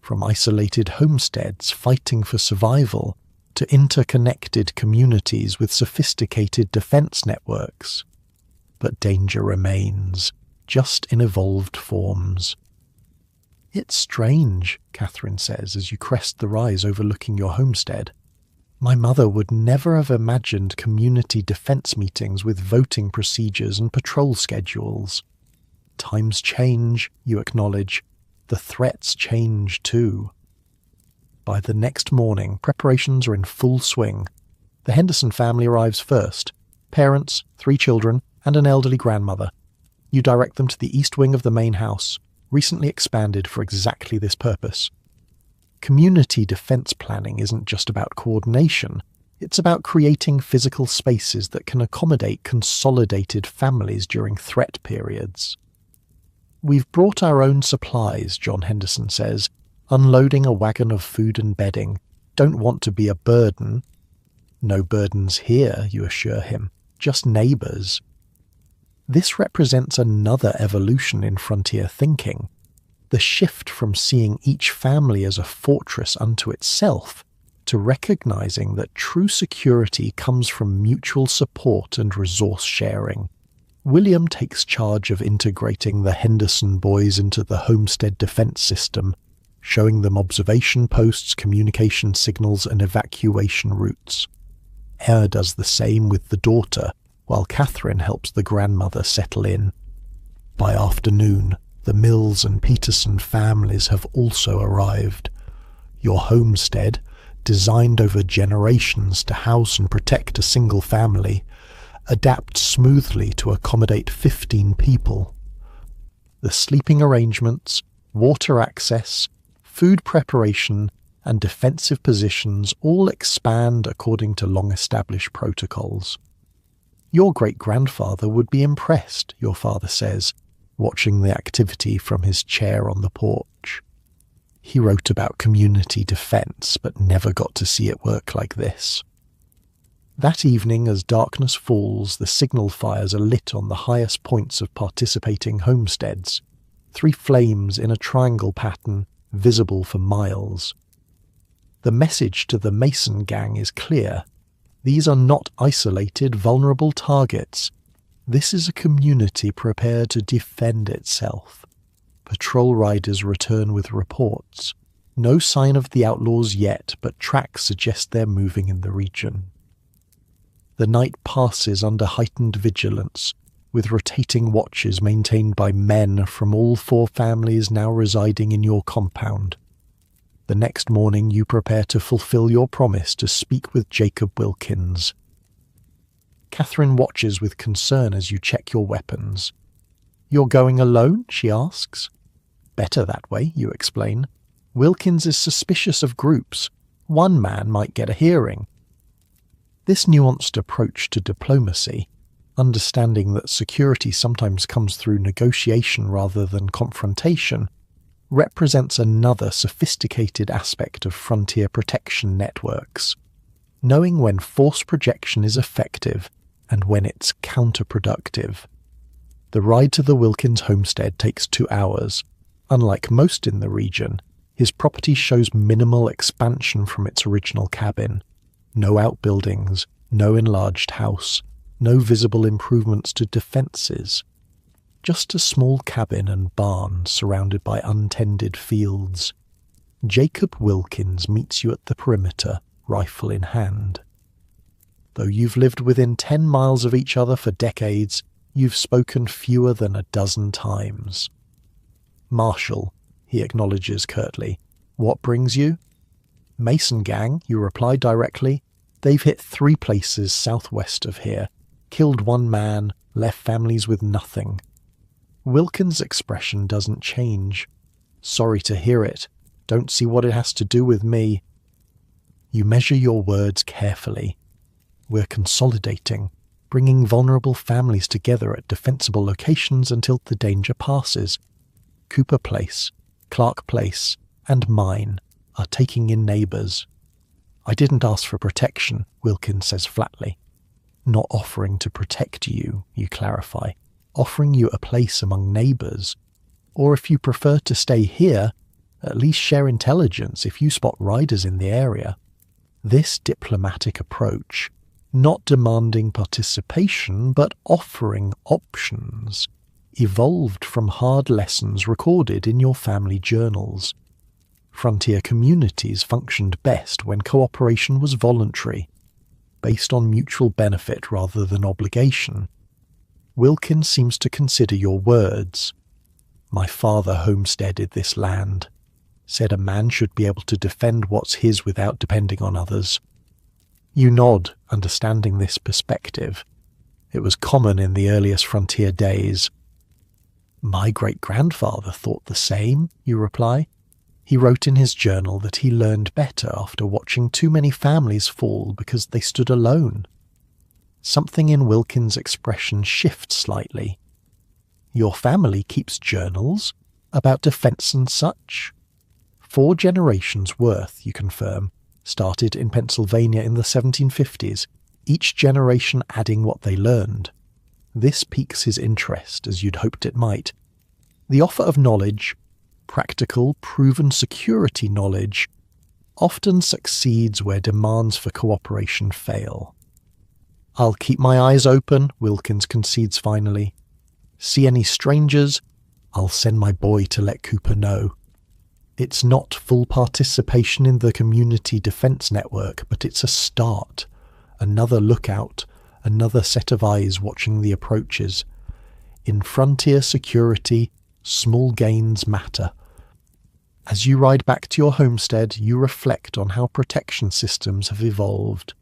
from isolated homesteads fighting for survival to interconnected communities with sophisticated defense networks. But danger remains, just in evolved forms. "It's strange," Catherine says as you crest the rise overlooking your homestead. "My mother would never have imagined community defense meetings with voting procedures and patrol schedules." Times change, you acknowledge. The threats change too. By the next morning, preparations are in full swing. The Henderson family arrives first. Parents, 3 children, and an elderly grandmother. You direct them to the east wing of the main house, recently expanded for exactly this purpose. Community defense planning isn't just about coordination. It's about creating physical spaces that can accommodate consolidated families during threat periods. "We've brought our own supplies," John Henderson says, unloading a wagon of food and bedding. "Don't want to be a burden." "No burdens here," you assure him, "just neighbours." This represents another evolution in frontier thinking. The shift from seeing each family as a fortress unto itself to recognizing that true security comes from mutual support and resource sharing. William takes charge of integrating the Henderson boys into the homestead defense system, showing them observation posts, communication signals, and evacuation routes. Eyre does the same with the daughter, while Catherine helps the grandmother settle in. By afternoon, the Mills and Peterson families have also arrived. Your homestead, designed over generations to house and protect a single family, adapts smoothly to accommodate 15 people. The sleeping arrangements, water access, food preparation, and defensive positions all expand according to long-established protocols. "Your great-grandfather would be impressed," your father says, watching the activity from his chair on the porch. "He wrote about community defense, but never got to see it work like this." That evening, as darkness falls, the signal fires are lit on the highest points of participating homesteads, 3 flames in a triangle pattern, visible for miles. The message to the Mason gang is clear. These are not isolated, vulnerable targets. This is a community prepared to defend itself. Patrol riders return with reports. No sign of the outlaws yet, but tracks suggest they're moving in the region. The night passes under heightened vigilance, with rotating watches maintained by men from all 4 families now residing in your compound. The next morning you prepare to fulfill your promise to speak with Jacob Wilkins. Catherine watches with concern as you check your weapons. "You're going alone?" she asks. "Better that way," you explain. "Wilkins is suspicious of groups. One man might get a hearing." This nuanced approach to diplomacy, understanding that security sometimes comes through negotiation rather than confrontation, represents another sophisticated aspect of frontier protection networks. Knowing when force projection is effective and when it's counterproductive. The ride to the Wilkins homestead takes 2 hours. Unlike most in the region, his property shows minimal expansion from its original cabin. No outbuildings, no enlarged house, no visible improvements to defences. Just a small cabin and barn surrounded by untended fields. Jacob Wilkins meets you at the perimeter, rifle in hand. Though you've lived within 10 miles of each other for decades, you've spoken fewer than a dozen times. "Marshal," he acknowledges curtly. "What brings you?" "Mason gang," you reply directly. "They've hit 3 places southwest of here, killed 1 man, left families with nothing." Wilkins' expression doesn't change. "Sorry to hear it. Don't see what it has to do with me." You measure your words carefully. "We're consolidating, bringing vulnerable families together at defensible locations until the danger passes. Cooper Place, Clark Place, and mine are taking in neighbours." "I didn't ask for protection," Wilkins says flatly. "Not offering to protect you," you clarify. "Offering you a place among neighbours. Or if you prefer to stay here, at least share intelligence if you spot riders in the area." This diplomatic approach, not demanding participation but offering options, evolved from hard lessons recorded in your family journals. Frontier communities functioned best when cooperation was voluntary, based on mutual benefit rather than obligation. Wilkins seems to consider your words. "My father homesteaded this land, said a man should be able to defend what's his without depending on others." You nod, understanding this perspective. It was common in the earliest frontier days. "My great-grandfather thought the same," you reply. "He wrote in his journal that he learned better after watching too many families fall because they stood alone." Something in Wilkins' expression shifts slightly. "Your family keeps journals about defence and such?" 4 generations worth, you confirm, started in Pennsylvania in the 1750s, each generation adding what they learned. This piques his interest, as you'd hoped it might. The offer of knowledge, practical, proven security knowledge, often succeeds where demands for cooperation fail. "I'll keep my eyes open," Wilkins concedes finally. "See any strangers? I'll send my boy to let Cooper know." It's not full participation in the community defence network, but it's a start. Another lookout, another set of eyes watching the approaches. In frontier security, small gains matter. As you ride back to your homestead, you reflect on how protection systems have evolved.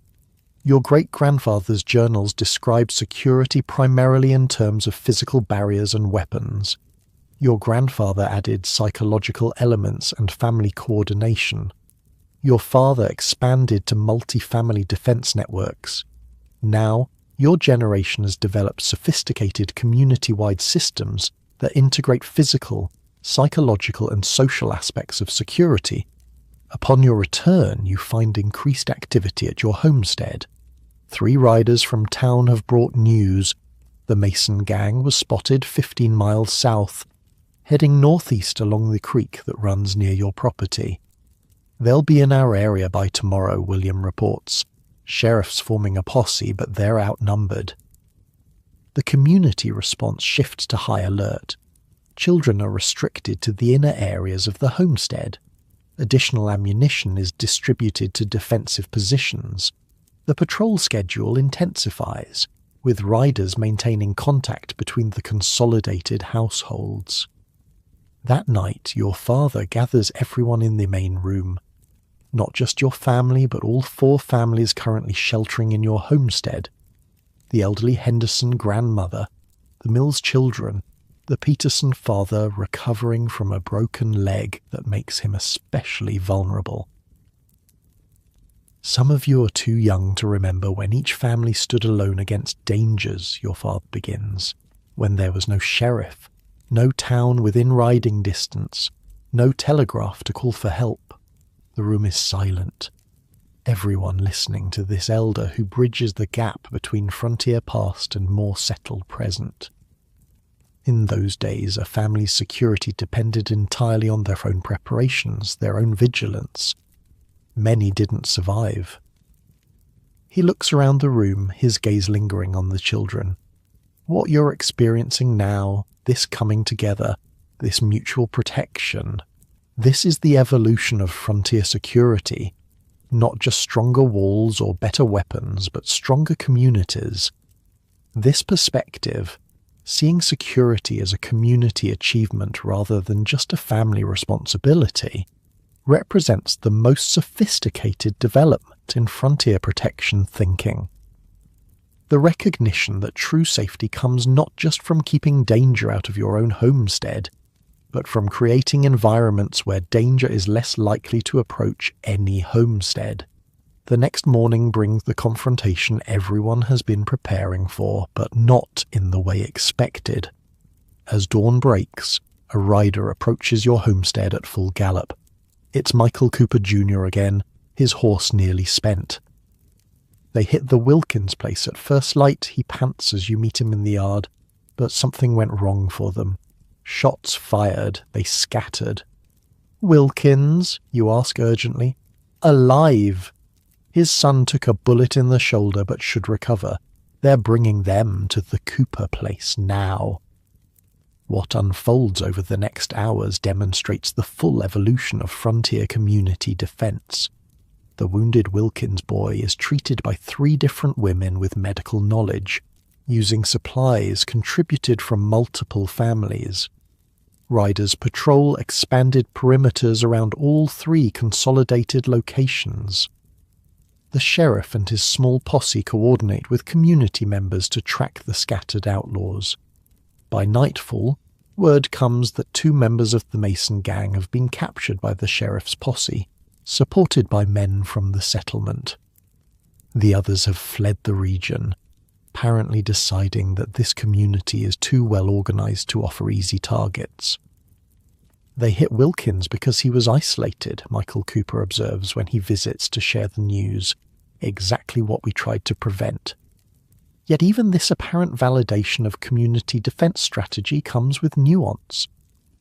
Your great-grandfather's journals describe security primarily in terms of physical barriers and weapons. Your grandfather added psychological elements and family coordination. Your father expanded to multi-family defense networks. Now, your generation has developed sophisticated community-wide systems that integrate physical, psychological and social aspects of security. Upon your return, you find increased activity at your homestead. 3 riders from town have brought news. The Mason gang was spotted 15 miles south, heading northeast along the creek that runs near your property. "They'll be in our area by tomorrow," William reports. "Sheriff's forming a posse, but they're outnumbered." The community response shifts to high alert. Children are restricted to the inner areas of the homestead. Additional ammunition is distributed to defensive positions. The patrol schedule intensifies, with riders maintaining contact between the consolidated households. That night, your father gathers everyone in the main room. Not just your family, but all 4 families currently sheltering in your homestead. The elderly Henderson grandmother, the Mills children, the Peterson father recovering from a broken leg that makes him especially vulnerable. Some of you are too young to remember when each family stood alone against dangers, your father begins, when there was no sheriff, no town within riding distance, no telegraph to call for help. The room is silent. Everyone listening to this elder who bridges the gap between frontier past and more settled present. In those days, a family's security depended entirely on their own preparations, their own vigilance. Many didn't survive. He looks around the room, his gaze lingering on the children. What you're experiencing now, this coming together, this mutual protection, this is the evolution of frontier security. Not just stronger walls or better weapons, but stronger communities. This perspective, seeing security as a community achievement rather than just a family responsibility, represents the most sophisticated development in frontier protection thinking. The recognition that true safety comes not just from keeping danger out of your own homestead, but from creating environments where danger is less likely to approach any homestead. The next morning brings the confrontation everyone has been preparing for, but not in the way expected. As dawn breaks, a rider approaches your homestead at full gallop. It's Michael Cooper Jr. again, his horse nearly spent. They hit the Wilkins place at first light. He pants as you meet him in the yard, but something went wrong for them. Shots fired, they scattered. Wilkins, you ask urgently. Alive. His son took a bullet in the shoulder but should recover. They're bringing them to the Cooper place now. What unfolds over the next hours demonstrates the full evolution of frontier community defense. The wounded Wilkins boy is treated by 3 different women with medical knowledge, using supplies contributed from multiple families. Riders patrol expanded perimeters around all 3 consolidated locations. The sheriff and his small posse coordinate with community members to track the scattered outlaws. By nightfall, word comes that 2 members of the Mason gang have been captured by the sheriff's posse, supported by men from the settlement. The others have fled the region, apparently deciding that this community is too well organized to offer easy targets. They hit Wilkins because he was isolated, Michael Cooper observes when he visits to share the news, exactly what we tried to prevent. Yet even this apparent validation of community defense strategy comes with nuance.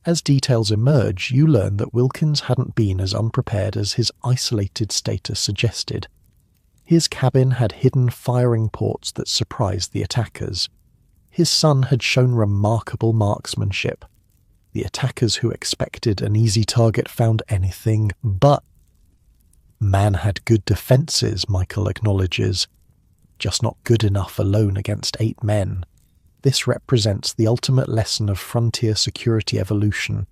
As details emerge, you learn that Wilkins hadn't been as unprepared as his isolated status suggested. His cabin had hidden firing ports that surprised the attackers. His son had shown remarkable marksmanship. The attackers who expected an easy target found anything but. Man had good defenses, Michael acknowledges, just not good enough alone against 8 men. This represents the ultimate lesson of frontier security evolution,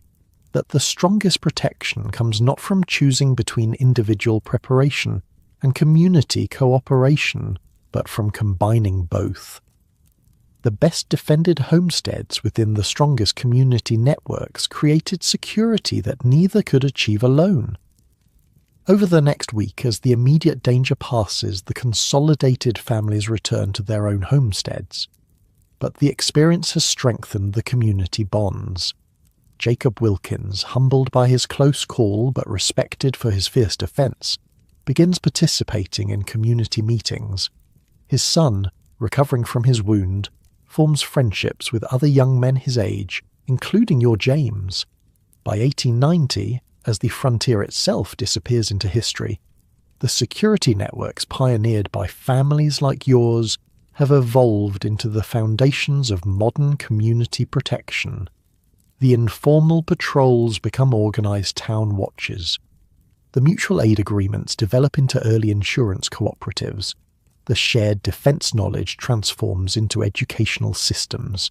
that the strongest protection comes not from choosing between individual preparation and community cooperation, but from combining both. The best defended homesteads within the strongest community networks created security that neither could achieve alone. Over the next week, as the immediate danger passes, the consolidated families return to their own homesteads. But the experience has strengthened the community bonds. Jacob Wilkins, humbled by his close call but respected for his fierce defense, begins participating in community meetings. His son, recovering from his wound, forms friendships with other young men his age, including your James. By 1890, as the frontier itself disappears into history, the security networks pioneered by families like yours have evolved into the foundations of modern community protection. The informal patrols become organized town watches. The mutual aid agreements develop into early insurance cooperatives. The shared defense knowledge transforms into educational systems.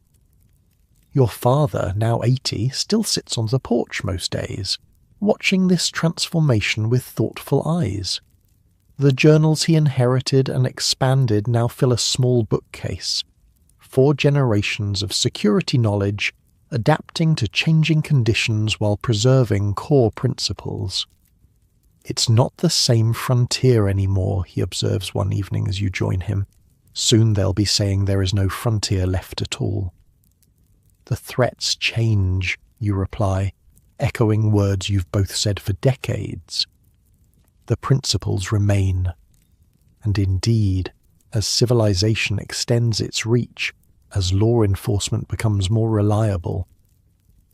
Your father, now 80, still sits on the porch most days, watching this transformation with thoughtful eyes. The journals he inherited and expanded now fill a small bookcase. 4 generations of security knowledge, adapting to changing conditions while preserving core principles. It's not the same frontier anymore, he observes one evening as you join him. Soon they'll be saying there is no frontier left at all. The threats change, you reply, echoing words you've both said for decades. The principles remain. And indeed, as civilization extends its reach, as law enforcement becomes more reliable,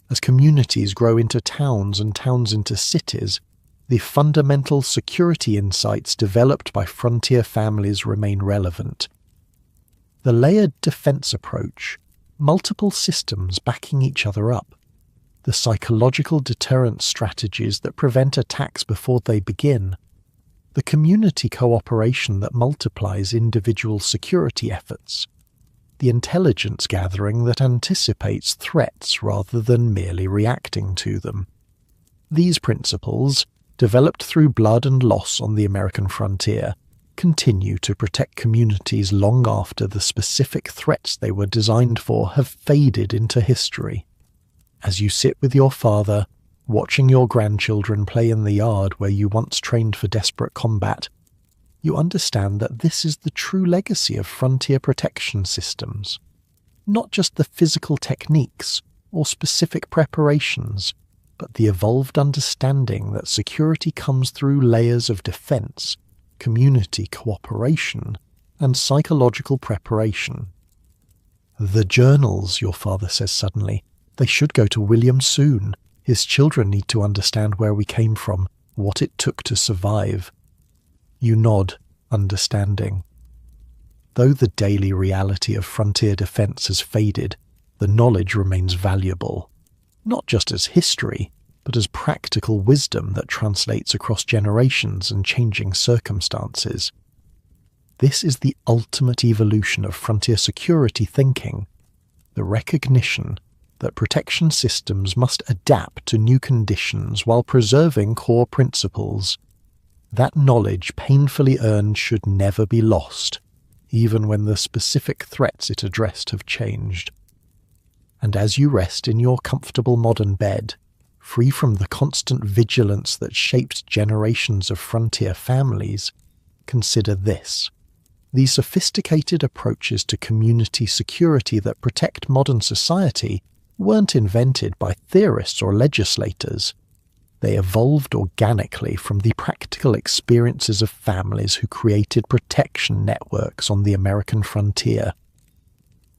as communities grow into towns and towns into cities, the fundamental security insights developed by frontier families remain relevant. The layered defense approach, multiple systems backing each other up, the psychological deterrence strategies that prevent attacks before they begin, the community cooperation that multiplies individual security efforts, the intelligence gathering that anticipates threats rather than merely reacting to them. These principles, developed through blood and loss on the American frontier, continue to protect communities long after the specific threats they were designed for have faded into history. As you sit with your father, watching your grandchildren play in the yard where you once trained for desperate combat, you understand that this is the true legacy of frontier protection systems. Not just the physical techniques or specific preparations, but the evolved understanding that security comes through layers of defense, community cooperation, and psychological preparation. The journals, your father says suddenly, they should go to William soon. His children need to understand where we came from, what it took to survive. You nod, understanding. Though the daily reality of frontier defense has faded, the knowledge remains valuable, not just as history, but as practical wisdom that translates across generations and changing circumstances. This is the ultimate evolution of frontier security thinking, the recognition that protection systems must adapt to new conditions while preserving core principles. That knowledge painfully earned should never be lost, even when the specific threats it addressed have changed. And as you rest in your comfortable modern bed, free from the constant vigilance that shaped generations of frontier families, consider this. These sophisticated approaches to community security that protect modern society weren't invented by theorists or legislators. They evolved organically from the practical experiences of families who created protection networks on the American frontier.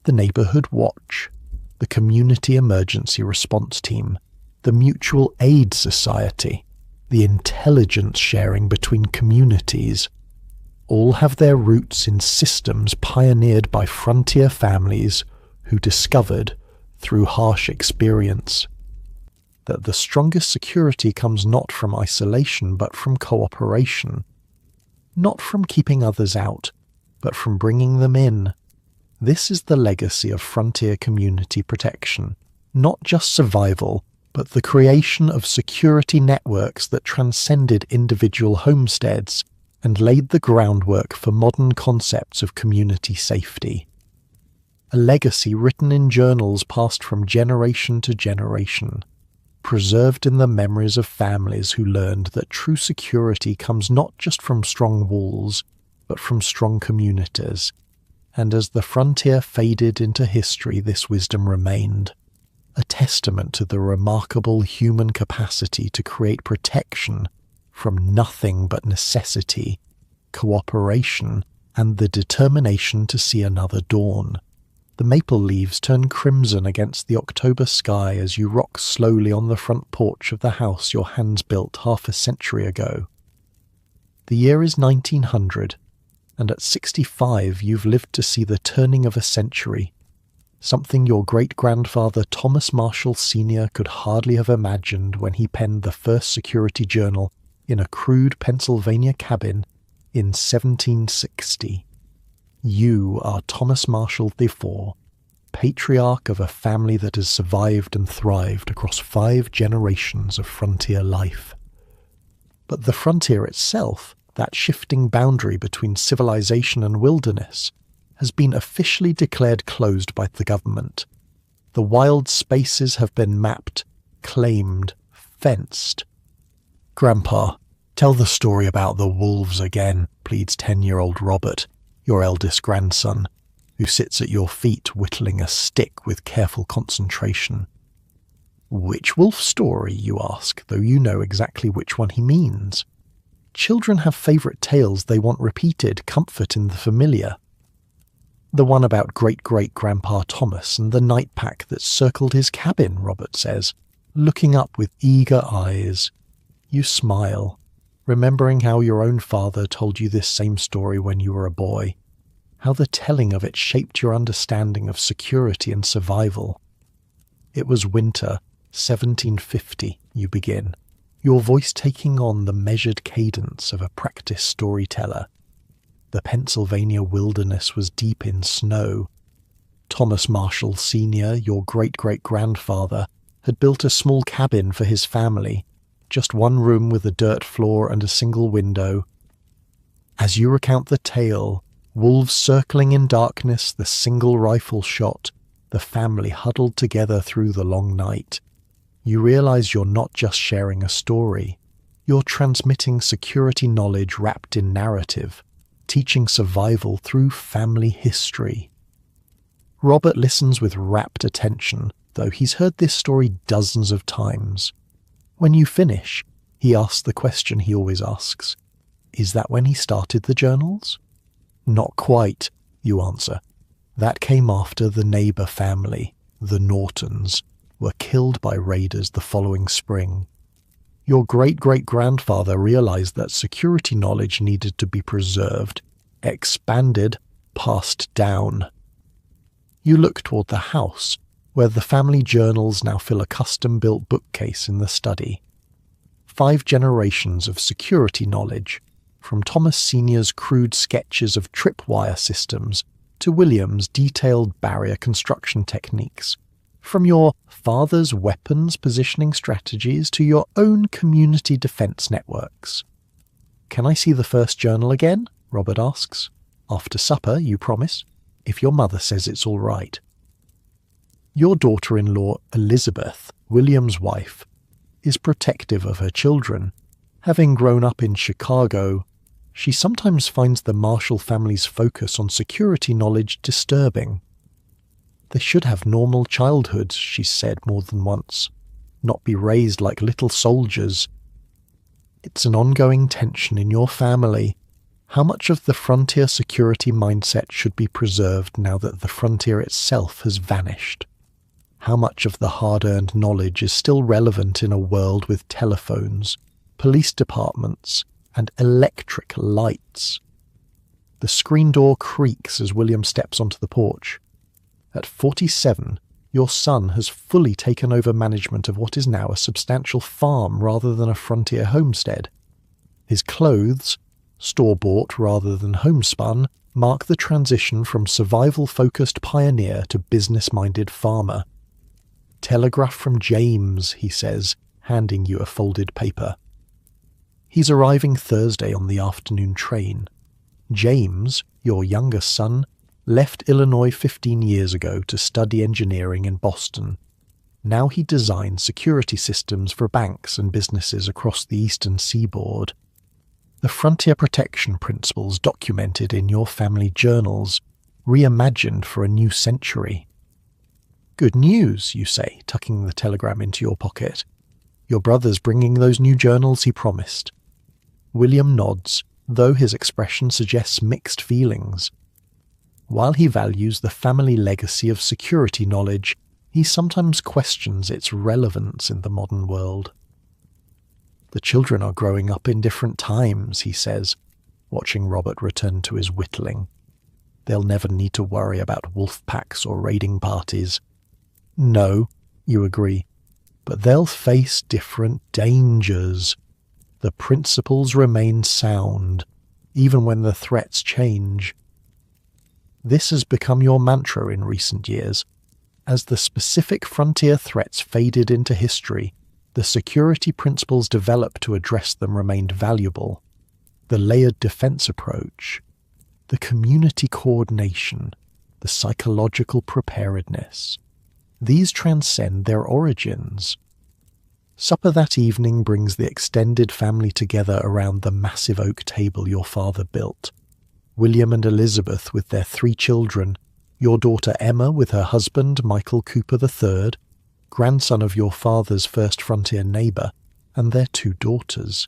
The neighborhood watch, the community emergency response team, the mutual aid society, the intelligence sharing between communities, all have their roots in systems pioneered by frontier families who discovered, through harsh experience, that the strongest security comes not from isolation but from cooperation, not from keeping others out, but from bringing them in. This is the legacy of frontier community protection, not just survival, but the creation of security networks that transcended individual homesteads and laid the groundwork for modern concepts of community safety. A legacy written in journals passed from generation to generation, preserved in the memories of families who learned that true security comes not just from strong walls, but from strong communities. And as the frontier faded into history, this wisdom remained, a testament to the remarkable human capacity to create protection from nothing but necessity, cooperation, and the determination to see another dawn. The maple leaves turn crimson against the October sky as you rock slowly on the front porch of the house your hands built half a century ago. The year is 1900, and at 65 you've lived to see the turning of a century, something your great-grandfather Thomas Marshall Sr. could hardly have imagined when he penned the first security journal in a crude Pennsylvania cabin in 1760. You are Thomas Marshall IV, patriarch of a family that has survived and thrived across 5 generations of frontier life. But the frontier itself, that shifting boundary between civilization and wilderness, has been officially declared closed by the government. The wild spaces have been mapped, claimed, fenced. "Grandpa, tell the story about the wolves again," pleads 10-year-old Robert, your eldest grandson, who sits at your feet whittling a stick with careful concentration. "Which wolf story?" you ask, though you know exactly which one he means. Children have favourite tales they want repeated, comfort in the familiar. "The one about great-great-grandpa Thomas and the night pack that circled his cabin," Robert says, looking up with eager eyes. You smile, remembering how your own father told you this same story when you were a boy, how the telling of it shaped your understanding of security and survival. "It was winter, 1750, you begin, your voice taking on the measured cadence of a practiced storyteller. The Pennsylvania wilderness was deep in snow. Thomas Marshall Sr., your great-great-grandfather, had built a small cabin for his family, just one room with a dirt floor and a single window. As you recount the tale, wolves circling in darkness, the single rifle shot, the family huddled together through the long night, you realize you're not just sharing a story. You're transmitting security knowledge wrapped in narrative, teaching survival through family history." Robert listens with rapt attention, though he's heard this story dozens of times. When you finish, he asks the question he always asks. "Is that when he started the journals?" "Not quite," you answer. "That came after the neighbour family, the Nortons, were killed by raiders the following spring. Your great-great-grandfather realized that security knowledge needed to be preserved, expanded, passed down." You look toward the house, where the family journals now fill a custom-built bookcase in the study. 5 generations of security knowledge, from Thomas Sr.'s crude sketches of tripwire systems to William's detailed barrier construction techniques, from your father's weapons positioning strategies to your own community defense networks. "Can I see the first journal again?" Robert asks. "After supper, you promise, if your mother says it's all right." Your daughter-in-law, Elizabeth, William's wife, is protective of her children. Having grown up in Chicago, she sometimes finds the Marshall family's focus on security knowledge disturbing. "They should have normal childhoods," she's said more than once, "not be raised like little soldiers." It's an ongoing tension in your family. How much of the frontier security mindset should be preserved now that the frontier itself has vanished? How much of the hard-earned knowledge is still relevant in a world with telephones, police departments, and electric lights? The screen door creaks as William steps onto the porch. At 47, your son has fully taken over management of what is now a substantial farm rather than a frontier homestead. His clothes, store-bought rather than homespun, mark the transition from survival-focused pioneer to business-minded farmer. "Telegraph from James," he says, handing you a folded paper. He's arriving Thursday on the afternoon train. James, your youngest son, left Illinois 15 years ago to study engineering in Boston. Now he designs security systems for banks and businesses across the eastern seaboard. The frontier protection principles documented in your family journals, reimagined for a new century. "Good news," you say, tucking the telegram into your pocket. "Your brother's bringing those new journals he promised." William nods, though his expression suggests mixed feelings. While he values the family legacy of security knowledge, he sometimes questions its relevance in the modern world. "The children are growing up in different times," he says, watching Robert return to his whittling. "They'll never need to worry about wolf packs or raiding parties." "No," you agree, "but they'll face different dangers. The principles remain sound, even when the threats change." This has become your mantra in recent years, As the specific frontier threats faded into history, the security principles developed to address them remained valuable. The layered defense approach, the community coordination, the psychological preparedness. These transcend their origins. Supper that evening brings the extended family together around the massive oak table your father built. William and Elizabeth with their 3 children, your daughter Emma with her husband Michael Cooper III, grandson of your father's first frontier neighbour, and their 2 daughters.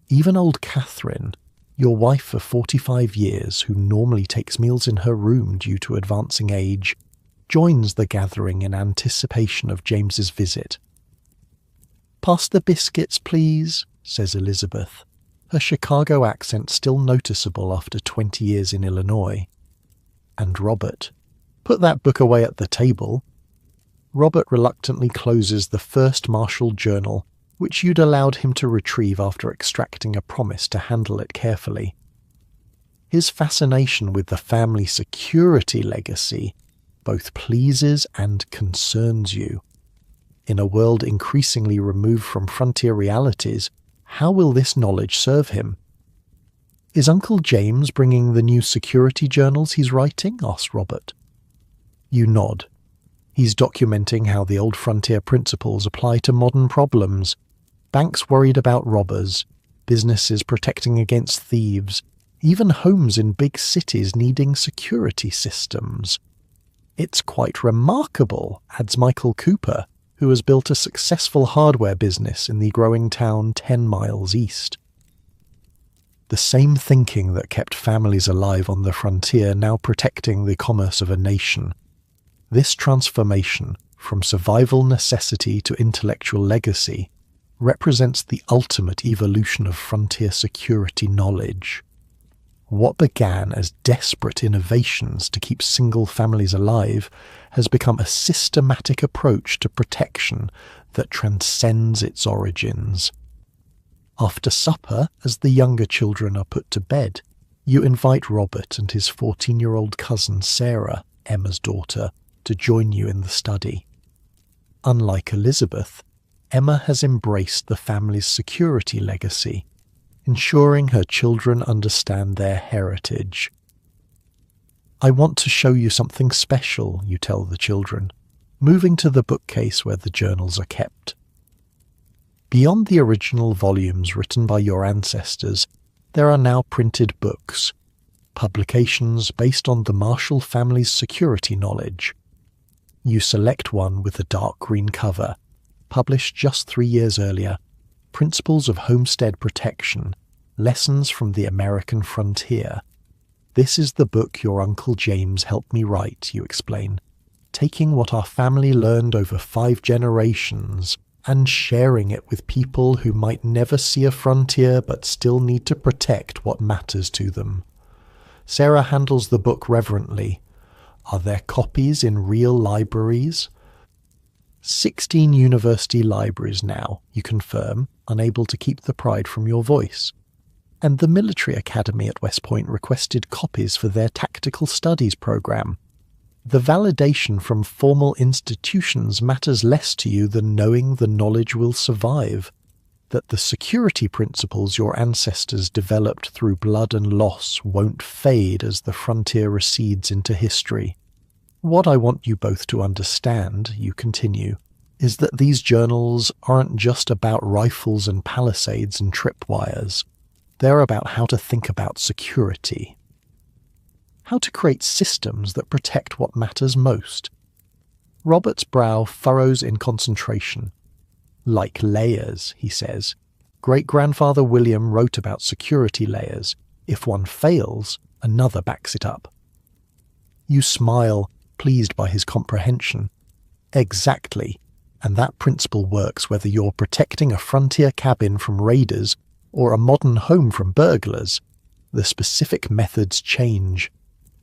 Even old Catherine, your wife of 45 years who normally takes meals in her room due to advancing age, joins the gathering in anticipation of James's visit. "Pass the biscuits, please," says Elizabeth, her Chicago accent still noticeable after 20 years in Illinois. And Robert, "Put that book away at the table." Robert reluctantly closes the first Marshall journal, which you'd allowed him to retrieve after extracting a promise to handle it carefully. His fascination with the family security legacy both pleases and concerns you. In a world increasingly removed from frontier realities, how will this knowledge serve him? "Is Uncle James bringing the new security journals he's writing?" asks Robert. You nod. He's documenting how the old frontier principles apply to modern problems. Banks worried about robbers, businesses protecting against thieves, even homes in big cities needing security systems. "It's quite remarkable," adds Michael Cooper, who has built a successful hardware business in the growing town 10 miles east. The same thinking that kept families alive on the frontier now protecting the commerce of a nation. This transformation from survival necessity to intellectual legacy represents the ultimate evolution of frontier security knowledge. What began as desperate innovations to keep single families alive has become a systematic approach to protection that transcends its origins. After supper, as the younger children are put to bed, you invite Robert and his 14-year-old cousin Sarah, Emma's daughter, to join you in the study. Unlike Elizabeth, Emma has embraced the family's security legacy, ensuring her children understand their heritage. "I want to show you something special," you tell the children, moving to the bookcase where the journals are kept. Beyond the original volumes written by your ancestors, there are now printed books, publications based on the Marshall family's security knowledge. You select one with a dark green cover, published just 3 years earlier, Principles of Homestead Protection, Lessons from the American Frontier. "This is the book your Uncle James helped me write," you explain, "taking what our family learned over 5 generations and sharing it with people who might never see a frontier but still need to protect what matters to them." Sarah handles the book reverently. "Are there copies in real libraries?" 16 university libraries now, you confirm, unable to keep the pride from your voice. And the military academy at West Point requested copies for their tactical studies program. The validation from formal institutions matters less to you than knowing the knowledge will survive, that the security principles your ancestors developed through blood and loss won't fade as the frontier recedes into history. "What I want you both to understand," you continue, "is that these journals aren't just about rifles and palisades and tripwires. They're about how to think about security. How to create systems that protect what matters most." Robert's brow furrows in concentration. "Like layers," he says. "Great-grandfather William wrote about security layers. If one fails, another backs it up." You smile, pleased by his comprehension. "Exactly, and that principle works whether you're protecting a frontier cabin from raiders or a modern home from burglars. The specific methods change.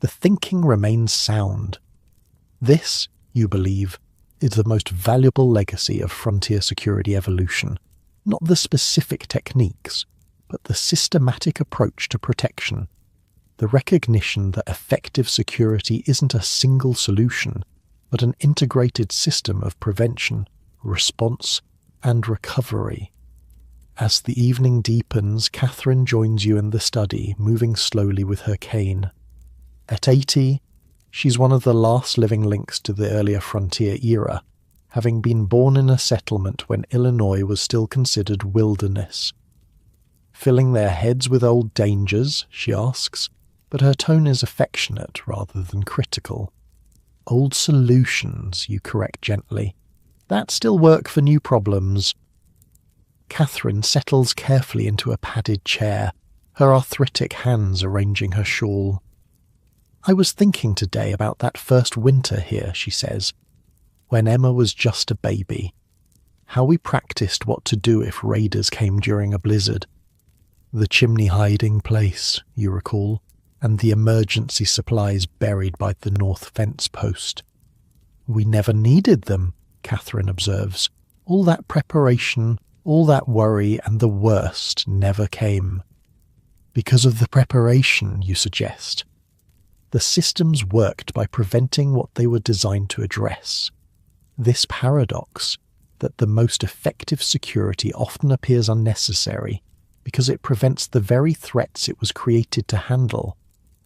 The thinking remains sound. This, you believe, is the most valuable legacy of frontier security evolution, not the specific techniques, but the systematic approach to protection. The recognition that effective security isn't a single solution, but an integrated system of prevention, response, and recovery. As the evening deepens, Catherine joins you in the study, moving slowly with her cane. At 80, she's one of the last living links to the earlier frontier era, having been born in a settlement when Illinois was still considered wilderness. Filling their heads with old dangers, she asks, but her tone is affectionate rather than critical. Old solutions, you correct gently. That still work for new problems. Catherine settles carefully into a padded chair, her arthritic hands arranging her shawl. I was thinking today about that first winter here, she says, when Emma was just a baby. How we practiced what to do if raiders came during a blizzard. The chimney hiding place, you recall, and the emergency supplies buried by the north fence post. We never needed them, Catherine observes. All that preparation, all that worry, and the worst never came. Because of the preparation, you suggest. The systems worked by preventing what they were designed to address. This paradox, that the most effective security often appears unnecessary because it prevents the very threats it was created to handle,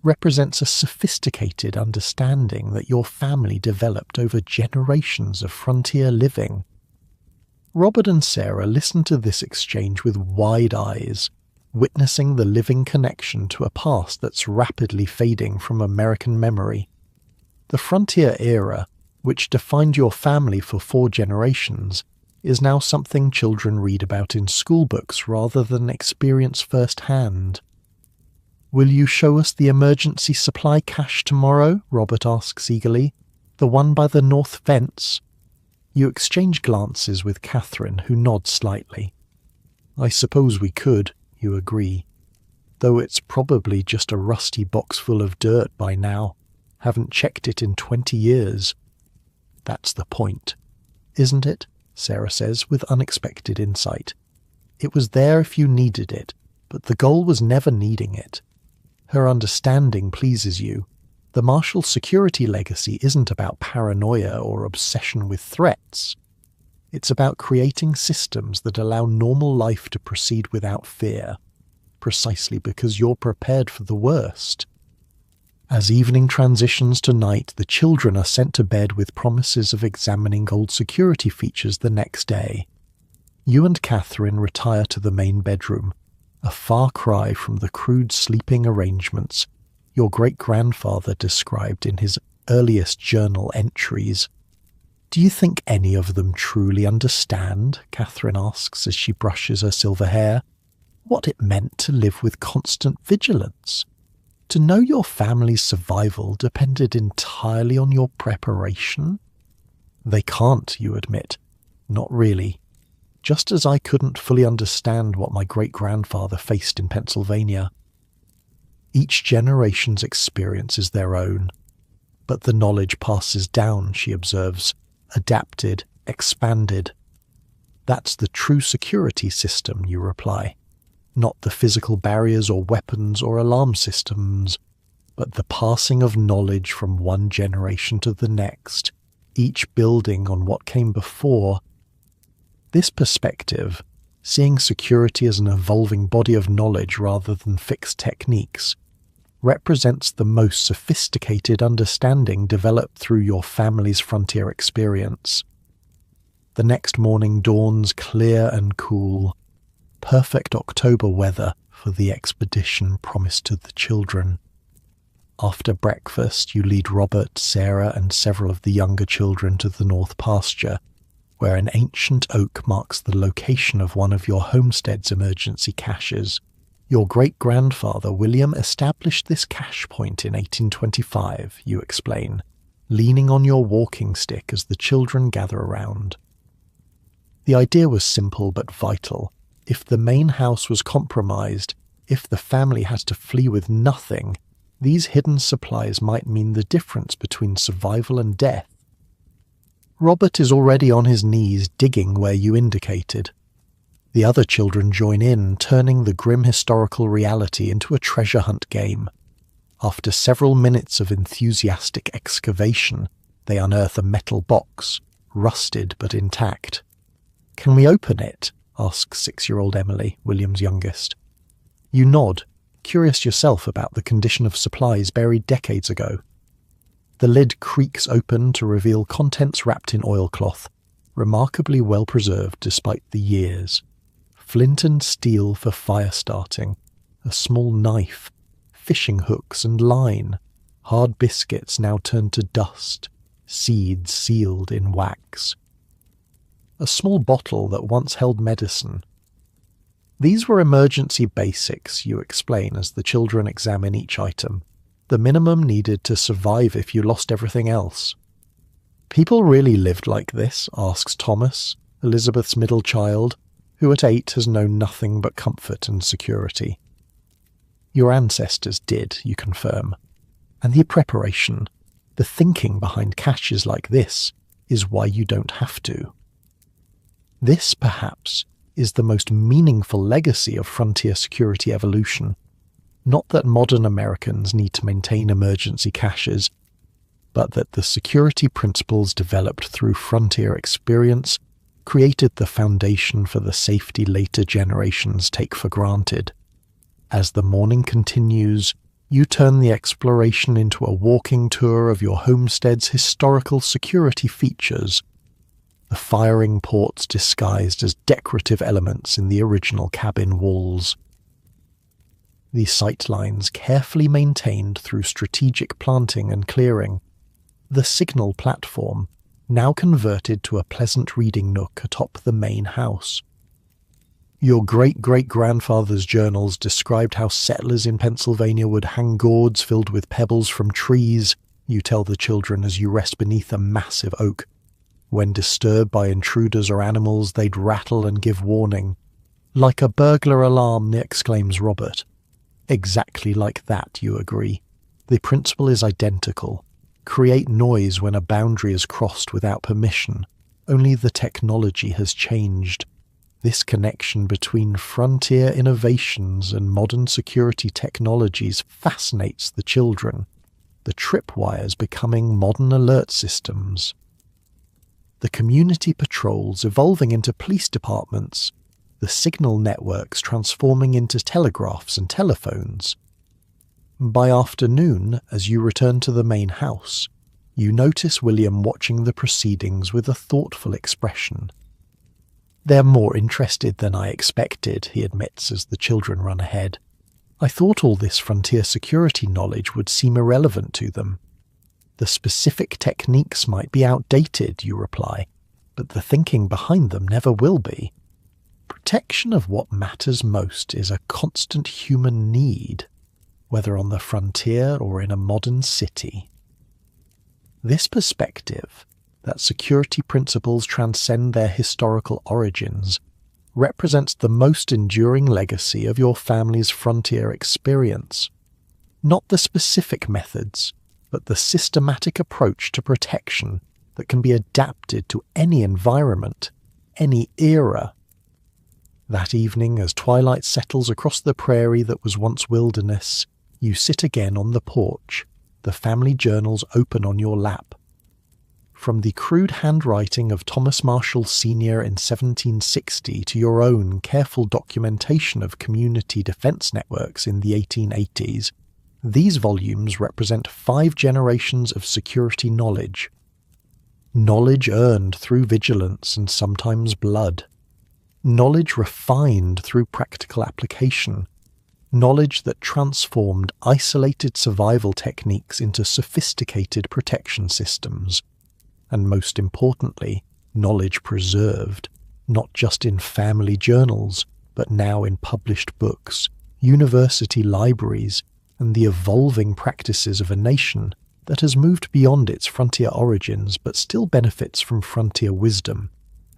represents a sophisticated understanding that your family developed over generations of frontier living. Robert and Sarah listened to this exchange with wide eyes, witnessing the living connection to a past that's rapidly fading from American memory. The frontier era, which defined your family for 4 generations, is now something children read about in school books rather than experience firsthand. Will you show us the emergency supply cache tomorrow? Robert asks eagerly. The one by the north fence? You exchange glances with Catherine, who nods slightly. I suppose we could, you agree, though it's probably just a rusty box full of dirt by now. Haven't checked it in 20 years. That's the point, isn't it? Sarah says with unexpected insight. It was there if you needed it, but the goal was never needing it. Her understanding pleases you. The Marshall security legacy isn't about paranoia or obsession with threats. It's about creating systems that allow normal life to proceed without fear, precisely because you're prepared for the worst. As evening transitions to night, the children are sent to bed with promises of examining old security features the next day. You and Catherine retire to the main bedroom, a far cry from the crude sleeping arrangements your great-grandfather described in his earliest journal entries. Do you think any of them truly understand, Catherine asks as she brushes her silver hair, what it meant to live with constant vigilance? To know your family's survival depended entirely on your preparation? They can't, you admit. Not really. Just as I couldn't fully understand what my great-grandfather faced in Pennsylvania. Each generation's experience is their own, but the knowledge passes down, she observes, adapted, expanded. That's the true security system, you reply. Not the physical barriers or weapons or alarm systems, but the passing of knowledge from one generation to the next, each building on what came before. This perspective, seeing security as an evolving body of knowledge rather than fixed techniques, represents the most sophisticated understanding developed through your family's frontier experience. The next morning dawns clear and cool, perfect October weather for the expedition promised to the children. After breakfast, you lead Robert, Sarah, and several of the younger children to the north pasture, where an ancient oak marks the location of one of your homestead's emergency caches. Your great-grandfather William established this cache point in 1825, you explain, leaning on your walking stick as the children gather around. The idea was simple but vital. If the main house was compromised, if the family had to flee with nothing, these hidden supplies might mean the difference between survival and death. Robert is already on his knees digging where you indicated. The other children join in, turning the grim historical reality into a treasure hunt game. After several minutes of enthusiastic excavation, They unearth a metal box, rusted but intact. "Can we open it?" asks 6-year-old Emily, William's youngest. You nod, curious yourself about the condition of supplies buried decades ago. The lid creaks open to reveal contents wrapped in oilcloth, remarkably well preserved despite the years. Flint and steel for fire starting, a small knife, fishing hooks and line, hard biscuits now turned to dust, seeds sealed in wax. A small bottle that once held medicine. These were emergency basics, you explain as the children examine each item. The minimum needed to survive if you lost everything else. "People really lived like this?" asks Thomas, Elizabeth's middle child, who at 8 has known nothing but comfort and security. "Your ancestors did," you confirm. "And the preparation, the thinking behind caches like this, is why you don't have to." This, perhaps, is the most meaningful legacy of frontier security evolution. Not that modern Americans need to maintain emergency caches, but that the security principles developed through frontier experience created the foundation for the safety later generations take for granted. As the morning continues, you turn the exploration into a walking tour of your homestead's historical security features, the firing ports disguised as decorative elements in the original cabin walls. The sightlines carefully maintained through strategic planting and clearing. The signal platform, now converted to a pleasant reading nook atop the main house. Your great-great-grandfather's journals described how settlers in Pennsylvania would hang gourds filled with pebbles from trees, you tell the children as you rest beneath a massive oak. When disturbed by intruders or animals, they'd rattle and give warning. "Like a burglar alarm," exclaims Robert. "Exactly like that," you agree. The principle is identical. Create noise when a boundary is crossed without permission. Only the technology has changed. This connection between frontier innovations and modern security technologies fascinates the children, the tripwires becoming modern alert systems. The community patrols evolving into police departments, the signal networks transforming into telegraphs and telephones. By afternoon, as you return to the main house, you notice William watching the proceedings with a thoughtful expression. "They're more interested than I expected," he admits as the children run ahead. "I thought all this frontier security knowledge would seem irrelevant to them." "The specific techniques might be outdated," you reply, "but the thinking behind them never will be. Protection of what matters most is a constant human need, whether on the frontier or in a modern city." This perspective, that security principles transcend their historical origins, represents the most enduring legacy of your family's frontier experience. Not the specific methods, but the systematic approach to protection that can be adapted to any environment, any era. That evening, as twilight settles across the prairie that was once wilderness, you sit again on the porch, the family journals open on your lap. From the crude handwriting of Thomas Marshall Sr. in 1760 to your own careful documentation of community defense networks in the 1880s, these volumes represent 5 generations of security knowledge. Knowledge earned through vigilance and sometimes blood. Knowledge refined through practical application. Knowledge that transformed isolated survival techniques into sophisticated protection systems. And most importantly, knowledge preserved, not just in family journals, but now in published books, university libraries, and the evolving practices of a nation that has moved beyond its frontier origins but still benefits from frontier wisdom.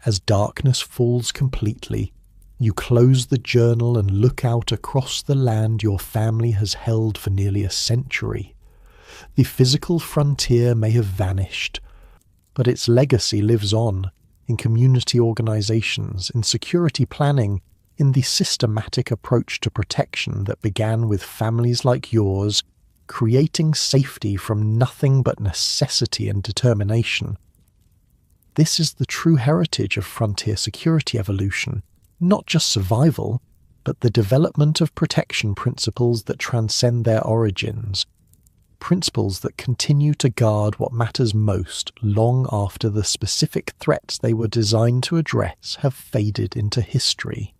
As darkness falls completely, you close the journal and look out across the land your family has held for nearly a century. The physical frontier may have vanished, but its legacy lives on in community organizations, in security planning, in the systematic approach to protection that began with families like yours creating safety from nothing but necessity and determination. This is the true heritage of frontier security evolution, not just survival, but the development of protection principles that transcend their origins, principles that continue to guard what matters most long after the specific threats they were designed to address have faded into history.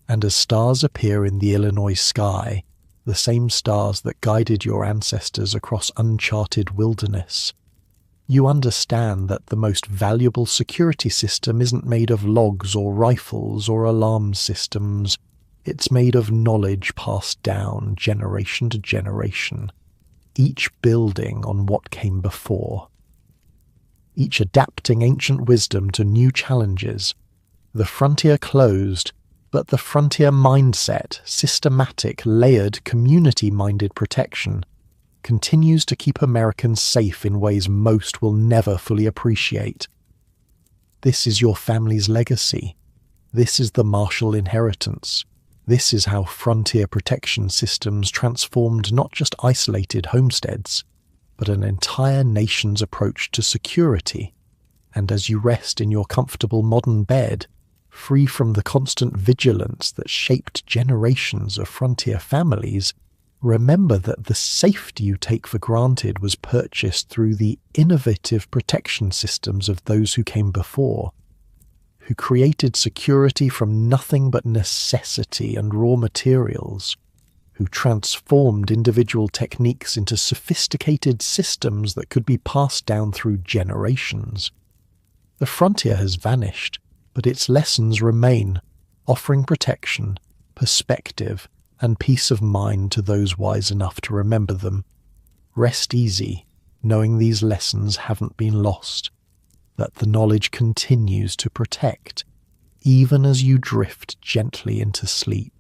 And as stars appear in the Illinois sky, the same stars that guided your ancestors across uncharted wilderness, you understand that the most valuable security system isn't made of logs or rifles or alarm systems. It's made of knowledge passed down generation to generation, each building on what came before, each adapting ancient wisdom to new challenges. The frontier closed, but the frontier mindset, systematic, layered, community-minded protection, continues to keep Americans safe in ways most will never fully appreciate. This is your family's legacy. This is the Marshall inheritance. This is how frontier protection systems transformed not just isolated homesteads, but an entire nation's approach to security. And as you rest in your comfortable modern bed, free from the constant vigilance that shaped generations of frontier families, remember that the safety you take for granted was purchased through the innovative protection systems of those who came before, who created security from nothing but necessity and raw materials, who transformed individual techniques into sophisticated systems that could be passed down through generations. The frontier has vanished, but its lessons remain, offering protection, perspective, and peace of mind to those wise enough to remember them. Rest easy, knowing these lessons haven't been lost, that the knowledge continues to protect, even as you drift gently into sleep.